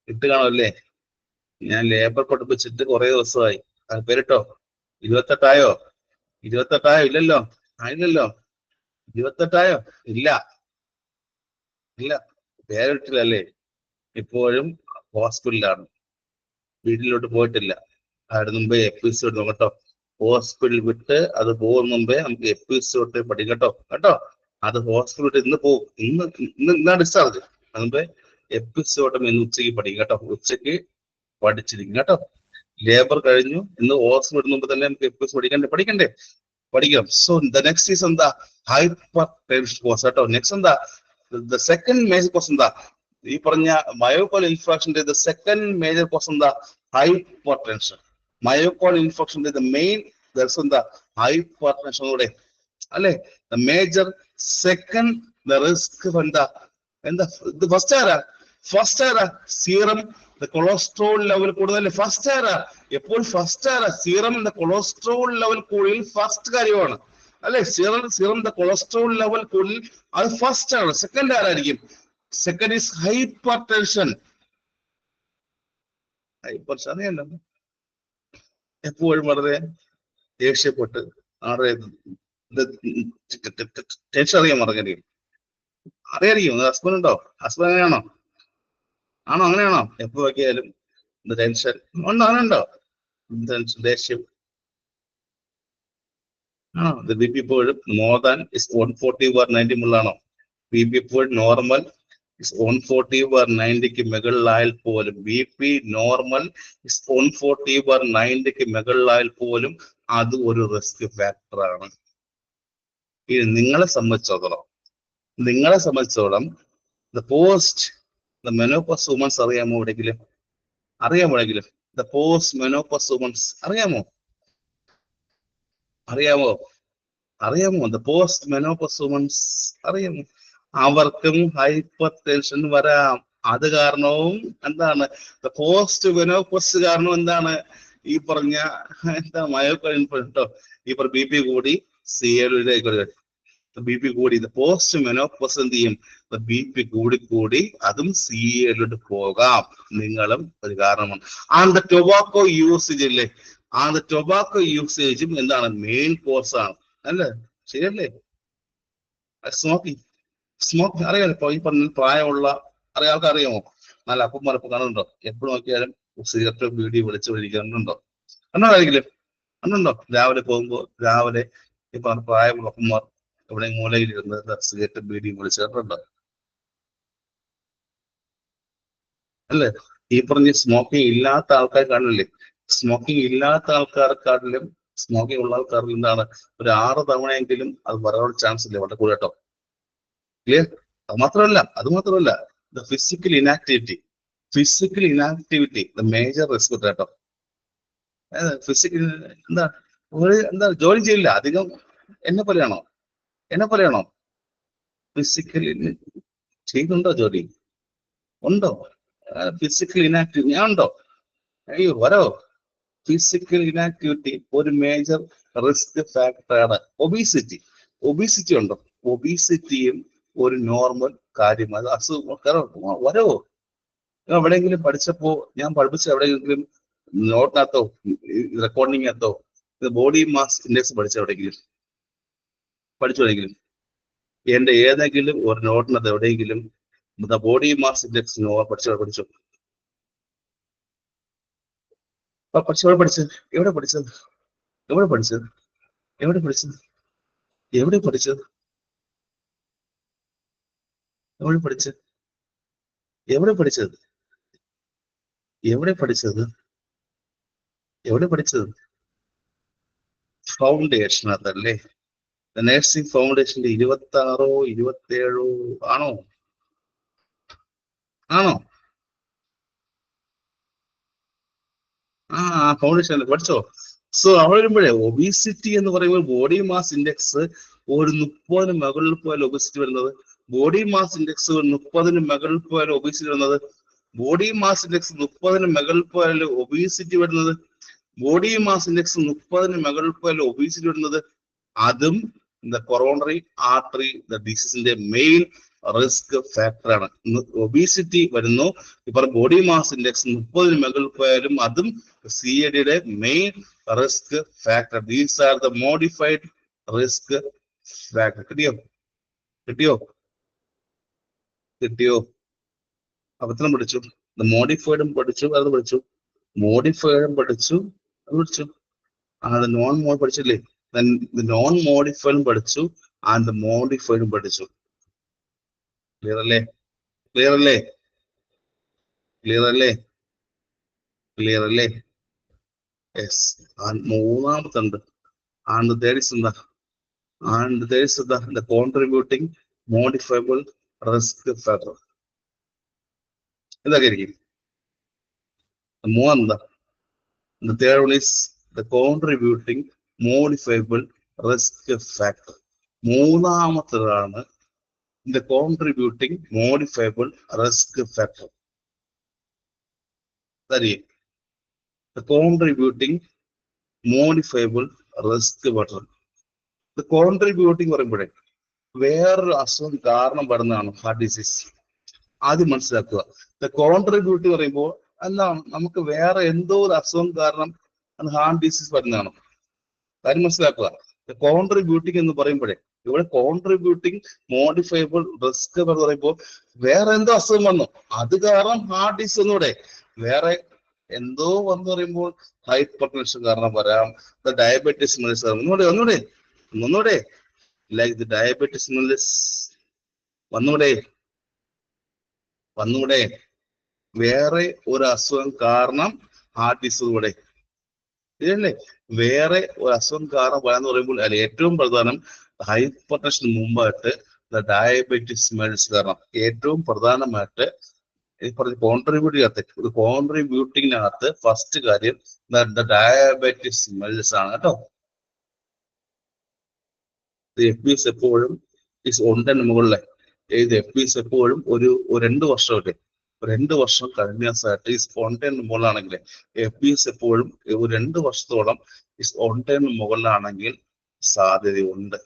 കിട്ടുകയാണോ അല്ലേ? ഞാൻ ലേബർ പഠിപ്പിച്ചിട്ട് കുറെ ദിവസമായി, അത് പേരിട്ടോ. 28ആയോ? 28ആയോ? ഇല്ലല്ലോ, ആയില്ലല്ലോ. 28ആയോ? ഇല്ല, ഇല്ല, പേരിട്ടില്ലല്ലേ? ഇപ്പോഴും ഹോസ്പിറ്റലിലാണ്, വീട്ടിലോട്ട് പോയിട്ടില്ല. അതിന് മുമ്പേ എപ്പിസോഡ് നോക്കട്ടോ, ഹോസ്പിറ്റൽ വിട്ട് അത് പോകുന്ന മുമ്പേ നമുക്ക് എപ്പിസോഡ് പഠിക്കട്ടോ കേട്ടോ. അത് ഹോസ്പിറ്റൽ ഇന്ന് പോകും, ഇന്നാ ഡിസ്ചാർജ്, അത് മുമ്പേ എപ്പിസോഡും ഇന്ന് ഉച്ചയ്ക്ക് പഠിക്കും കേട്ടോ, ഉച്ചയ്ക്ക് പഠിച്ചിരിക്കും കേട്ടോ. ലേബർ കഴിഞ്ഞു, ഇന്ന് ഹോസ്പിറ്റൽ മുമ്പ് തന്നെ നമുക്ക് എപ്പിസോഡ് പഠിക്കണ്ടേ? പഠിക്കാം. സോ ദ നെക്സ്റ്റ് ഈസ് എന്താ? ഹൈപ്പർ ടെൻഷൻ കോസ് കേട്ടോ. നെക്സ്റ്റ് എന്താ? ദ സെക്കൻഡ് മേജർ കോസ് എന്താ? ഈ പറഞ്ഞ മയോകോൾ ഇൻഫ്രാക്ഷന്റെ ദ സെക്കൻഡ് മേജർ കോസ് എന്താ? Hypertension. മയോകോൾ ഇൻഫെക്ഷന്റെ ദ മെയിൻ എന്താ? ഹൈപ്പർ ടെൻഷൻ കൂടെ അല്ലെ. The major second the risk എന്താ? ഫസ്റ്റ് ആരാ? ഫസ്റ്റ് ആരാ? സീറം കൊളസ്ട്രോൾ ലെവൽ കൂടുതൽ. ഫസ്റ്റ് ആരാ? എപ്പോൾ ഫസ്റ്റ് ആരാ? സീറം കൊളസ്ട്രോൾ ലെവൽ കൂടുതൽ ഫസ്റ്റ് കാര്യമാണ് അല്ലെ. സീറം കൊളസ്ട്രോൾ ലെവൽ കൂടുതൽ അത് ഫസ്റ്റ് ആണ്. സെക്കൻഡ് ആരായിരിക്കും? Second is hyper tension. Hyper tension അറിയാലോ, എപ്പോഴും വളരെ ദേഷ്യപ്പെട്ട് ടെൻഷൻ അറിയാൻ മറക്കരുത്. അറിയായിരിക്കും. ഹസ്ബൻഡ് ഉണ്ടോ? ഹസ്ബൻഡ് അങ്ങനെയാണോ? ആണോ? അങ്ങനെയാണോ? എപ്പോ നോക്കിയാലും ടെൻഷൻ ഉണ്ടോ? അങ്ങനെ ഉണ്ടോ? ദേഷ്യം ആണോ? BP ഇപ്പോഴും മോർ ദാൻ 140/90 മുള്ളാണോ? BP ഇപ്പോഴും നോർമൽ 140/90ക്ക് മുകളിലായാൽ പോലും, BP നോർമൽ 140/90ക്ക് മുകളിലായാൽ പോലും അത് ഒരു റിസ്ക് ഫാക്ടറാണ്. ഇത് നിങ്ങളെ സംബന്ധിച്ചോളം the post the menopause womens അറിയാമോ? എവിടെയെങ്കിലും ദ പോസ്റ്റ് മെനോപോസ് വുമൻസ് അറിയാമോ? ദ പോസ്റ്റ് മെനോപോസ് വുമൻസ് അറിയാമോ? അവർക്കും ഹൈപ്പർ ടെൻഷൻ വരാം. അത് കാരണവും എന്താണ്? പോസ്റ്റ് മെനോപോസ് കാരണം എന്താണ്? ഈ പറഞ്ഞ എന്താ? മയോകോൾ ഇൻഫെക്ഷൻ. ഈ BP കൂടി, BP കൂടി, പോസ്റ്റ് മെനോപോസ് എന്ത് ചെയ്യും? BP കൂടി അതും CAലോട്ട് പോകാം. നിങ്ങളും ഒരു കാരണമാണ്. ആൻഡ് ടൊബാക്കോ യൂസേജ് ഇല്ലേ, ആൻഡ് ടൊബാക്കോ യൂസേജും എന്താണ്? മെയിൻ കോസ് ആണ് അല്ലേ? ശരിയല്ലേ? സ്മോക്കിംഗ് അറിയാലോ. ഇപ്പൊ ഈ പറഞ്ഞ പ്രായമുള്ള ആൾക്കാർ അറിയാമോ? നല്ല അപ്പന്മാരൊക്കെ കാണുന്നുണ്ടോ? എപ്പോഴും നോക്കിയാലും സിഗരറ്റ് ബീഡി വിളിച്ചു പിടിക്കുന്നുണ്ടോ? കണ്ടോ? രാവിലെ പോകുമ്പോ, രാവിലെ ഈ പറഞ്ഞ പ്രായമുള്ള അപ്പന്മാർ എവിടെ മൂലയിൽ ഇരുന്ന് സിഗരറ്റ് ബീഡി വിളിച്ചു കണ്ടോ? അല്ലേ? ഈ പറഞ്ഞ സ്മോക്കിംഗ് ഇല്ലാത്ത ആൾക്കാർ കാണില്ലേ? സ്മോക്കിംഗ് ഇല്ലാത്ത ആൾക്കാർക്കാട്ടിലും സ്മോക്കിംഗ് ഉള്ള ആൾക്കാരിൽ എന്താണ്? ഒരു 6 തവണയെങ്കിലും അത് വരാനുള്ള ചാൻസ് ഇല്ലേ? വളരെ കൂടുതൽ കേട്ടോ. ക്ലിയർ? അത് മാത്രമല്ല the physical inactivity the major risk കേട്ടോ. ഫിസിക്കൽ എന്താ ജോലി ചെയ്യില്ല അധികം. എന്നെ പോലെയാണോ? ഫിസിക്കലി ചെയ്യുന്നുണ്ടോ? ജോലി ഉണ്ടോ? ഫിസിക്കൽ ഇനാക്റ്റീവ് ഞാൻ ഉണ്ടോ? അയ്യോ വരോ. ഫിസിക്കൽ ഇനാക്ടിവിറ്റി ഒരു മേജർ റിസ്ക് ഫാക്ടറാണ്. ഒബീസിറ്റി ഉണ്ടോ? ഒബീസിറ്റിയും ഒരു നോർമൽ കാര്യം. അത് അസുഖം വരോ. എവിടെയെങ്കിലും പഠിച്ചപ്പോ ഞാൻ പഠിപ്പിച്ച എവിടെയെങ്കിലും നോട്ടിനകത്തോ റെക്കോർഡിങ്ങിനകത്തോ ബോഡി മാസ് ഇൻഡെക്സ് പഠിച്ചെവിടെയെങ്കിലും എന്റെ ഏതെങ്കിലും ഒരു നോട്ടിനകത്ത് എവിടെയെങ്കിലും ബോഡി മാസ് ഇൻഡെക്സ് പഠിച്ചോ? പഠിച്ചത് എവിടെ പഠിച്ചത്? എവിടെ പഠിച്ചത്? എവിടെ പഠിച്ചത്? എവിടെ പഠിച്ചത്? എവിടെ പഠിച്ചത്? എവിടെ പഠിച്ചത്? എവിടെ പഠിച്ചത്? എവിടെ പഠിച്ചത്? ഫൗണ്ടേഷൻ അതല്ലേ? നഴ്സിംഗ് ഫൗണ്ടേഷന്റെ 26 27 ആണോ? ആണോ? ആ ഫൗണ്ടേഷൻ പഠിച്ചോ? സോ അവിടെ വരുമ്പോഴേ ഒബീസിറ്റി എന്ന് പറയുമ്പോൾ ബോഡി മാസ് ഇൻഡെക്സ് ഒരു 30 മുകളിൽ പോയാൽ ഒബീസിറ്റി വരുന്നത്. ബോഡി മാസ് ഇൻഡെക്സ് 30 മുകളിൽ പോയാൽ ഒബീസിറ്റി വരുന്നത്. ബോഡി മാസ് ഇൻഡെക്സ് 30 മുകളിൽ പോയാൽ ഒബീസിറ്റി വരുന്നത്. ബോഡി മാസ് ഇൻഡെക്സ് 30 മുകളിൽ പോയാൽ ഒബീസിറ്റി വരുന്നത്. അതും കൊറോണറി ആർട്ടറി ഡിസീസിന്റെ മെയിൻ റിസ്ക് ഫാക്ടറാണ്. ഒബീസിറ്റി വരുന്നു. ഇപ്പൊ ബോഡി മാസ് ഇൻഡെക്സ് 30 മുകളിൽ പോയാലും അതും CAD main risk factor. These are the modified risk factor. കിട്ടിയോ? അപത്രം പഠിച്ചു. മോഡിഫൈഡും പഠിച്ചു, അത് പഠിച്ചു. മോഡിഫൈഡും പഠിച്ചു, അത് പഠിച്ചു. അത് നോൺ മോഡ് പഠിച്ചില്ലേ? നോൺ മോഡിഫൈഡും പഠിച്ചു, ആൻഡ് മോഡിഫൈഡും പഠിച്ചു. ക്ലിയർ അല്ലേ? യെസ്. മൂന്നാമത്തുണ്ട്. And there is the contributing modifiable risk factor. ഇതൊക്കെ ഇരിക്കും. മൂന്നെന്താ? The third one is the contributing modifiable risk factor. മൂന്നാമത്തേതാണ് the contributing modifiable risk factor. The contributing modifiable risk factor. The contributing പറയുമ്പോഴേ വേറൊരു അസുഖം കാരണം വരുന്നതാണ് heart disease. ആദ്യം മനസ്സിലാക്കുക. The contributing പറയുമ്പോൾ അല്ല, നമുക്ക് വേറെ എന്തോ ഒരു അസുഖം കാരണം ഹാർട്ട് ഡിസീസ് വരുന്നതാണ്. കാര്യം മനസ്സിലാക്കുക. കോൺട്രിബ്യൂട്ടിംഗ് എന്ന് പറയുമ്പോഴേ ഇവിടെ കോൺട്രിബ്യൂട്ടിംഗ് മോഡിഫൈബിൾ റിസ്ക് എന്ന് പറയുമ്പോൾ വേറെ എന്തോ അസുഖം വന്നു, അത് കാരണം ഹാർട്ട് ഡിസീസ് ഒന്നുകൂടെ വേറെ എന്തോ വന്നു പറയുമ്പോൾ ഹൈപ്പർ ടെൻഷൻ കാരണം വരാം, ഡയബറ്റീസ് മെലിസ് ഒന്നുകൂടെ ലൈക്ക് ദ ഡയബറ്റീസ് മെലിസ് വന്നൂടെ വേറെ ഒരു അസുഖം കാരണം ഹാർട്ട് ഡിസീസ് കൂടെ ഇതല്ലേ. വേറെ ഒരു അസുഖം കാരണം വരാന്ന് പറയുമ്പോൾ അതിൽ ഏറ്റവും പ്രധാനം ഹൈപ്പർ ടെൻഷന് മുമ്പായിട്ട് ഡയബറ്റീസ് മെലിസ് കാരണം ഏറ്റവും പ്രധാനമായിട്ട് കോൺട്രിബ്യൂട്ടിങ്ങിനകത്ത് ഫസ്റ്റ് കാര്യം ഡയബറ്റീസ് മെലിസ് ആണ് കേട്ടോ. FBS എപ്പോഴും ഒന്നിന് മുകളിലെ FBS എപ്പോഴും ഒരു 2 വർഷമല്ലേ, 2 വർഷം കണ്ടിന്യൂസ് ഈ സ്പോണ്ടൈന് മുകളിലാണെങ്കിൽ FBS എപ്പോഴും ഒരു 2 വർഷത്തോളം ഈ സ്പോണ്ടൈന് മുകളിലാണെങ്കിൽ സാധ്യതയുണ്ട്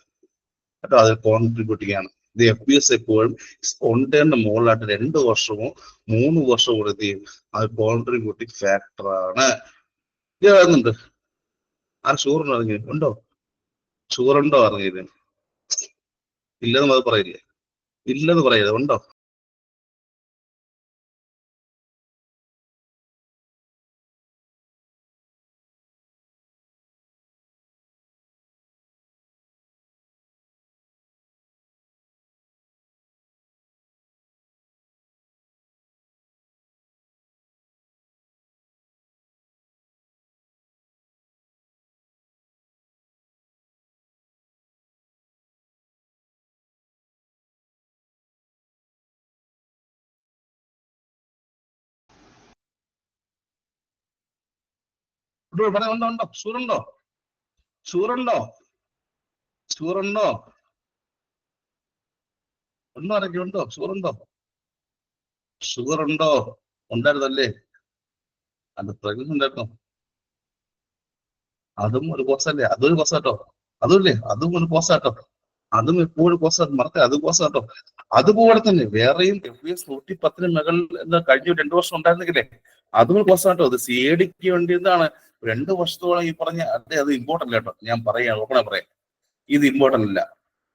കേട്ടോ. അത് കോൺട്രിബ്യൂട്ടിംഗ് ആണ്. ഇത് FBS എപ്പോഴും സ്പോണ്ടൈന് മുകളിലായിട്ട് 2 വർഷമോ 3 വർഷമോ കൊടുത്ത് അത് കോൺട്രിബ്യൂട്ടിംഗ് ഫാക്ടറാണ്. ഇതുണ്ട്. ഷുഗറുണ്ടോ? ഉണ്ടോ? ഷുഗറുണ്ടോ അറിഞ്ഞത്? ഇല്ലെന്ന് അത് പറയില്ലേ? ഇല്ലെന്ന് പറയരുത്. ഉണ്ടോ? ഉണ്ടോ? ഷുഗറുണ്ടോ? ഉണ്ടോ? ഷുഗറുണ്ടോ? ഉണ്ടായിരുന്നല്ലേ? അത് പ്രഗ്നൻസ് ഉണ്ടായിരുന്നോ? അതും ഒരു കോസല്ലേ? അതൊരു കോസ കേട്ടോ. അതുമില്ലേ? അതും ഒരു കോസ കേട്ടോ. അതും എപ്പോഴും കോസ മറക്ക, അത് കോസ കേട്ടോ. അതുപോലെ തന്നെ വേറെയും FPS 110 മെകൾ എന്താ കഴിഞ്ഞ 2 വർഷം ഉണ്ടായിരുന്നെങ്കിലേ അതും ഒരു കോസ കേട്ടോ. അത് CADക്ക് വേണ്ടിയതാണ് 2 വർഷത്തോളം ഈ പറഞ്ഞ അത് ഇമ്പോർട്ടന്റ് കേട്ടോ. ഞാൻ പറയാം, ഓപ്പണാ പറയാം, ഇത് ഇമ്പോർട്ടന്റ് അല്ല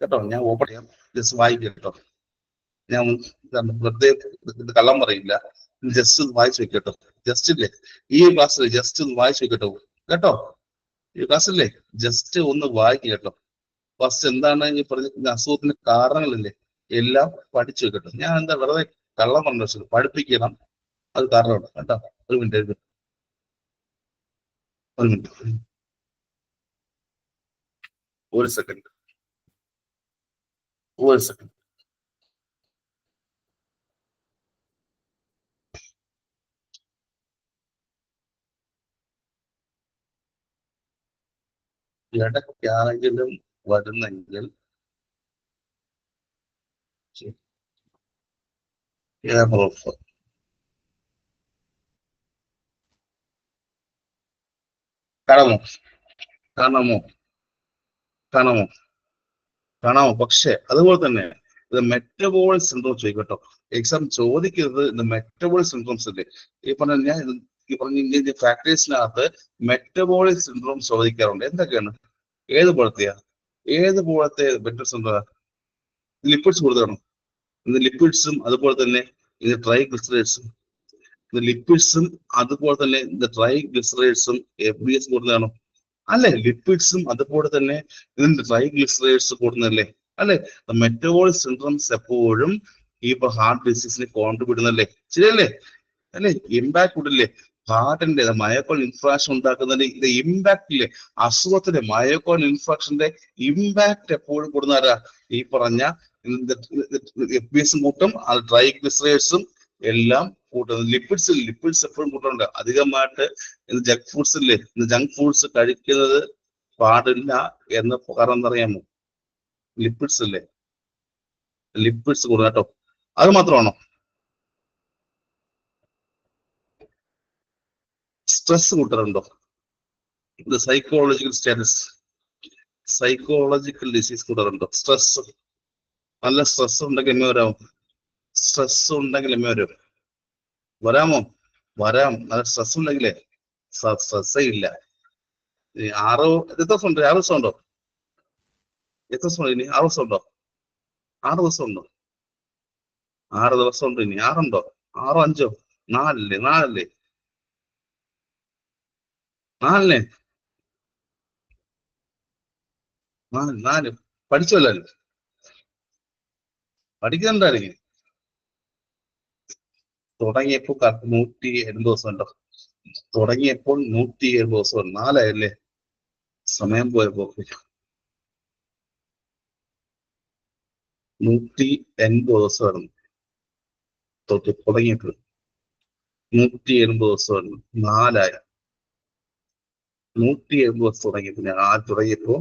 കേട്ടോ. ഞാൻ ഓപ്പൺ ചെയ്യാം, ജസ്റ്റ് വായിക്കാം കേട്ടോ. ഞാൻ വെറുതെ കള്ളം പറയില്ല, ജസ്റ്റ് ഒന്ന് വായിച്ചു വെക്കട്ടോ. ജസ്റ്റ് ഇല്ലേ ഈ ക്ലാസ്സിൽ ജസ്റ്റ് ഒന്ന് വായിച്ചു വെക്കട്ടോ കേട്ടോ. ഈ ക്ലാസ്സില്ലേ ജസ്റ്റ് ഒന്ന് വായിക്കുക കേട്ടോ. ഫസ്റ്റ് എന്താണ് ഈ പറഞ്ഞ അസുഖത്തിന്റെ കാരണങ്ങളില്ലേ എല്ലാം പഠിച്ചു വെക്കട്ടോ. ഞാൻ എന്താ വെറുതെ കള്ളം പറഞ്ഞു, പഠിപ്പിക്കണം, അത് കാരണമാണ് കേട്ടോ. ഒരു മിനിറ്റ്, ഒരു മിനിറ്റ്, ഒരു സെക്കൻഡ്, ഒരു സെക്കൻഡ്. ഇടയ്ക്കാണെങ്കിലും വരുന്നെങ്കിൽ കാണാമോ? കാണാമോ? കാണാമോ? കാണാമോ? പക്ഷെ അതുപോലെ തന്നെ ഇത് മെറ്റബോളിക് സിൻഡ്രോം ചോദിക്കട്ടോ. എക്സാം ചോദിക്കുന്നത് ഇത് മെറ്റബോളിക് സിൻഡ്രോംസ് അല്ലേ ഈ പറഞ്ഞ ഞാൻ ഈ പറഞ്ഞ ഫാക്ടേഴ്സിനകത്ത് മെറ്റബോളിക് സിൻഡ്രോം ചോദിക്കാറുണ്ട്. എന്തൊക്കെയാണ്? ഏത് പോലത്തെ മെറ്റബോളിക് സിൻഡ്രോം? ലിപ്പിഡ്സ് കൂടുതലാണോ? ഇത് ലിപ്പിഡ്സും അതുപോലെ തന്നെ ഇത് ട്രൈഗ്ലിസറൈഡ്സും, ഇത് ലിപ്പിഡ്സും അതുപോലെ തന്നെ ഇത് ട്രൈഗ്ലിസറൈഡ്സും FPS കൂടുതലാണോ? അല്ലെ, ലിപ്പിഡ്സും അതുപോലെ തന്നെ ഇതിന്റെ ട്രൈഗ്ലിസറൈഡ്സ് കൂടുന്നല്ലേ? അല്ലെ, മെറ്റബോളിക് സിൻഡ്രോംസ് എപ്പോഴും ഈ ഹാർട്ട് ഡിസീസിന് കോൺട്രിബ്യൂട്ട് ചെയ്യുന്നല്ലേ? ശരിയല്ലേ? അല്ലെ, ഇമ്പാക്ട് കൂടില്ലേ? ഹാർട്ടിന്റെ മയോകോൺ ഇൻഫ്രാക്ഷൻ ഉണ്ടാക്കുന്നതിന്റെ ഇത് ഇമ്പാക്ട് ഇല്ലേ? അസുഖത്തിന്റെ മയോകോൺ ഇൻഫ്രാക്ഷന്റെ ഇമ്പാക്ട് എപ്പോഴും കൂടുന്നവരാ ഈ പറഞ്ഞ FPS കൂട്ടും, അത് ട്രൈഗ്ലിസറൈഡ്സും എല്ലാം കൂട്ടുന്നത്. ലിപ്പിഡ്സ് എപ്പോഴും കൂട്ടുന്നുണ്ട്. അധികമായിട്ട് ജങ്ക് ഫുഡ്സ് ഇല്ലേ, ജങ്ക് ഫുഡ്സ് കഴിക്കുന്നത് പാടില്ല എന്ന് കാരണം എന്തറിയാമോ? ലിപ്പിഡ്സ് ഇല്ലേ, ലിപ്പിഡ്സ് കൂടുക കേട്ടോ. അത് മാത്രമാണോ? സ്ട്രെസ് കൂട്ടാറുണ്ടോ? ഇത് സൈക്കോളജിക്കൽ സ്റ്റാറ്റസ്, സൈക്കോളജിക്കൽ ഡിസീസ് കൂട്ടാറുണ്ടോ? സ്ട്രെസ്, നല്ല സ്ട്രെസ് ഉണ്ടെങ്കിൽ എമ്മ വരാമോ? സ്ട്രെസ് ഉണ്ടെങ്കിൽ എമ്മ വരും, വരാമോ? വരാം. നല്ല സ്ട്രെസ് ഉണ്ടെങ്കിലേ സ്ട്രെസ്സേ ഇല്ല. എത്ര ദിവസം ഉണ്ട്? 6 ദിവസം ഉണ്ടോ? എത്ര ദിവസം ഇനി? 6 ദിവസം ഉണ്ടോ? 6 ദിവസം ഉണ്ടോ? 6 ദിവസം ഉണ്ട്. ഇനി 6 ഉണ്ടോ? 6 5 4 4 4 4 പഠിച്ചല്ലോ, പഠിക്കുന്നുണ്ടായിരിക്കും. തുടങ്ങിയപ്പോൾ 180 ദിവസം ഉണ്ടോ? തുടങ്ങിയപ്പോൾ 170 ദിവസം, 4 സമയം പോയപ്പോ 180 ദിവസമായിരുന്നു തുടങ്ങിയപ്പോൾ. 180 ദിവസമായിരുന്നു, 4 180 ദിവസം തുടങ്ങിയപ്പോ തുടങ്ങിയപ്പോ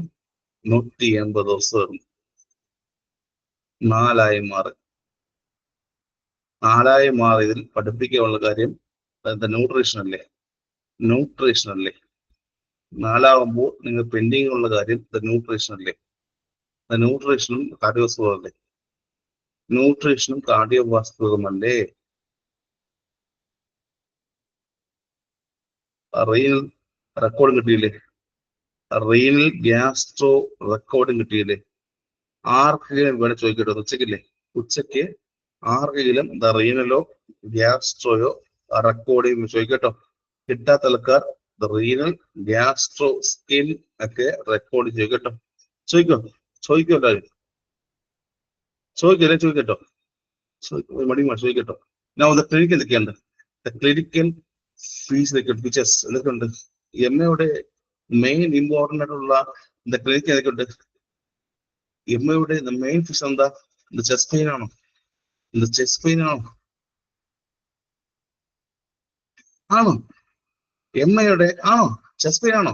180 ദിവസമായിരുന്നു, 4 മാറി. 4 മാറി. ഇതിൽ പഠിപ്പിക്കാനുള്ള കാര്യം ന്യൂട്രീഷൻ അല്ലേ? ന്യൂട്രീഷൻ അല്ലേ? 4 നിങ്ങൾ പെൻഡിങ് ഉള്ള കാര്യം ന്യൂട്രീഷൻ അല്ലേ? ന്യൂട്രീഷനും കാർഡിയോവാസ്കുലർ അല്ലേ? ന്യൂട്രീഷനും കാർഡിയോവാസ്കുലറുമല്ലേ? റീനൽ റെക്കോർഡും കിട്ടിയില്ലേ? റീനൽ ഗ്യാസ്ട്രോ റെക്കോർഡും കിട്ടിയില്ലേ? ആർക്കെങ്കിലും വേണേ ചോദിക്കട്ടോ, ഉച്ചക്കില്ലേ? ഉച്ചക്ക് ആർക്കെങ്കിലും റീനലോ ഗ്യാസ്ട്രോയോ റെക്കോർഡിങ് ചോദിക്കട്ടോ. കിട്ടാത്ത ആൾക്കാർ റീനൽ ഗ്യാസ്ട്രോ സ്കിൻ ഒക്കെ റെക്കോർഡ് ചോദിക്കട്ടോ. ചോദിക്കോ എല്ലാവരും? ചോദിക്കട്ടോ. ചോദിക്കട്ടോ. ഞാൻ ഒന്ന് ക്ലിനിക്കൽ എന്തൊക്കെയുണ്ട്? ക്ലിനിക്കൽ ഫീച്ചേഴ്സ് എന്തൊക്കെയുണ്ട്? എമ്മയുടെ മെയിൻ ഇമ്പോർട്ടൻ്റ് ആയിട്ടുള്ള ക്ലിനിക്ക് എന്തൊക്കെയുണ്ട്? എമ്മയുടെ മെയിൻ ഫീച്ചർ എന്താ? ചെസ്റ്റ് പെയിൻ ആണോ? ചെസ്റ്റ് പെയിൻ ആണോ? ആണോ? എമ്മയുടെ ആണോ? ചെസ്റ്റ് പെയിൻ ആണോ?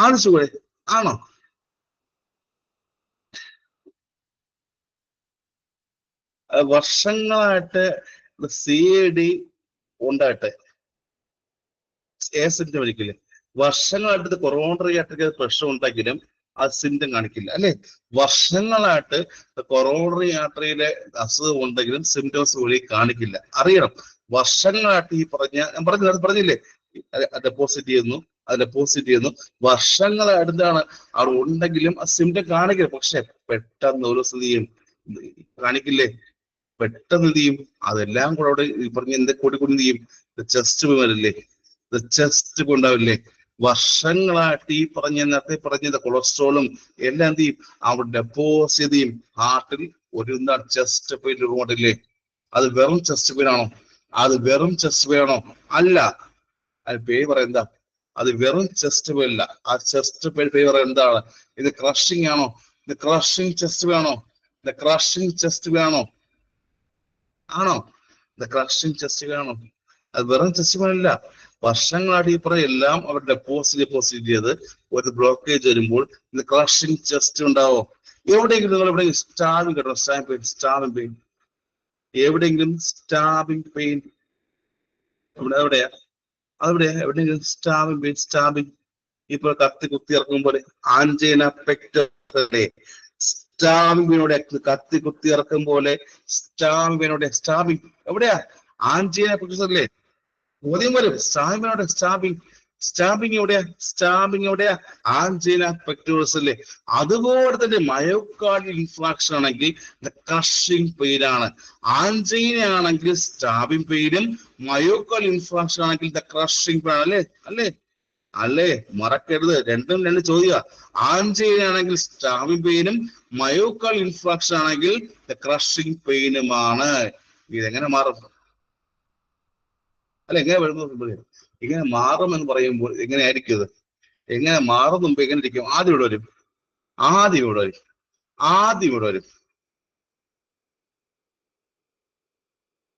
ആലോചിച്ചുകൂടെ? ആണോ? വർഷങ്ങളായിട്ട് CAD ഉണ്ടായിട്ട് ഒരിക്കലും വർഷങ്ങളായിട്ട് കൊറോണറി ആയിട്ട് പ്രശ്നം ഉണ്ടാക്കിയാലും അത് സിംറ്റം കാണിക്കില്ല അല്ലെ. വർഷങ്ങളായിട്ട് കൊറോണറി ആർട്ടറിയിലെ അസുഖം ഉണ്ടെങ്കിലും സിംറ്റംസ് വഴി കാണിക്കില്ല. അറിയണം, വർഷങ്ങളായിട്ട് ഈ ഞാൻ പറഞ്ഞില്ലേ, ഡെപ്പോസിറ്റ് ചെയ്യുന്നു, അത് ഡെപ്പോസിറ്റ് ചെയ്യുന്നു, വർഷങ്ങളായിട്ട് എന്താണ് അവിടെ ഉണ്ടെങ്കിലും ആ സിംറ്റം കാണിക്കില്ല. പക്ഷെ പെട്ടെന്ന് ഒരു സ്ഥിതിയും കാണിക്കില്ലേ, പെട്ടെന്ന് എന്ത് ചെയ്യും, അതെല്ലാം കൂടെ അവിടെ ഈ പറഞ്ഞ എന്തൊക്കെ കൂടി ചെയ്യും, ചെസ്റ്റ് പെയിൻ, ചെസ്റ്റ് ഉണ്ടാവില്ലേ, വർഷങ്ങളായിട്ട് ഈ നേരത്തെ പറഞ്ഞ കൊളസ്ട്രോളും എല്ലാം എന്ത് ചെയ്യും അവിടെ ഡെപ്പോസിറ്റ് ചെയ്യും ഹാർട്ടിൽ. ഒരു ചെസ്റ്റ് പെയിൻ രൂപമില്ലേ, അത് വെറും ചെസ്റ്റ് പെയിൻ ആണോ? അത് വെറും ചെസ്റ്റ് പെയിൻ ആണോ? അല്ല. അത് പേര് പറയാം എന്താ, അത് വെറും ചെസ്റ്റ് പെയിൻ അല്ല. ആ ചെസ്റ്റ് പെയിൻ പേര് പറയാം എന്താണ്, ഇത് ക്രഷിംഗ് ആണോ? ഇത് ക്രഷിംഗ് ചെസ്റ്റ് പെയിൻ ആണോ? ഇത് ക്രഷിംഗ് ചെസ്റ്റ് പെയിൻ ആണോ? ആണോ? ഇത് ക്രഷിംഗ് ചെസ്റ്റ് പെയിൻ ആണോ? അത് വെറും ചെസ്റ്റ് പെയിൻ അല്ല. വർഷങ്ങളായിട്ട് ഈ പറയും എല്ലാം അവർ ഡെപ്പോസിറ്റ് ചെയ്ത് ഒരു ബ്ലോക്കേജ് വരുമ്പോൾ ഇത് ക്രഷിംഗ് ചെസ്റ്റ് ഉണ്ടാവോ? എവിടെയെങ്കിലും നിങ്ങൾ എവിടെയെങ്കിലും സ്റ്റാബിങ് കേട്ടോ, സ്റ്റാബിങ് പെയിൻ, എവിടെയെങ്കിലും സ്റ്റാബിങ് പെയിൻ എവിടെയാ, അതെവിടെയാ, എവിടെയെങ്കിലും സ്റ്റാബിങ് ഇപ്പൊ കത്തി കുത്തി ഇറക്കുമ്പോൾ ആൻജൈന പെക്ടോറസ്, സ്റ്റാബിങ് പെയിനോടെ കത്തി കുത്തി ഇറക്കും പോലെ സ്റ്റാബിങ് പെയിനോടെ, സ്റ്റാബിങ് എവിടെയാ, ആൻജൈന പെക്ടോറസ് അല്ലേ, ചോദ്യം വരും. സ്റ്റാബിങ് എവിടെയാ, ആൻജൈന പെക്ടോറസ് അല്ലേ. അതുപോലെ തന്നെ മയോകാർഡിയൽ ഇൻഫ്രാക്ഷൻ ആണെങ്കിൽ ക്രഷിംഗ് പെയിൻ ആണ്. ആൻജൈന ആണെങ്കിൽ സ്റ്റാബിങ് പെയിനും, മയോകാർഡിയൽ ഇൻഫ്രാക്ഷൻ ആണെങ്കിൽ ക്രഷിംഗ് പെയിൻ അല്ലേ. അല്ലേ, മറക്കരുത്, രണ്ടും രണ്ട് ചോദ്യ. ആൻജൈന ആണെങ്കിൽ സ്റ്റാബിങ് പെയിനും, മയോകാർഡിയൽ ഇൻഫ്രാക്ഷൻ ആണെങ്കിൽ ക്രഷിംഗ് പെയിനുമാണ്. ഇതെങ്ങനെ മാറും? അല്ല, എങ്ങനെ വരുന്നത്, ഇങ്ങനെ മാറും എന്ന് പറയുമ്പോൾ എങ്ങനെയായിരിക്കും ഇത്? എങ്ങനെ മാറും മുമ്പ് എങ്ങനെ ഇരിക്കും? ആദ്യം ഇവിടെ വരും.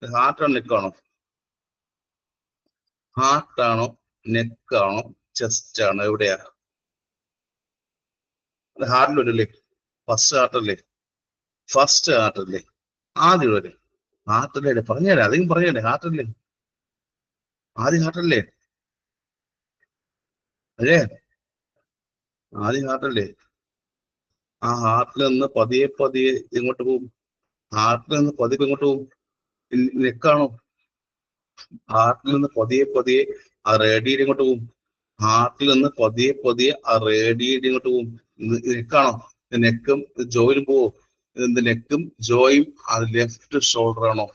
ഹാർട്ടാണോ നെക്കാണോ? ഹാർട്ടാണോ നെക്കാണോ ചെസ്റ്റ് ആണോ? എവിടെയാ? ഹാർട്ടിൽ വരില്ലേ? ഫസ്റ്റ് ഹാർട്ടല്ലേ? ആദ്യം ഇവിടെ വരും. ഹാർട്ടല്ലേ? പറഞ്ഞുതരാം, അധികം പറഞ്ഞല്ലേ, ഹാർട്ടല്ലേ? ആദ്യം ഹാർട്ടല്ലേ? അല്ലേ, ആദ്യം ഹാർട്ടല്ലേ? ആ ഹാർട്ടിൽ നിന്ന് പതിയെ ഇങ്ങോട്ട് പോകും. ഹാർട്ടിൽ നിന്ന് പതിയെ ഇങ്ങോട്ട് പോകും. നെക്കാണോ? ഹാർട്ടിൽ നിന്ന് പതിയെ ആ റേഡിയേറ്റ് ഇങ്ങോട്ട് പോകും. ഹാർട്ടിൽ നിന്ന് പതിയെ ആ റേഡിയേറ്റ് ഇങ്ങോട്ട് പോകും. നെക്കാണോ? നെക്കും ജോയിനും പോവും. നെക്കും ജോയും അത് ലെഫ്റ്റ് ഷോൾഡർ ആണോ?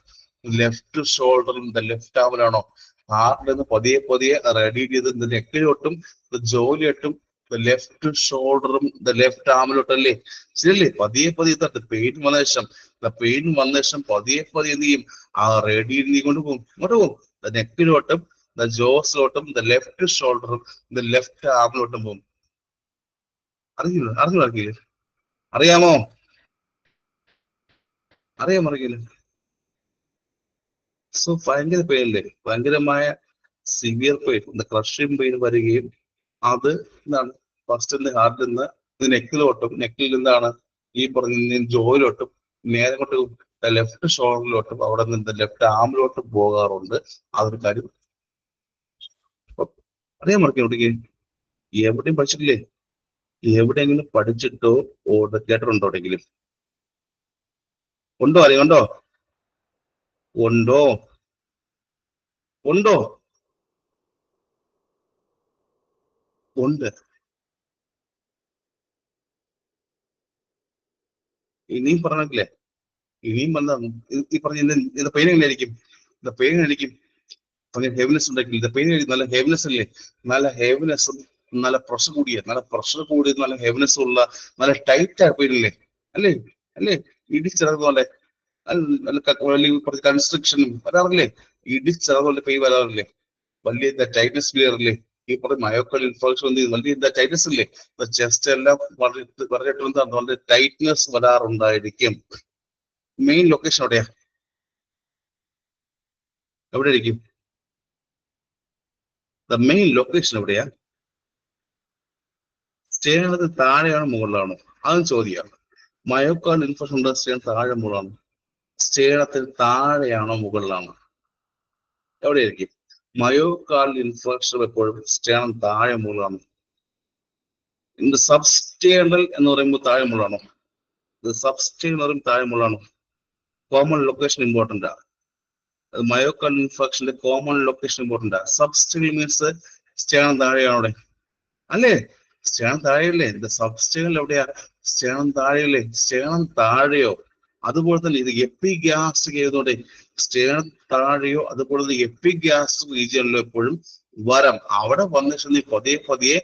ലെഫ്റ്റ് ഷോൾഡറും ലെഫ്റ്റ് ആമിലാണോ? ഹാർട്ടിൽ നിന്ന് പതിയെ റേഡിയേറ്റ് ചെയ്ത് നെക്കിലോട്ടും ജോയിലോട്ടും ലെഫ്റ്റ് ഷോൾഡറും ലെഫ്റ്റ് ആമിലോട്ടല്ലേ? ശരിയല്ലേ? പതിയെ പെയിൻ വന്ന ശേഷം പതിയെ എന്ത് ചെയ്യും, ആ റേഡിയേറ്റ് നീക്കൊണ്ട് പോകും. ഇങ്ങോട്ട് പോകും, നെക്കിലോട്ടും ജോസിലോട്ടും ലെഫ്റ്റ് ഷോൾഡറും ലെഫ്റ്റ് ആമിലോട്ടും പോകും. അറിയില്ല. അറിയാമോ? അറിയില്ല. സോ ഭയങ്കര പെയിനല്ലേ, ഭയങ്കരമായ സിവിയർ പെയിൻ, ക്രഷിംഗ് പെയിൻ വരികയും അത് എന്താണ് ഫസ്റ്റ് ഹാർട്ടിൽ നിന്ന് നെക്കിൽ നിന്നാണ് ഈ പറഞ്ഞ ജോയിലോട്ടും നേരെ കൊണ്ട് ലെഫ്റ്റ് ഷോൾഡറിലോട്ടും അവിടെ നിന്ന് ലെഫ്റ്റ് ആമിലോട്ടും പോകാറുണ്ട്. അതൊരു കാര്യം അറിയാൻ മറക്കോട്ടേക്ക്. എവിടെയും പഠിച്ചിട്ടില്ലേ? എവിടെയെങ്കിലും പഠിച്ചിട്ടോ കേട്ടിട്ടുണ്ടോ? എവിടെയെങ്കിലും ഉണ്ടോ? അറിയുണ്ടോ? ഉണ്ടോ? ഉണ്ട്. ഇനിയും പറഞ്ഞില്ലേ, ഇനിയും വന്ന ഈ പറഞ്ഞ പെയിൻ എങ്ങനെയായിരിക്കും? ഹെവിനെസ് ഉണ്ടെങ്കിൽ പെയിൻ നല്ല ഹെവിനെസ് അല്ലേ? നല്ല ഹെവിനെസ്സും നല്ല പ്രഷർ കൂടിയ നല്ല ഹെവിനെസ് ഉള്ള നല്ല ടൈറ്റ് ആയ പെയിൻ അല്ലേ? ഇടിച്ചിറങ്ങുന്ന പോലെ കൺസ്ട്രക്ഷനും വരാറില്ലേ? ഇടിച്ചിറങ്ങുന്ന പെയിൻ വരാറില്ലേ? വലിയ ടൈറ്റ്നസ് ക്ലിയറില്ലേ? ഈ പറഞ്ഞ മയോക്കാർഡിയൽ ഇൻഫാർക്ഷൻ വലിയ ടൈറ്റ്നസ് ഇല്ലേ? ചെസ്റ്റ് എല്ലാം വളരെ ടൈറ്റ്നസ് വരാറുണ്ടായിരിക്കും. മെയിൻ ലൊക്കേഷൻ എവിടെ ഇരിക്കും? മെയിൻ ലൊക്കേഷൻ എവിടെയാ? സ്റ്റേണത് താഴെയാണോ മുകളിലാണോ? അതും ചോദ്യമാണ്. മയോക്കാർഡിയൽ ഇൻഫാർക്ഷൻ സ്റ്റേൺ താഴെ മുകളാണ്. സ്റ്റേണത്തിൽ താഴെയാണോ മുകളിലാണോ? എവിടെയായിരിക്കും? മയോകാർഡിയൽ ഇൻഫ്രാക്ചർ എപ്പോഴും സ്റ്റേണം താഴെ മുകളിലാണ്. ഇത് സബ്സ്റ്റേണൽ എന്ന് പറയുമ്പോൾ താഴെ മുകളിലാണോ? ഇത് സബ്സ്റ്റേൺ എന്ന് പറയുമ്പോൾ താഴെ മുകളിലാണോ? കോമൺ ലൊക്കേഷൻ ഇമ്പോർട്ടൻ്റ് ആണ്. മയോകാർഡിയൽ ഇൻഫ്രാക്ഷന്റെ കോമൺ ലൊക്കേഷൻ ഇമ്പോർട്ടൻ്റ് ആണ്. സബ്സ്റ്റേൺ മീൻസ് സ്റ്റേണം താഴെയാണോ അവിടെ? അല്ലേ? സ്റ്റേണം താഴെയല്ലേ? ഇത് സബ്സ്റ്റേണൽ എവിടെയാ? സ്റ്റേണം താഴെയല്ലേ? സ്റ്റേണം താഴെയോ അതുപോലെ തന്നെ ഇത് എപ്പിഗ്യാസ്ട്രിക് ചെയ്തോടെ സ്റ്റേണം താഴെയോ അതുപോലെ തന്നെ എപ്പിഗ്യാസ്ട്രിക് റീജിയനിലോ എപ്പോഴും വരം അവിടെ വന്നിട്ട് നീ പതിയെ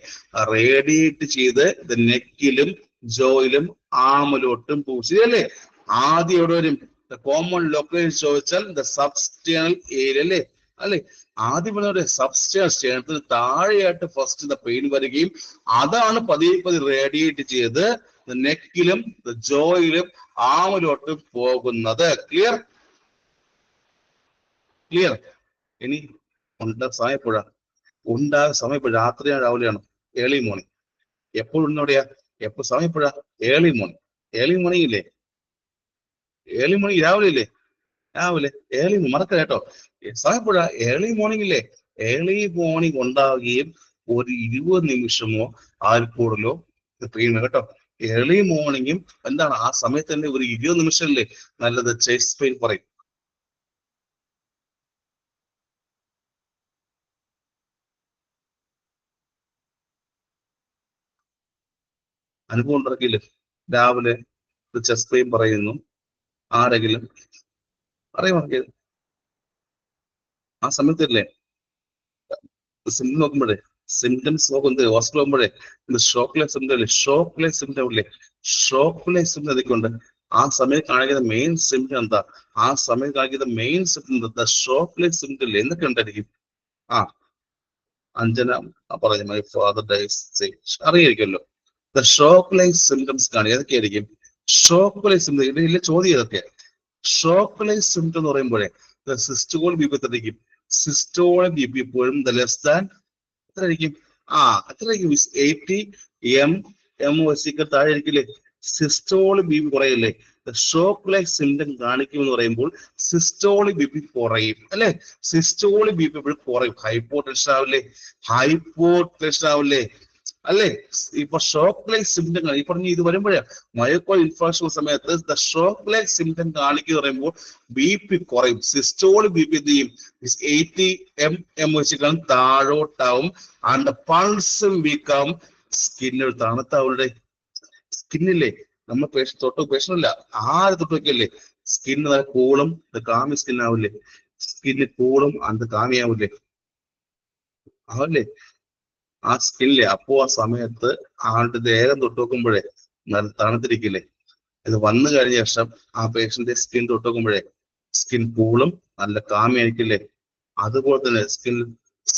റേഡിയേറ്റ് ചെയ്ത് ഇത് നെക്കിലും ജോയിലും ആമലോട്ടും പൂശിയല്ലേ? ആദ്യം എവിടെ വരും? കോമൺ ലൊക്കേഷൻ ചോദിച്ചാൽ ദ സബ്സ്റ്റേണൽ ഏരിയ അല്ലേ? അല്ലെ? ആദ്യം പറഞ്ഞ സബ്സ്റ്റേണൽ സ്റ്റേണത്തിന് താഴെയായിട്ട് ഫസ്റ്റ് ദ പെയിൻ വരികയും അതാണ് പതിയെ റേഡിയേറ്റ് ചെയ്ത് നെക്കിലും ജോയിലും ആമലോട്ട് പോകുന്നത്. ക്ലിയർ? ക്ലിയർ? ഇനി സമയപ്പോഴാ സമയപ്പോഴ? രാത്രിയാണ് രാവിലെയാണ്? Early morning. എപ്പോഴും എവിടെയാ? എപ്പോ സമയപ്പോഴാ? Early morning. ഏർലി മോർണിംഗ് ഇല്ലേ? ഏർലി മോർണിംഗ് രാവിലെ ഇല്ലേ? രാവിലെ ഏർലി മറക്കല കേട്ടോ. സമയപ്പോഴാ? ഏർലി മോർണിംഗ് ഇല്ലേ? ഏർലി മോർണിംഗ് ഉണ്ടാവുകയും ഒരു 20 നിമിഷമോ അതിൽ കൂടുതലോ പെയിൻ കേട്ടോ. ഏർലി മോർണിംഗും എന്താണ് ആ സമയത്ത് തന്നെ ഒരു 20 നിമിഷമല്ലേ നല്ലത് ചെസ്റ്റ് പെയിൻ പറയും. അനുഭവം ഉണ്ടാക്കിയില്ലേ? രാവിലെ ചെസ്റ്റ് പെയിൻ പറയുന്നു ആരെങ്കിലും അറിയാം ആ സമയത്തല്ലേ സിംറ്റം നോക്കുമ്പോഴേ സിംറ്റംസ് നോക്കുന്നത് ഹോസ്പിറ്റൽ പോകുമ്പോഴേ ഇത് ഷോക്ക്ലെസ് സിംറ്റം അല്ലേ? ഷോക്ക്ലെസ് സിംറ്റം ഇല്ലേ? ഷോക്ക്ലെസ് സിംറ്റം എന്തൊക്കെയുണ്ട്? ആ സമയത്ത് കാണിക്കുന്ന മെയിൻ സിംറ്റം എന്താ? ആ സമയത്ത് കാണിക്കുന്ന മെയിൻ സിംറ്റം എന്താ? ഷോക്ക്ലെസ് സിംറ്റം ഇല്ലേ? എന്തൊക്കെ ഉണ്ടായിരിക്കും? ആ അഞ്ജന പറഞ്ഞു മൈ ഫാദർ ഡൈസ് അറിയായിരിക്കുമല്ലോ. ദ ഷോക്ക്ലെസ് സിംറ്റംസ് കാണുക ഏതൊക്കെയായിരിക്കും? ഷോക്ക്ലെസ് സിംറ്റം ഇതിലെ ചോദ്യം ഏതൊക്കെ? ഷോക്ക്ലെസ് സിംറ്റം എന്ന് പറയുമ്പോഴേ സിസ്റ്റോൾ ബി പി എത്രയായിരിക്കും? സിസ്റ്റോൾ ബി പി എപ്പോഴും ലെസ് ദാൻ എത്രയായിരിക്കും? എത്രയായിരിക്കും? 80 mmHg താഴെ ആയിരിക്കില്ലേ? സിസ്റ്റോളിക് ബി പി കുറയില്ലേ? ഷോക്ക് സിംറ്റം കാണിക്കുമെന്ന് പറയുമ്പോൾ സിസ്റ്റോളിക് ബി പി കുറയും അല്ലെ? സിസ്റ്റോളിക് ബി പി എപ്പോഴും കുറയും. ഹൈപ്പോടെൻഷൻ ആവില്ലേ? ഹൈപ്പോടെൻഷൻ ആവില്ലേ? അല്ലേ? ഇപ്പൊ ഷോക്ക് സിംറ്റം ഈ പറഞ്ഞ ഇത് വരുമ്പോഴേ മയോകാർഡിയൽ ഇൻഫാർക്ഷൻ സമയത്ത് ദ ഷോക്ക് സിംറ്റം കാണിക്കുക പറയുമ്പോൾ ബി പി കുറയും. സിസ്റ്റോളിക് ബി പി എന്ത് ചെയ്യും? 80 mmHg താഴോട്ടാവും. ആൻഡ് പൾസും വീക്കാവും. സ്കിന്നിൽ തണുത്താവളുടെ സ്കിന്നില്ലേ നമ്മൾ തൊട്ട് പേഷനല്ല ആര് തൊട്ട് വെക്കല്ലേ സ്കിന്ന് നല്ല കൂളും കാമി സ്കിൻ ആവില്ലേ? സ്കിന്ന് കൂളും അത് കാമിയാവില്ലേ? ആവില്ലേ? ആ സ്കിന്നില്ലേ അപ്പോ ആ സമയത്ത് ആളുടെ ദേഹം തൊട്ട് വെക്കുമ്പോഴേ നല്ല തണുത്തിരിക്കില്ലേ? ഇത് വന്നു കഴിഞ്ഞ ശേഷം ആ പേഷ്യന്റെ സ്കിൻ തൊട്ട് വെക്കുമ്പോഴേ സ്കിൻ കൂളും നല്ല കാമിയായിരിക്കില്ലേ? അതുപോലെ തന്നെ സ്കിൻ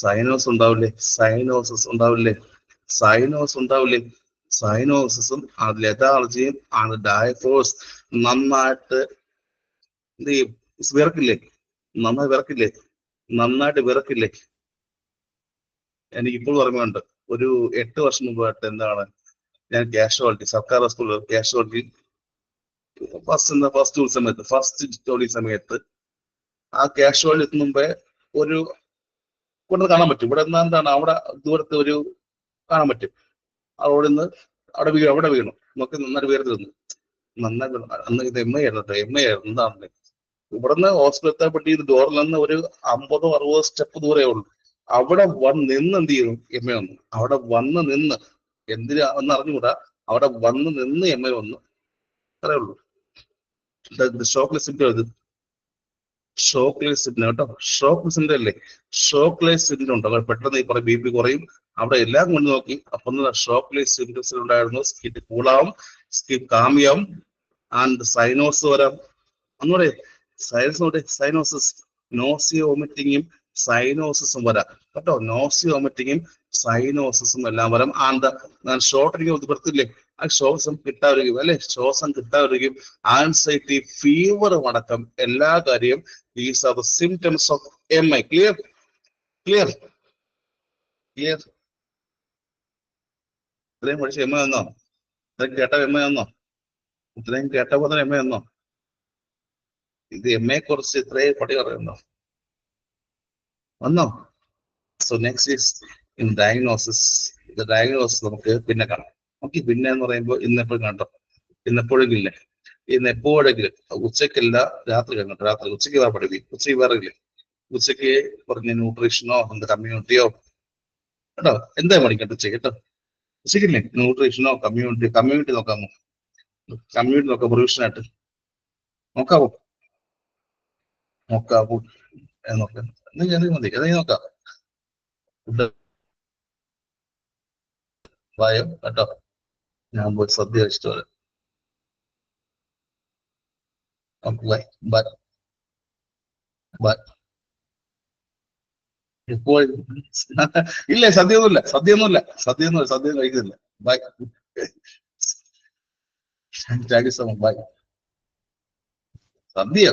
സൈനോസ് ഉണ്ടാവില്ലേ? സൈനോസിസ് ഉണ്ടാവില്ലേ? സൈനോസ് ഉണ്ടാവില്ലേ? സൈനോസിസും ലെഥാർജിയും ആണ് ഡയഫോഴ്സ് നന്നായിട്ട് എന്ത് ചെയ്യും? വിറക്കില്ലേ? നന്നായി വിറക്കില്ലേ? നന്നായിട്ട് വിറക്കില്ലേ? എനിക്ക് ഇപ്പോൾ ഓർമ്മയുണ്ട് ഒരു 8 വർഷം മുമ്പായിട്ട് എന്താണ് ഞാൻ കാഷ്വാലിറ്റി സർക്കാർ ഹോസ്പിറ്റലിൽ കാഷ്വാലിറ്റി ഫസ്റ്റ് ജോലി സമയത്ത് ആ കാഷ്വാലിറ്റി എത്തുന്ന മുമ്പേ ഒരു ഇവിടെ കാണാൻ പറ്റും. ഇവിടെ എന്താണ് അവിടെ ദൂരത്ത് ഒരു കാണാൻ പറ്റും. അവിടെ നിന്ന് അവിടെ വീണു നമുക്ക് നന്നായിട്ട് വേർത്ത് തന്നു. നന്നായി അന്ന് ഇത് എം ഐ ആയിരുന്നു കേട്ടോ. എം ഐ ആയിരുന്നു. എന്താണ് ഇവിടുന്ന് ഹോസ്പിറ്റൽ എത്താപ്പെട്ടി ഡോറിൽ നിന്ന് ഒരു 50-60 സ്റ്റെപ്പ് ദൂരേ ഉള്ളൂ. അവിടെ വന്ന് നിന്ന് എന്ത് ചെയ്തു? എം എ വന്നു. അവിടെ വന്ന് നിന്ന് എന്തിനാ എന്ന് അറിഞ്ഞുകൂടാ. അവിടെ വന്ന് നിന്ന് എം എ വന്നു. അത്രേ ഉള്ളൂ. ഷോക്ക്ലെസ് സിംറ്റം ഇത് ഷോക്ക്ലെസ് സിംറ്റം കേട്ടോ. ഷോക്ക് സിംറ്റം അല്ലേ? ഷോക്ക്ലെസ് സിംറ്റം ഉണ്ടോ? പെട്ടെന്ന് ഈ പറയും ബി പി കുറയും. അവിടെ എല്ലാം കൊണ്ട് നോക്കി അപ്പൊ ഷോക്ക്ലെസ് സിംറ്റംസ് ഉണ്ടായിരുന്നു. സ്കിൻ കൂളാവും, സ്കിൻ കാമിയാവും, ആൻഡ് സൈനോസ് വരാം. ഒന്നുകൂടെ സൈനോസിസ് നോസിയ വോമിറ്റിങ്ങും സൈനോസിസും വരാം കേട്ടോ. നോസിയ വോമിറ്റിങ്ങും സൈനോസിസും എല്ലാം വരാം. ആൻഡ് ഷോർട്ട് വൃത്തില്ലേ? ആ ശ്വാസം കിട്ടാതിരിക്കും അല്ലെ? ശ്വാസം കിട്ടാതിരിക്കും. ആൻസൈറ്റി, ഫീവർ അടക്കം എല്ലാ കാര്യവും these are the symptoms of M I. Clear? Clear? Clear? ഇത്രയും പഠിച്ച എം ഐ വന്നോ? ഇത്രയും കേട്ട എം ഐ വന്നോ? ഇത്രയും കേട്ടപ്പോ തന്നെ എം ഐ വന്നോ? ഇത് MA കുറിച്ച് ഇത്രയും പടി പറയുന്നുണ്ടോ? വന്നോ? So next is in diagnosis. ഇത് ഡയഗ്നോസിസ് നമുക്ക് പിന്നെ കാണാം. ഓക്കെ, പിന്നെ എന്ന് പറയുമ്പോൾ ഇന്നെപ്പോഴും കണ്ടോ, ഇന്നെപ്പോഴെങ്കിലേ, ഇന്നെപ്പോഴെങ്കിലും ഉച്ചക്കല്ല, രാത്രി കണ്ടോ, രാത്രി ഉച്ചയ്ക്ക് വേറെ പഠിപ്പിക്കും, ഉച്ചയ്ക്ക് വേറെ ഇല്ലേ, ഉച്ചയ്ക്ക് പറഞ്ഞ ന്യൂട്രീഷനോ എന്ത് കമ്മ്യൂണിറ്റിയോ കേട്ടോ, എന്താ പഠിക്കട്ടെ ഉച്ചയ്ക്ക് കേട്ടോ, ഉച്ചയ്ക്കില്ലേ ന്യൂട്രീഷനോ കമ്മ്യൂണിറ്റി നോക്കാമോ, കമ്മ്യൂണിറ്റി നോക്കാം, പ്രൊവിഷനായിട്ട് നോക്കാവോ, നോക്കാം നോക്കാം, എന്തെങ്കിലും മതി, അതെങ്കിൽ നോക്കാം. ഫുഡ് വായോ കേട്ടോ, ഞാൻ പോയി സദ്യ കഴിച്ചിട്ട് വരാം. Bye bye bye. ഇപ്പോൾ ഇല്ല, സദ്യയൊന്നുമില്ല, സദ്യ കഴിക്കുന്നില്ല. Bye, thank you so much, bye. Sadya